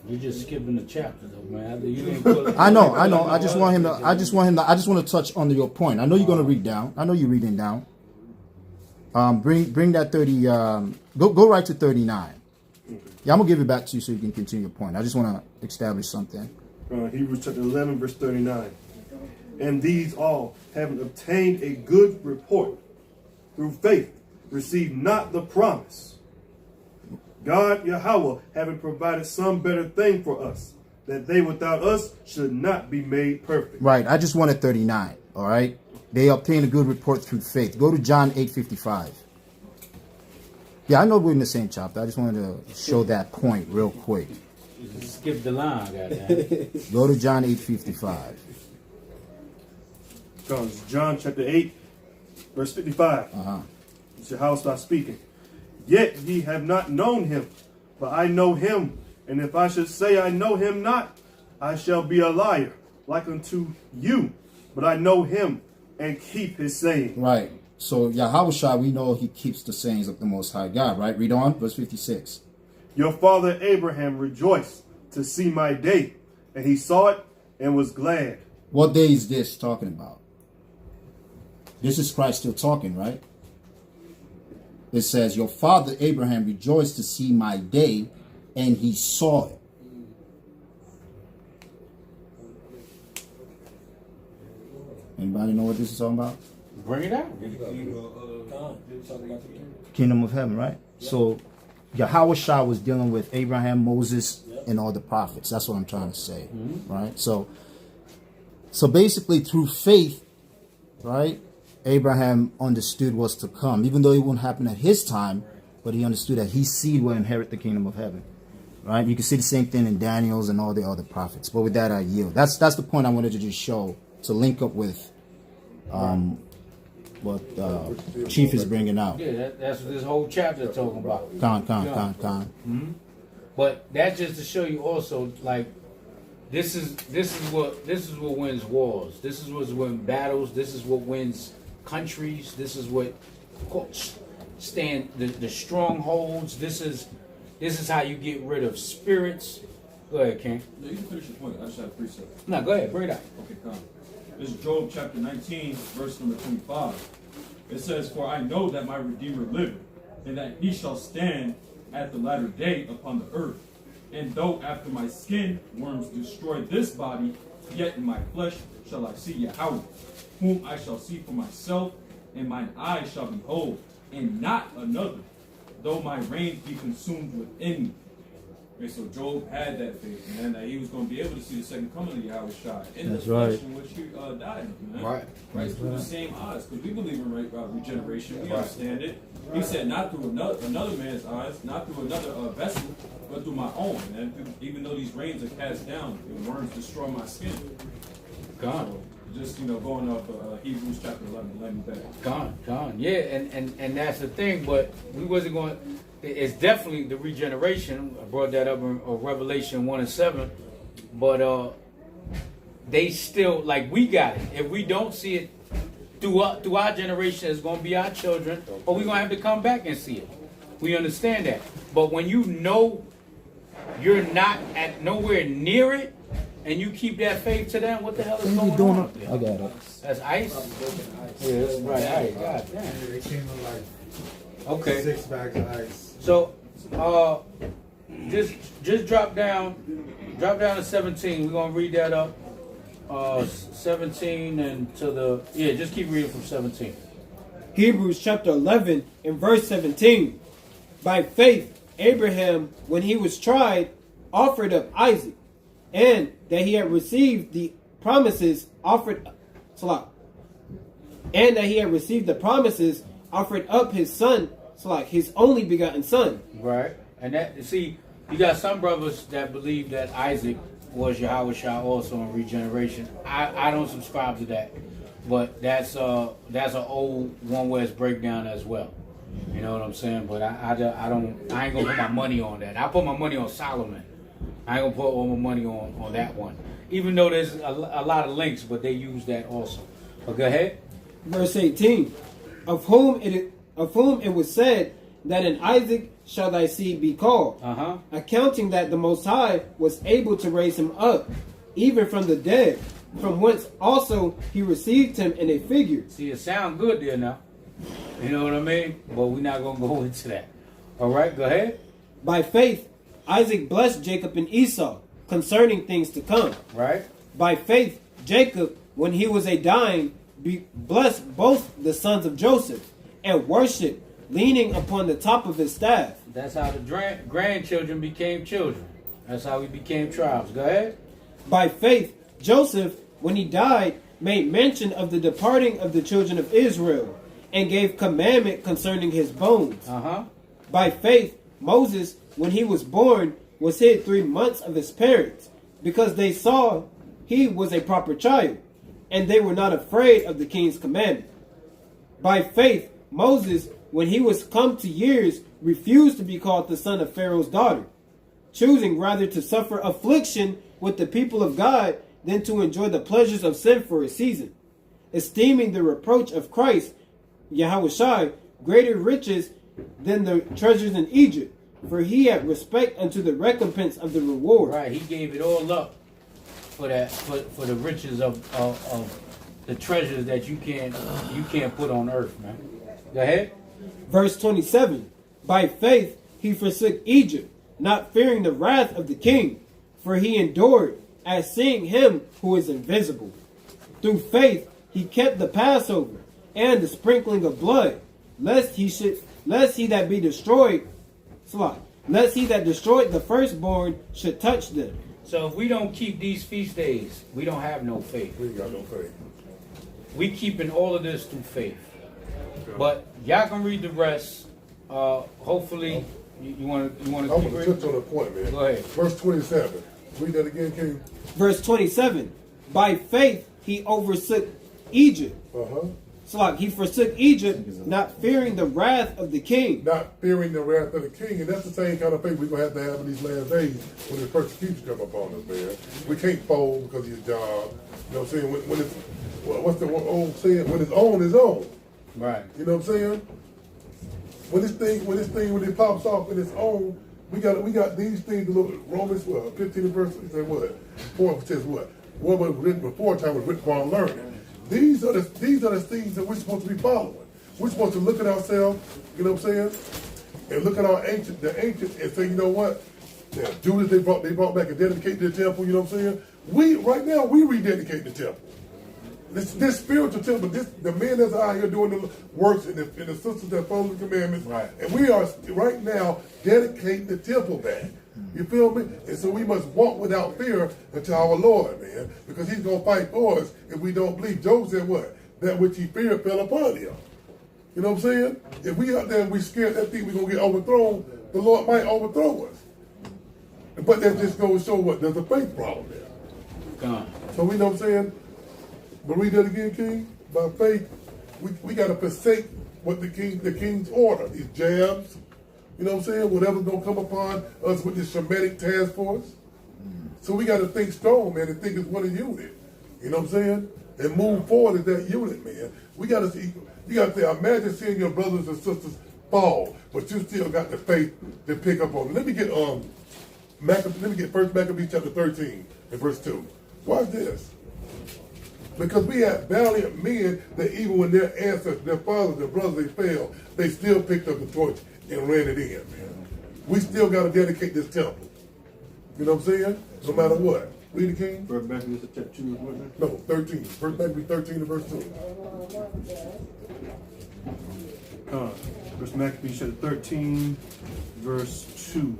You're just skipping the chapter though, man. You didn't put I know. I just want to touch on your point. I know you're gonna read down. I know you're reading down. Bring that 30 go right to 39. Yeah, I'm gonna give it back to you so you can continue your point. I just want to establish something. Hebrews chapter 11, verse 39. And these all, having obtained a good report through faith, received not the promise. God, Yahweh, having provided some better thing for us, that they without us should not be made perfect. Right. I just wanted 39. All right. They obtained a good report through faith. Go to John 8:55. Yeah, I know we're in the same chapter. I just wanted to show that point real quick. Skip the line, goddamn. Go to John 8:55. Comes John chapter 8, verse 55. It's Yahweh speaking. Yet ye have not known him, but I know him. And if I should say I know him not, I shall be a liar, like unto you. But I know him and keep his saying. Right. So Yahweh, we know he keeps the sayings of the Most High God, right? Read on, verse 56. Your father Abraham rejoiced to see my day, and he saw it and was glad. What day is this talking about? This is Christ still talking, right? It says, your father Abraham rejoiced to see my day, and he saw it. Anybody know what this is talking about? Bring it out. Kingdom of heaven, right? So Yahweh Shah was dealing with Abraham, Moses, and all the prophets. That's what I'm trying to say, right? So basically through faith, right, Abraham understood what's to come, even though it wouldn't happen at his time, but he understood that his seed will inherit the kingdom of heaven, right? You can see the same thing in Daniel's and all the other prophets. But with that, I yield. That's the point I wanted to just show, to link up with what Chief is bringing out. Yeah, that's what this whole chapter is talking about. Con. But that's just to show you also, like, this is what wins wars. This is what wins battles. This is what wins countries. This is what stand the strongholds. This is how you get rid of spirits. Go ahead, King. No, you can finish your point. I just have a precept. No, go ahead. Bring it out. Okay, come. This is Job chapter 19, verse number 25. It says, for I know that my Redeemer liveth, and that he shall stand at the latter day upon the earth. And though after my skin worms destroy this body, yet in my flesh shall I see Yahweh, whom I shall see for myself, and mine eyes shall behold, and not another, though my reins be consumed within me. Okay, so Job had that faith, man, that he was going to be able to see the second coming of Yahweh Shai in the flesh in which he died, man. Right, through the same eyes, because we believe in regeneration, we understand it. He said, not through another man's eyes, not through another vessel, but through my own, man. Even though these rains are cast down, and worms destroy my skin. God. So, just, going off Hebrews chapter 11, let me back. Gone. Yeah, and that's the thing, but we wasn't going. It's definitely the regeneration. I brought that up in Revelation 1 and 7, but they still, like, we got it. If we don't see it through our generation, it's going to be our children, or we're going to have to come back and see it. We understand that. But when you know you're not at nowhere near it, and you keep that faith to them, what the hell is going on? I got it. That's ice? Yeah, that's right. Ice. God damn. They came in like Okay. 6 bags of ice. So, just drop down to 17. We're gonna read that up. 17 and to just keep reading from 17. Hebrews chapter 11 and verse 17. By faith, Abraham, when he was tried, offered up Isaac, and that he had received the promises, offered up his son, his only begotten son. Right. And that, see, you got some brothers that believe that Isaac was Yahweh Shah also in regeneration. I don't subscribe to that, but that's an old One West breakdown as well. You know what I'm saying? But I ain't gonna put my money on that. I put my money on Solomon. I ain't gonna put all my money on that one. Even though there's a lot of links, but they use that also. But go ahead. Verse 18. Of whom it was said that in Isaac shall thy seed be called, accounting that the Most High was able to raise him up, even from the dead, from whence also he received him in a figure. See, it sounds good there now. You know what I mean? But we're not going to go into that. All right, go ahead. By faith, Isaac blessed Jacob and Esau concerning things to come. Right. By faith, Jacob, when he was a dying, blessed both the sons of Joseph and worshiped, leaning upon the top of his staff. That's how the grandchildren became children. That's how we became tribes. Go ahead. By faith, Joseph, when he died, made mention of the departing of the children of Israel, and gave commandment concerning his bones. By faith, Moses, when he was born, was hid 3 months of his parents, because they saw he was a proper child, and they were not afraid of the king's commandment. By faith, Moses, when he was come to years, refused to be called the son of Pharaoh's daughter, choosing rather to suffer affliction with the people of God than to enjoy the pleasures of sin for a season, esteeming the reproach of Christ, Yahushua, greater riches than the treasures in Egypt, for he had respect unto the recompense of the reward. Right, he gave it all up for that, for the riches of the treasures that you can't put on earth, man. Go ahead. Verse 27. By faith he forsook Egypt, not fearing the wrath of the king, for he endured, as seeing him who is invisible. Through faith he kept the Passover and the sprinkling of blood, lest he that destroyed the firstborn should touch them. So if we don't keep these feast days, we don't have no faith. We ain't got no faith. We keeping all of this through faith. But y'all can read the rest. Hopefully, you want to I'm keep going to reading? touch on a point, man. Go ahead. Verse 27. Read that again, King. Verse 27. By faith he overtook Egypt. He forsook Egypt, not fearing the wrath of the king. Not fearing the wrath of the king. And that's the same kind of faith we're going to have in these last days when the persecution come upon us, man. We can't fold because of your job. You know what I'm saying? When it's, what's the old saying? When it's on, it's on. Right. You know what I'm saying? When it pops off and it's on, we got these things. Romans 15 verse say what? 4 says what? What was written before time was written for our learning. These are the things that we're supposed to be following. We're supposed to look at ourselves, you know what I'm saying, and look at the ancient, and say, you know what? Yeah, Judas they brought back and dedicated the temple. You know what I'm saying? We rededicate the temple. This spiritual temple, the men that's out here doing the works and the sisters that follow the commandments, right. And we are right now dedicating the temple back. You feel me? And so we must walk without fear unto our Lord, man, because he's going to fight for us if we don't believe. Job said what? That which he feared fell upon him. You know what I'm saying? If we out there and we scared that thing we're going to get overthrown, the Lord might overthrow us. But that just goes to show what? There's a faith problem there. God. So we know what I'm saying? But read that again, King. By faith, we got to forsake what the king's order, these jabs. You know what I'm saying? Whatever's going to come upon us with this Shemitic task force. So we got to think strong, man, and think as one unit. You know what I'm saying? And move forward as that unit, man. We got to see, you got to say, imagine seeing your brothers and sisters fall, but you still got the faith to pick up on it. Let me get 1 Maccabees chapter 13 and verse 2. Watch this. Because we have valiant men that even when their ancestors, their fathers, their brothers, they fell, they still picked up the torch and ran it in, man. We still got to dedicate this temple. You know what I'm saying? No matter what. Read the King. 1 Maccabees chapter 2 is what? No, 13. 1 Maccabees 13 and verse 2. 1 Maccabees chapter 13, verse 2.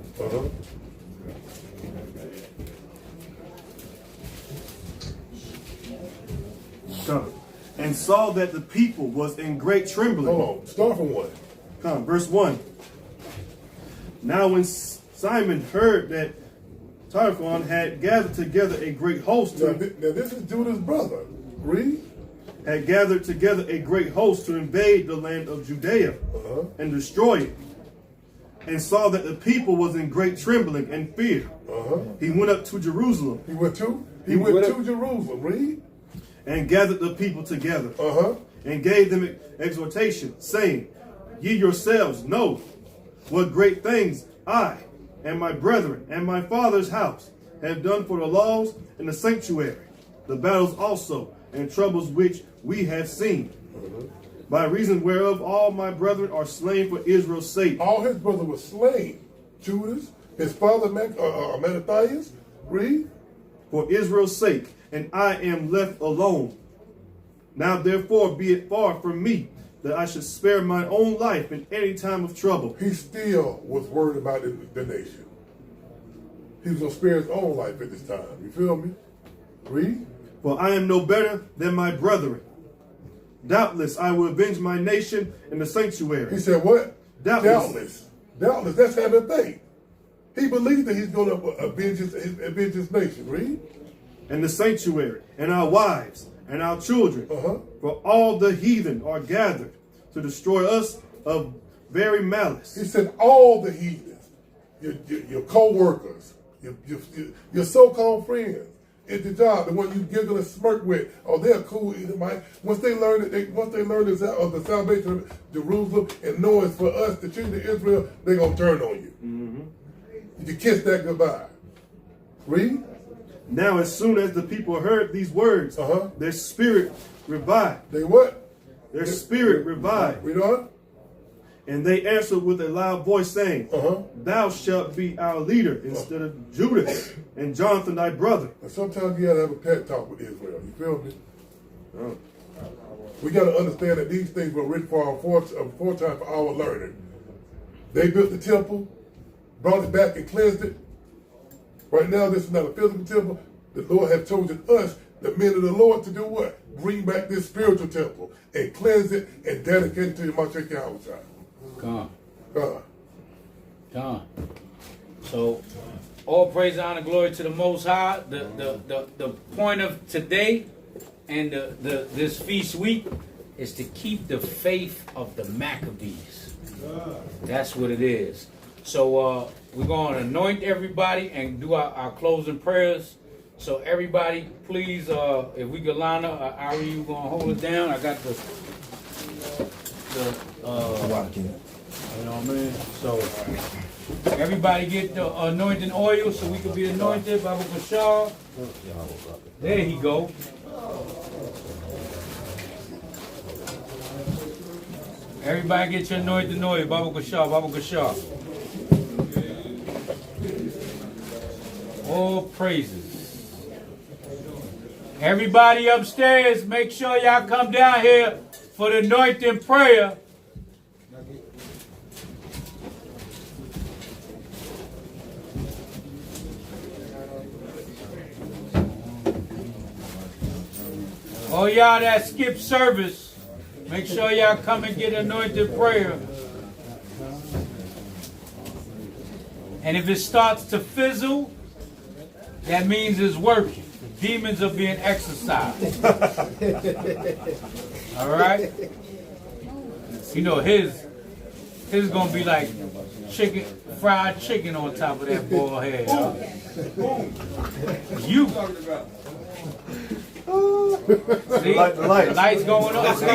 And saw that the people was in great trembling. Hold on. Start from 1. Verse 1. Now when Simon heard that Typhon had gathered together a great host Now this is Judah's brother. Read. Had gathered together a great host to invade the land of Judea and destroy it, and saw that the people was in great trembling and fear. He went up to Jerusalem. He went to Jerusalem. Read. And gathered the people together. And gave them exhortation, saying, Ye yourselves know what great things I and my brethren and my father's house have done for the laws and the sanctuary, the battles also and troubles which we have seen. By reason whereof all my brethren are slain for Israel's sake. All his brothers were slain. Judas, his father Mattathias. Read. For Israel's sake, and I am left alone. Now therefore be it far from me that I should spare my own life in any time of trouble. He still was worried about the nation. He was going to spare his own life at this time. You feel me? Read. For I am no better than my brethren. Doubtless I will avenge my nation in the sanctuary. He said what? Doubtless. Doubtless. That's having faith. He believes that he's going to avenge his nation. Read. In the sanctuary, and our wives, and our children. For all the heathen are gathered to destroy us of very malice. He said all the heathens, your co-workers, your so-called friends at the job, the one you giggle and smirk with, oh, they're cool. Once they learn that the salvation of Jerusalem and know it's for us, the children of Israel, they're gonna turn on you. You kiss that goodbye. Read. Now, as soon as the people heard these words, their spirit revived. They what? Their spirit revived. Read on. And they answered with a loud voice, saying, Thou shalt be our leader instead of Judas and Jonathan thy brother. And sometimes you gotta have a pet talk with Israel. You feel me? We gotta understand that these things were written for our foretime for our learning. They built the temple, brought it back and cleansed it. Right now, this is not a physical temple. The Lord has chosen us, the men of the Lord, to do what? Bring back this spiritual temple and cleanse it and dedicate it to the Mashiach Yahweh. Gone. God. Gone. So, all praise, honor, glory to the Most High. The point of today and this feast week is to keep the faith of the Maccabees. That's what it is. So we're going to anoint everybody and do our closing prayers. So everybody, please, if we could line up, Ari, you going to hold it down? I got the you know what I mean? So everybody get the anointing oil so we can be anointed. Baba Bashar. There he go. Everybody get your anointing oil. Baba Bashar, Baba Bashar. All praises. Everybody upstairs, make sure y'all come down here for the anointing prayer. Oh, y'all that skip service, make sure y'all come and get anointed prayer. And if it starts to fizzle, that means it's working. Demons are being exercised. All right? You know, his gonna be like chicken, fried chicken on top of that boiled head. You. See? The lights going up. See?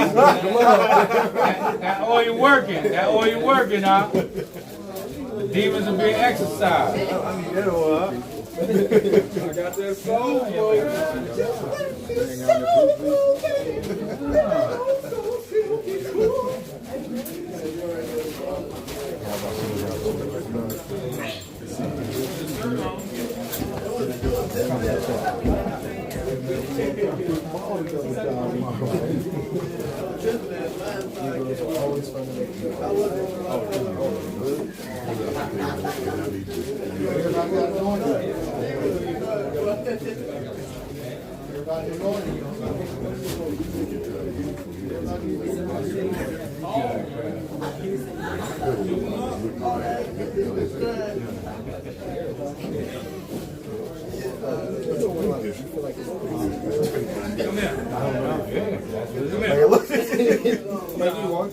That oil working. That oil working, huh? The demons are being exercised. I got that soul,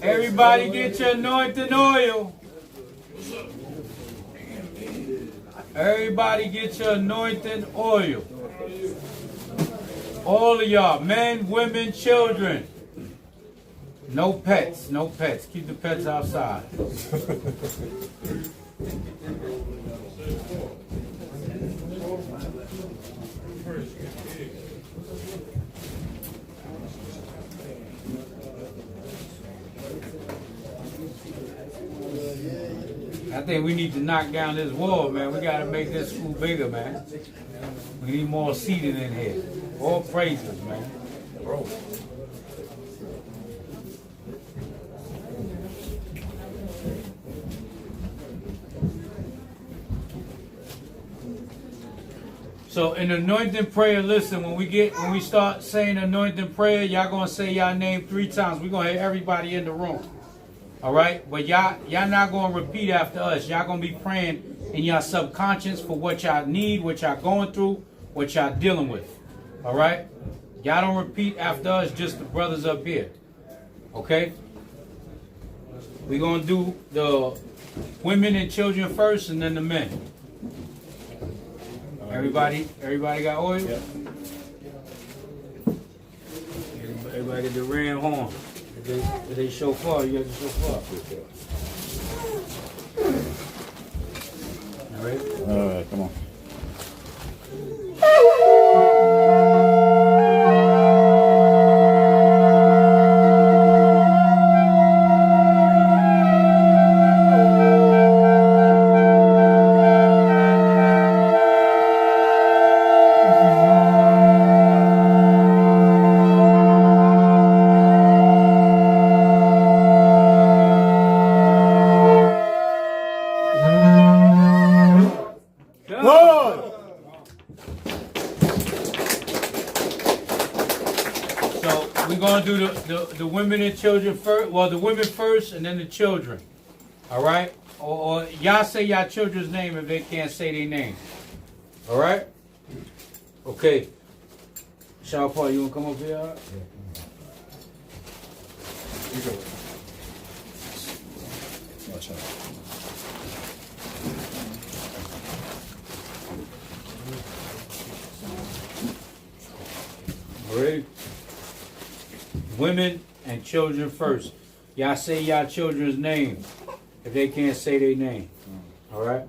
Everybody get your anointing oil. Everybody get your anointing oil. All of y'all, men, women, children. No pets, no pets. Keep the pets outside. I think we need to knock down this wall, man. We got to make this school bigger, man. We need more seating in here. All praises, man. Bro. So in anointing prayer, listen, when we start saying anointing prayer, y'all gonna say y'all name 3 times. We're gonna have everybody in the room. All right? But y'all not gonna repeat after us. Y'all gonna be praying in your subconscious for what y'all need, what y'all going through, what y'all dealing with. All right? Y'all don't repeat after us, just the brothers up here. Okay? We're going to do the women and children first and then the men. Everybody got oil? Yep. Everybody get the ram horn. If they shofar, you got the shofar. All right, come on. We're going to do the women and children first. Well, the women first and then the children. All right? Or y'all say y'all children's name if they can't say their name. All right? Okay. Shaw Paul, you want to come up here? Watch out. All right? Women and children first. Y'all say y'all children's name if they can't say their name. All right?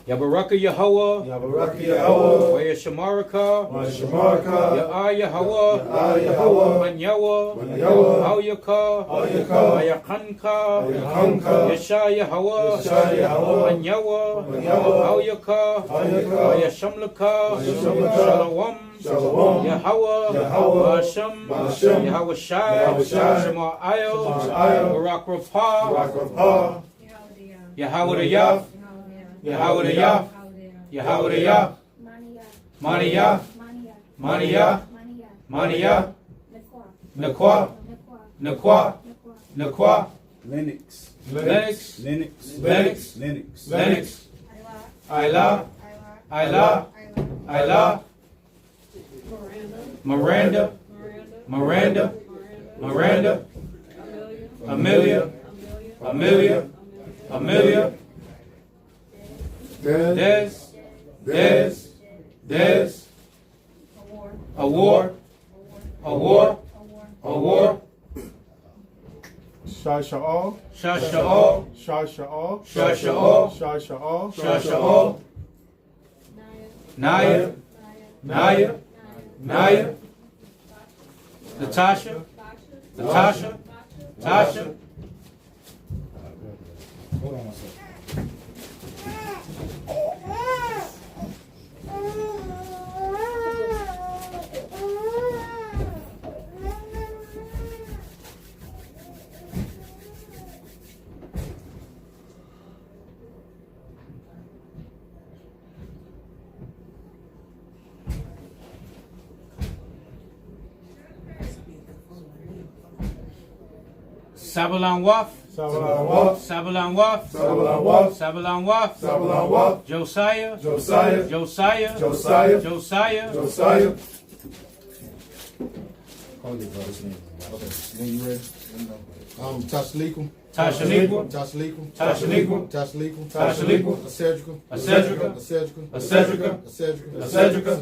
Yabaraka Yahweh. Yabaraka Yahweh. Wa Yashamaraka. Wa Yashamaraka. Ya Yahweh. Ya Yahweh. Man Yahweh. Man Yahweh. How Yaka. How Yaka. Wa Yakanka. Yakanka. Yasha Yahweh. Yasha Yahweh. Man Yahweh. Man Yahweh. How Yaka. How Yaka. Wa Yashamlaka. Yashamlaka. Shalom. Shalom. Yahweh. Yahweh. Hashem. Hashem. Yahweh Shai. Yahweh Shai. Shema Ayel. Shema Ayel. Barak Rapah. Barak Rapah. Yahweh the Yah. Yahweh the Yah. Yahweh the Yah. Maniya. Maniya. Maniya. Nakwa. Nakwa. Nakwa. Lennox. Lennox. Lennox. Lennox. Lennox. Lennox. Ayla. Ayla. Ayla. Miranda. Miranda. Miranda. Amelia. Amelia. Amelia. Des. Des. Des. Award. Award. Award. Shasha'al. Shasha'al. Shasha'al. Shasha'al. Shasha'al. Shasha'al. Naya. Naya. Naya. Natasha. Natasha. Tasha. Hold on one second. Sabalan Waf. Sabalan Waf. Sabalan Waf. Sabalan Waf. Sabalan Waf. Sabalan Waf. Josiah. Josiah. Josiah. Josiah. Josiah. Josiah. Call your brother's name. Okay. When you ready? Tashlikum. Tashaniqua. Tashlikum. Tashaniqua. Tashlikum. Tashaniqua. Acedrica. Acedrica. Acedrica. Acedrica. Acedrica. Acedrica.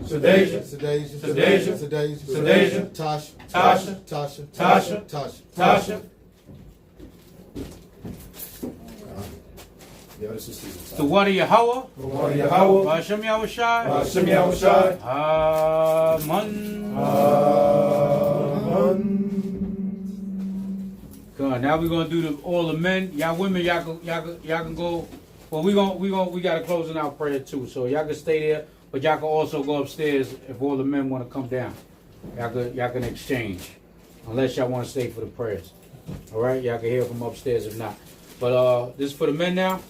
Sedasia. Sedasia. Sedasia. Sedasia. Sedasia. Sedasia. Tasha. Tasha. Tasha. Tasha. Tasha. Tasha. Yeah, this is The water Yahweh. The water Yahweh. Hashem Yahweh Shai. Hashem Yahweh Shai. Amen. Amen. Good. Now we're gonna do all the men. Y'all women, y'all can go. Well, we got a closing out prayer too. So y'all can stay there, but y'all can also go upstairs if all the men want to come down. Y'all can exchange, unless y'all want to stay for the prayers. All right, y'all can hear from upstairs if not. But this is for the men now.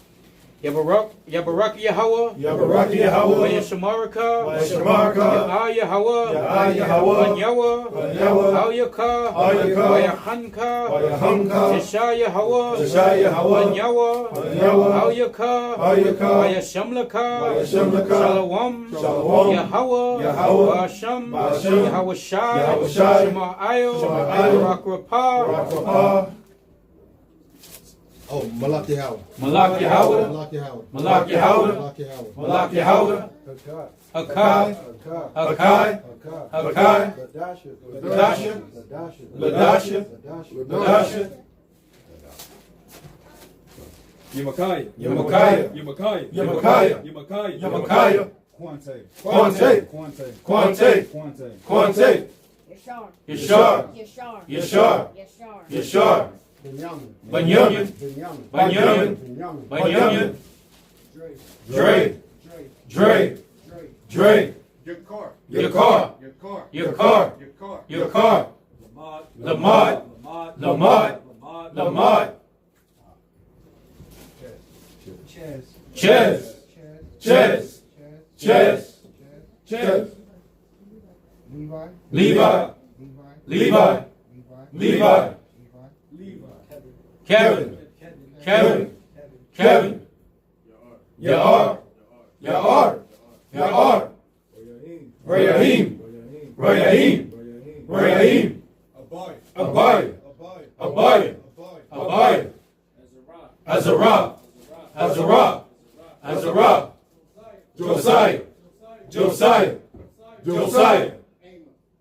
Yabarak Yahweh. Yabarak Yahweh. Yashamaraka. Yashamaraka. Yahweh. Yahweh. Banyawa. Yahweh. Awyaka. Awyaka. Yahanka. Yahanka. Tishaya Yahweh. Tishaya Yahweh. Banyawa. Yahweh. Awyaka. Awyaka. Yashamlaka. Yashamlaka. Shalom. Shalom. Yahweh. Yahweh. Basham. Basham. Yahweh Shai. Yahweh Shai. Shema Ayo. Shema'ayo. Barak Rapah. Rapah. Oh, Malak Yahweh. Malak Yahweh. Malak Yahweh. Malak Yahweh. Malak Yahweh. Malak Yahweh. Akai. Akai. Akai. Ladasha. Ladasha. Ladasha. Yemakaya. Yemakaya. Yemakaya. Yemakaya. Yemakaya. Yemakaya. Quante. Quante. Quante. Quante. Quante. Quante. Yashar. Yashar. Yashar. Yashar. Yashar. Yashar. Benjamin. Bunyamin. Benjamin. Bunyamin. Benjamin. Bunyamin. Dre. Dre. Dre. Your car. Your car. Your car. Your car. Your car. Your car. Lamad. Lamad. Lamad. Chaz. Ches. Ches. Ches. Ches. Levi. Levi. Levi. Levi. Kevin. Kevin. Kevin. Ya'ar. Ya'ar. Ya'ar. Rayahim. Rayahim. Rayahim. Abai. Abai. Abai. Azarah. Azarah. Azarah. Josiah. Josiah. Josiah.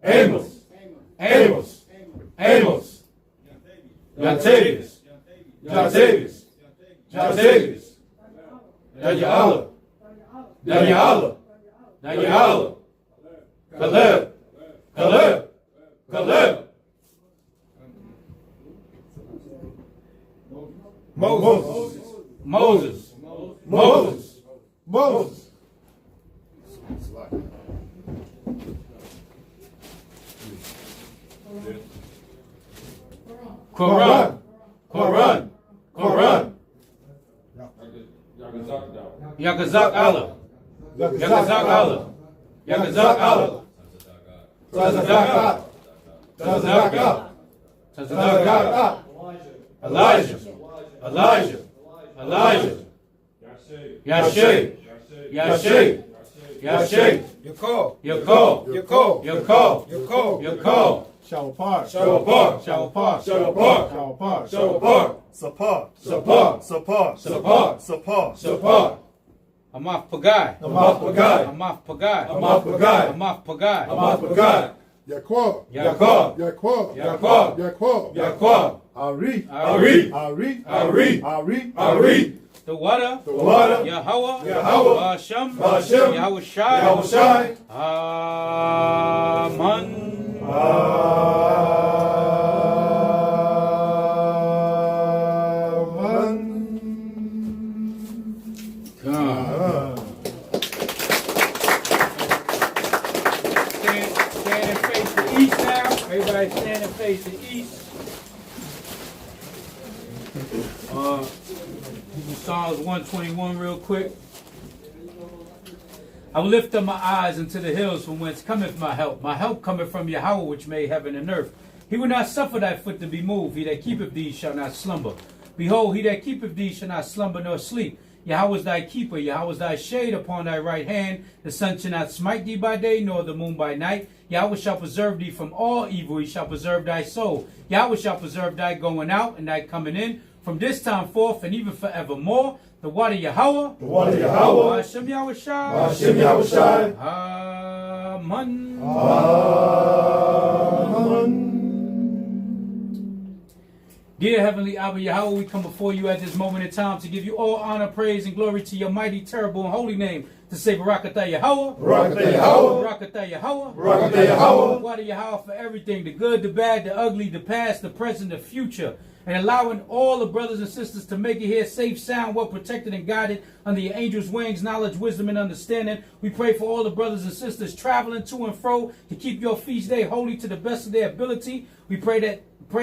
Amos. Amos. Amos. Jontavius. Jontavius. Jontavius. Daniela. Daniela. Daniela. Caleb. Caleb. Caleb. Moses. Moses. Moses. Moses. Quran. Quran. Quran. Yakazak Allah. Yakazak Allah. Yakazak Allah. Tazakah. Tazakah. Tazakah. Elijah. Elijah. Elijah. Yashay. Yashay. Yashay. Yakov. Yakov. Yakov. Yakov. Yakov. Yakov. Shawapar. Shawapar. Shawapar. Shawapar. Shawapar. Shawapar. Sapar. Sapar. Sapar. Sapar. Sapar. Sapar. Amath Pagai. Amath Pagai. Amath Pagai. Amath Pagai. Amath Pagai. Amath Pagai. Yaquab. Yaquab. Yaquab. Yaquab. Yaquab. Yaquab. Ari. Ari. Ari. Ari. Ari. Ari. The water. The water. Yahweh. Yahweh. Basham. Basham. Yahweh Shai. Yahweh Shai. Aman. Stand and face the east now. Everybody stand and face the east. Psalms 121 real quick. I will lift up my eyes unto the hills from whence cometh my help. My help cometh from Yahweh which made heaven and earth. He will not suffer thy foot to be moved. He that keepeth thee shall not slumber. Behold, he that keepeth thee shall not slumber nor sleep. Yahweh is thy keeper. Yahweh is thy shade upon thy right hand. The sun shall not smite thee by day, nor the moon by night. Yahweh shall preserve thee from all evil. He shall preserve thy soul. Yahweh shall preserve thy going out and thy coming in, from this time forth and even forevermore. The water Yahweh. The water Yahweh. Hashem Yahweh Shai. Hashem Yahweh Shai. Amen. Amen. Dear Heavenly Abba Yahweh, we come before you at this moment in time to give you all honor, praise, and glory to your mighty, terrible, and holy name. To say Barakatah Yahweh. Barakatah Yahweh. Barakatah Yahweh. Barakatah Yahweh. Water Yahweh for everything, the good, the bad, the ugly, the past, the present, the future. And allowing all the brothers and sisters to make it here safe, sound, well protected, and guided under your angels' wings, knowledge, wisdom, and understanding. We pray for all the brothers and sisters traveling to and fro to keep your feast day holy to the best of their ability. We pray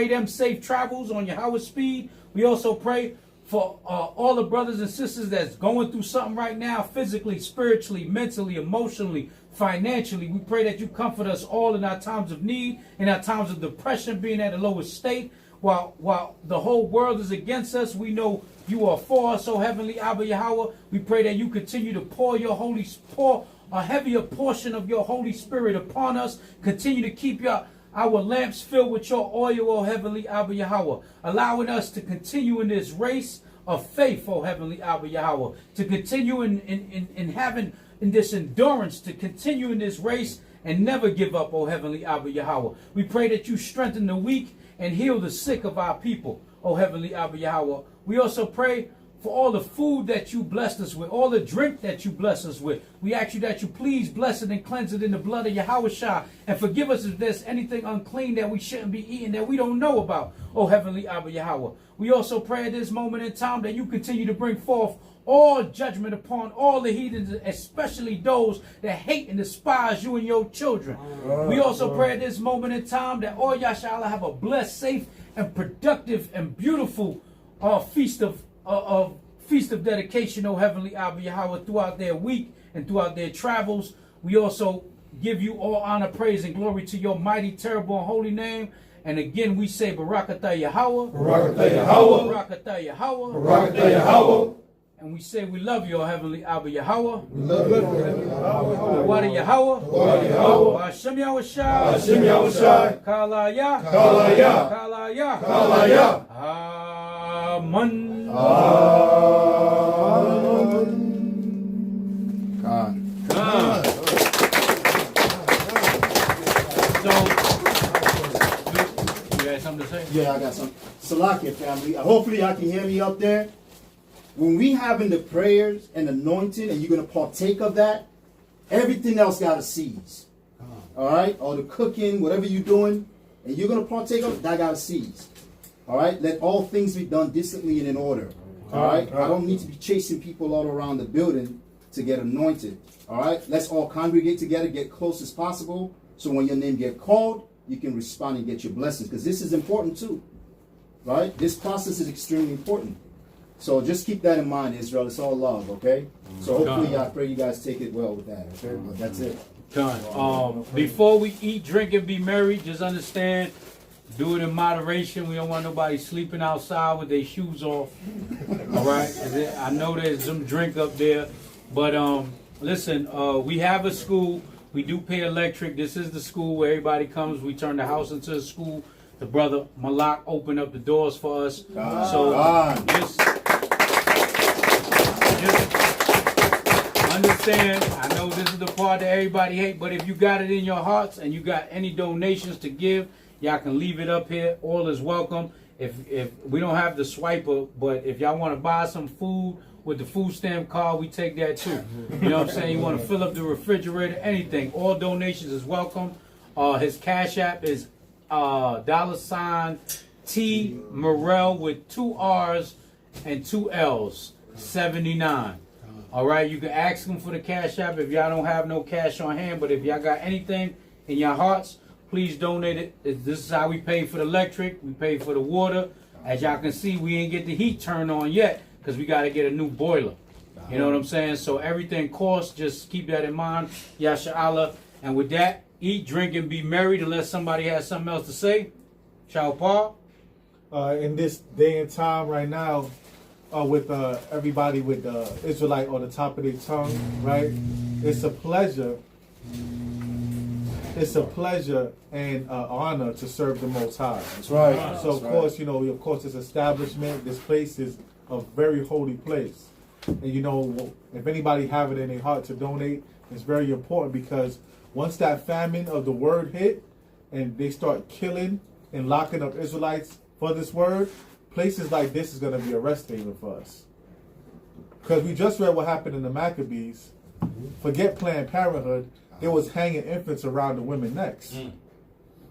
them safe travels on Yahweh's speed. We also pray for all the brothers and sisters that's going through something right now, physically, spiritually, mentally, emotionally, financially. We pray that you comfort us all in our times of need, in our times of depression, being at the lowest state. While the whole world is against us, we know you are for us, O Heavenly Abba Yahweh. We pray that you continue to pour a heavier portion of your Holy Spirit upon us. Continue to keep our lamps filled with your oil, O Heavenly Abba Yahweh, allowing us to continue in this race of faith, O Heavenly Abba Yahweh, to continue in having in this endurance, to continue in this race and never give up, O Heavenly Abba Yahweh. We pray that you strengthen the weak and heal the sick of our people, O Heavenly Abba Yahweh. We also pray for all the food that you blessed us with, all the drink that you bless us with. We ask you that you please bless it and cleanse it in the blood of Yahweh Shai, and forgive us if there's anything unclean that we shouldn't be eating that we don't know about, O Heavenly Abba Yahweh. We also pray at this moment in time that you continue to bring forth all judgment upon all the heathens, especially those that hate and despise you and your children. We also pray at this moment in time that all Yashala have a blessed, safe, and productive and beautiful feast of dedication, O Heavenly Abba Yahweh, throughout their week and throughout their travels. We also give you all honor, praise, and glory to your mighty, terrible, and holy name. And again, we say Barakatah Yahweh, Barakatah Yahweh, Barakatah Yahweh, Barakatah Yahweh. And we say we love you, O Heavenly Abba Yahweh. We love you, Yahweh. Wada Yahweh. Wada Yahweh. Hashem Yahweh Shai. Hashem Yahweh Shai. Kalaya. Kalaya. Kalaya. Kalaya. Amen. God. So, you had something to say? Yeah, I got some. Salakia family. Hopefully y'all can hear me up there. When we having the prayers and anointing and you're going to partake of that, everything else got to cease. All right? All the cooking, whatever you're doing, and you're going to partake of it, that got to cease. All right? Let all things be done decently and in order. All right? I don't need to be chasing people all around the building to get anointed. All right? Let's all congregate together, get close as possible, so when your name get called, you can respond and get your blessings. Because this is important too. Right? This process is extremely important. So just keep that in mind, Israel. It's all love, okay? So hopefully I pray you guys take it well with that, okay? But that's it. Before we eat, drink, and be merry, just understand, do it in moderation. We don't want nobody sleeping outside with their shoes off. All right? I know there's some drink up there. But listen, we have a school. We do pay electric. This is the school where everybody comes. We turn the house into a school. The brother Malak opened up the doors for us. Just understand, I know this is the part that everybody hates, but if you got it in your hearts and you got any donations to give, y'all can leave it up here. All is welcome. If we don't have the swiper, but if y'all want to buy some food with the food stamp card, we take that too. You know what I'm saying? You want to fill up the refrigerator, anything. All donations is welcome. His Cash App is $T Morel with 2 R's and 2 L's 79. All right, you can ask him for the Cash App if y'all don't have no cash on hand, but if y'all got anything in your hearts, please donate it. This is how we pay for the electric, we pay for the water. As y'all can see, we ain't get the heat turned on yet because we got to get a new boiler. You know what I'm saying? So everything costs, just keep that in mind. Yasha Allah. And with that, eat, drink, and be merry unless somebody has something else to say. Ciao, Paul. In this day and time right now, with everybody with Israelite on the top of their tongue, right? It's a pleasure. It's a pleasure and honor to serve the Most High. That's right. So of course, you know, this establishment, this place is a very holy place. And you know, if anybody have it in their heart to donate, it's very important because once that famine of the word hit and they start killing and locking up Israelites for this word, places like this is going to be a rest haven for us. Because we just read what happened in the Maccabees. Forget Planned Parenthood. They was hanging infants around the women's necks.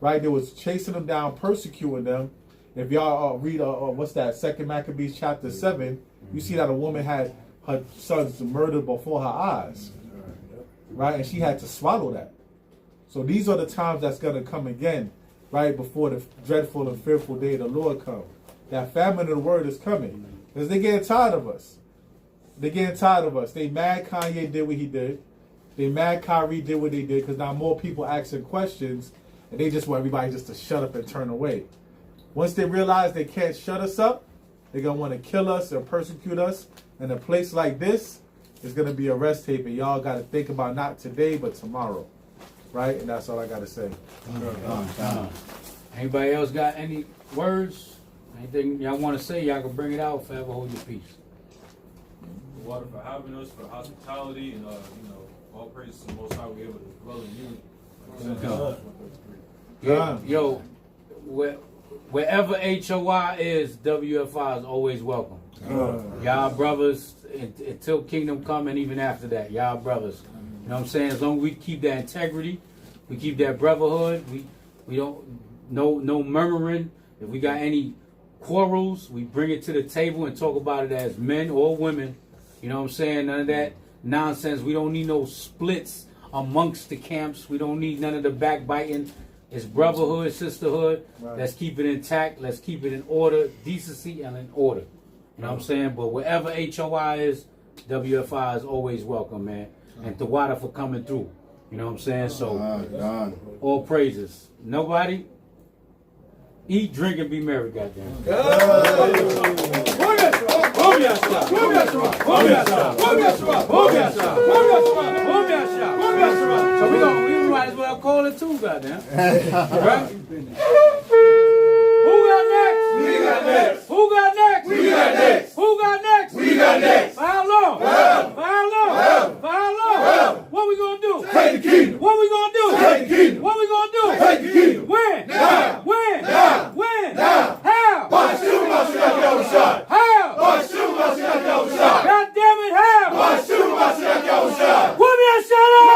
Right? They was chasing them down, persecuting them. If y'all read, what's that, 2 Maccabees chapter 7, you see that a woman had her sons murdered before her eyes. Right? And she had to swallow that. So these are the times that's going to come again, right, before the dreadful and fearful day of the Lord comes. That famine of the word is coming. Because they getting tired of us. They getting tired of us. They mad Kanye did what he did. They mad Kyrie did what they did because now more people asking questions and they just want everybody just to shut up and turn away. Once they realize they can't shut us up, they're going to want to kill us or persecute us. And a place like this is going to be a rest tape, and y'all got to think about not today but tomorrow. Right? And that's all I got to say. Anybody else got any words? Anything y'all want to say? Y'all can bring it out. Forever hold your peace. Water for having us, for hospitality, and all praise to the Most High. We able to dwell in unity. Like God. Yo, wherever HOI is, WFI is always welcome. Y'all brothers, until kingdom come, and even after that, y'all brothers. You know what I'm saying? As long as we keep that integrity, we keep that brotherhood. We don't no murmuring. If we got any quarrels, we bring it to the table and talk about it as men or women. You know what I'm saying? None of that nonsense. We don't need no splits amongst the camps. We don't need none of the backbiting. It's brotherhood, sisterhood. Right. Let's keep it intact. Let's keep it in order, decency, and in order. You know what I'm saying? But wherever HOI is, WFI is always welcome, man. And Tawada for coming through. You know what I'm saying? So, all praises. Nobody? Eat, drink, and be merry, goddamn. So we might as well call it too, goddamn. Right? Who got next? We got next. Who got next? We got next. Who got next? We got next. For how long? For how long? For how long? What we gonna do? Take the kingdom. What we gonna do? Take the kingdom. What we gonna do? Take the kingdom. When? Now. When? Now. When? Now. How? By shooting Mashiach Yahushua. How? By shooting Mashiach Yahushua. God damn it, how? By shooting Mashiach Yahushua. Put me a shut up!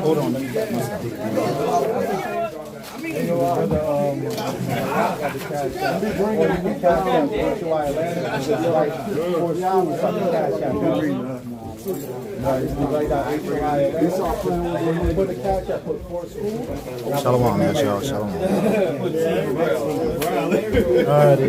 Hold on, let me get my stuff. Shalom, man. Shalom. All right,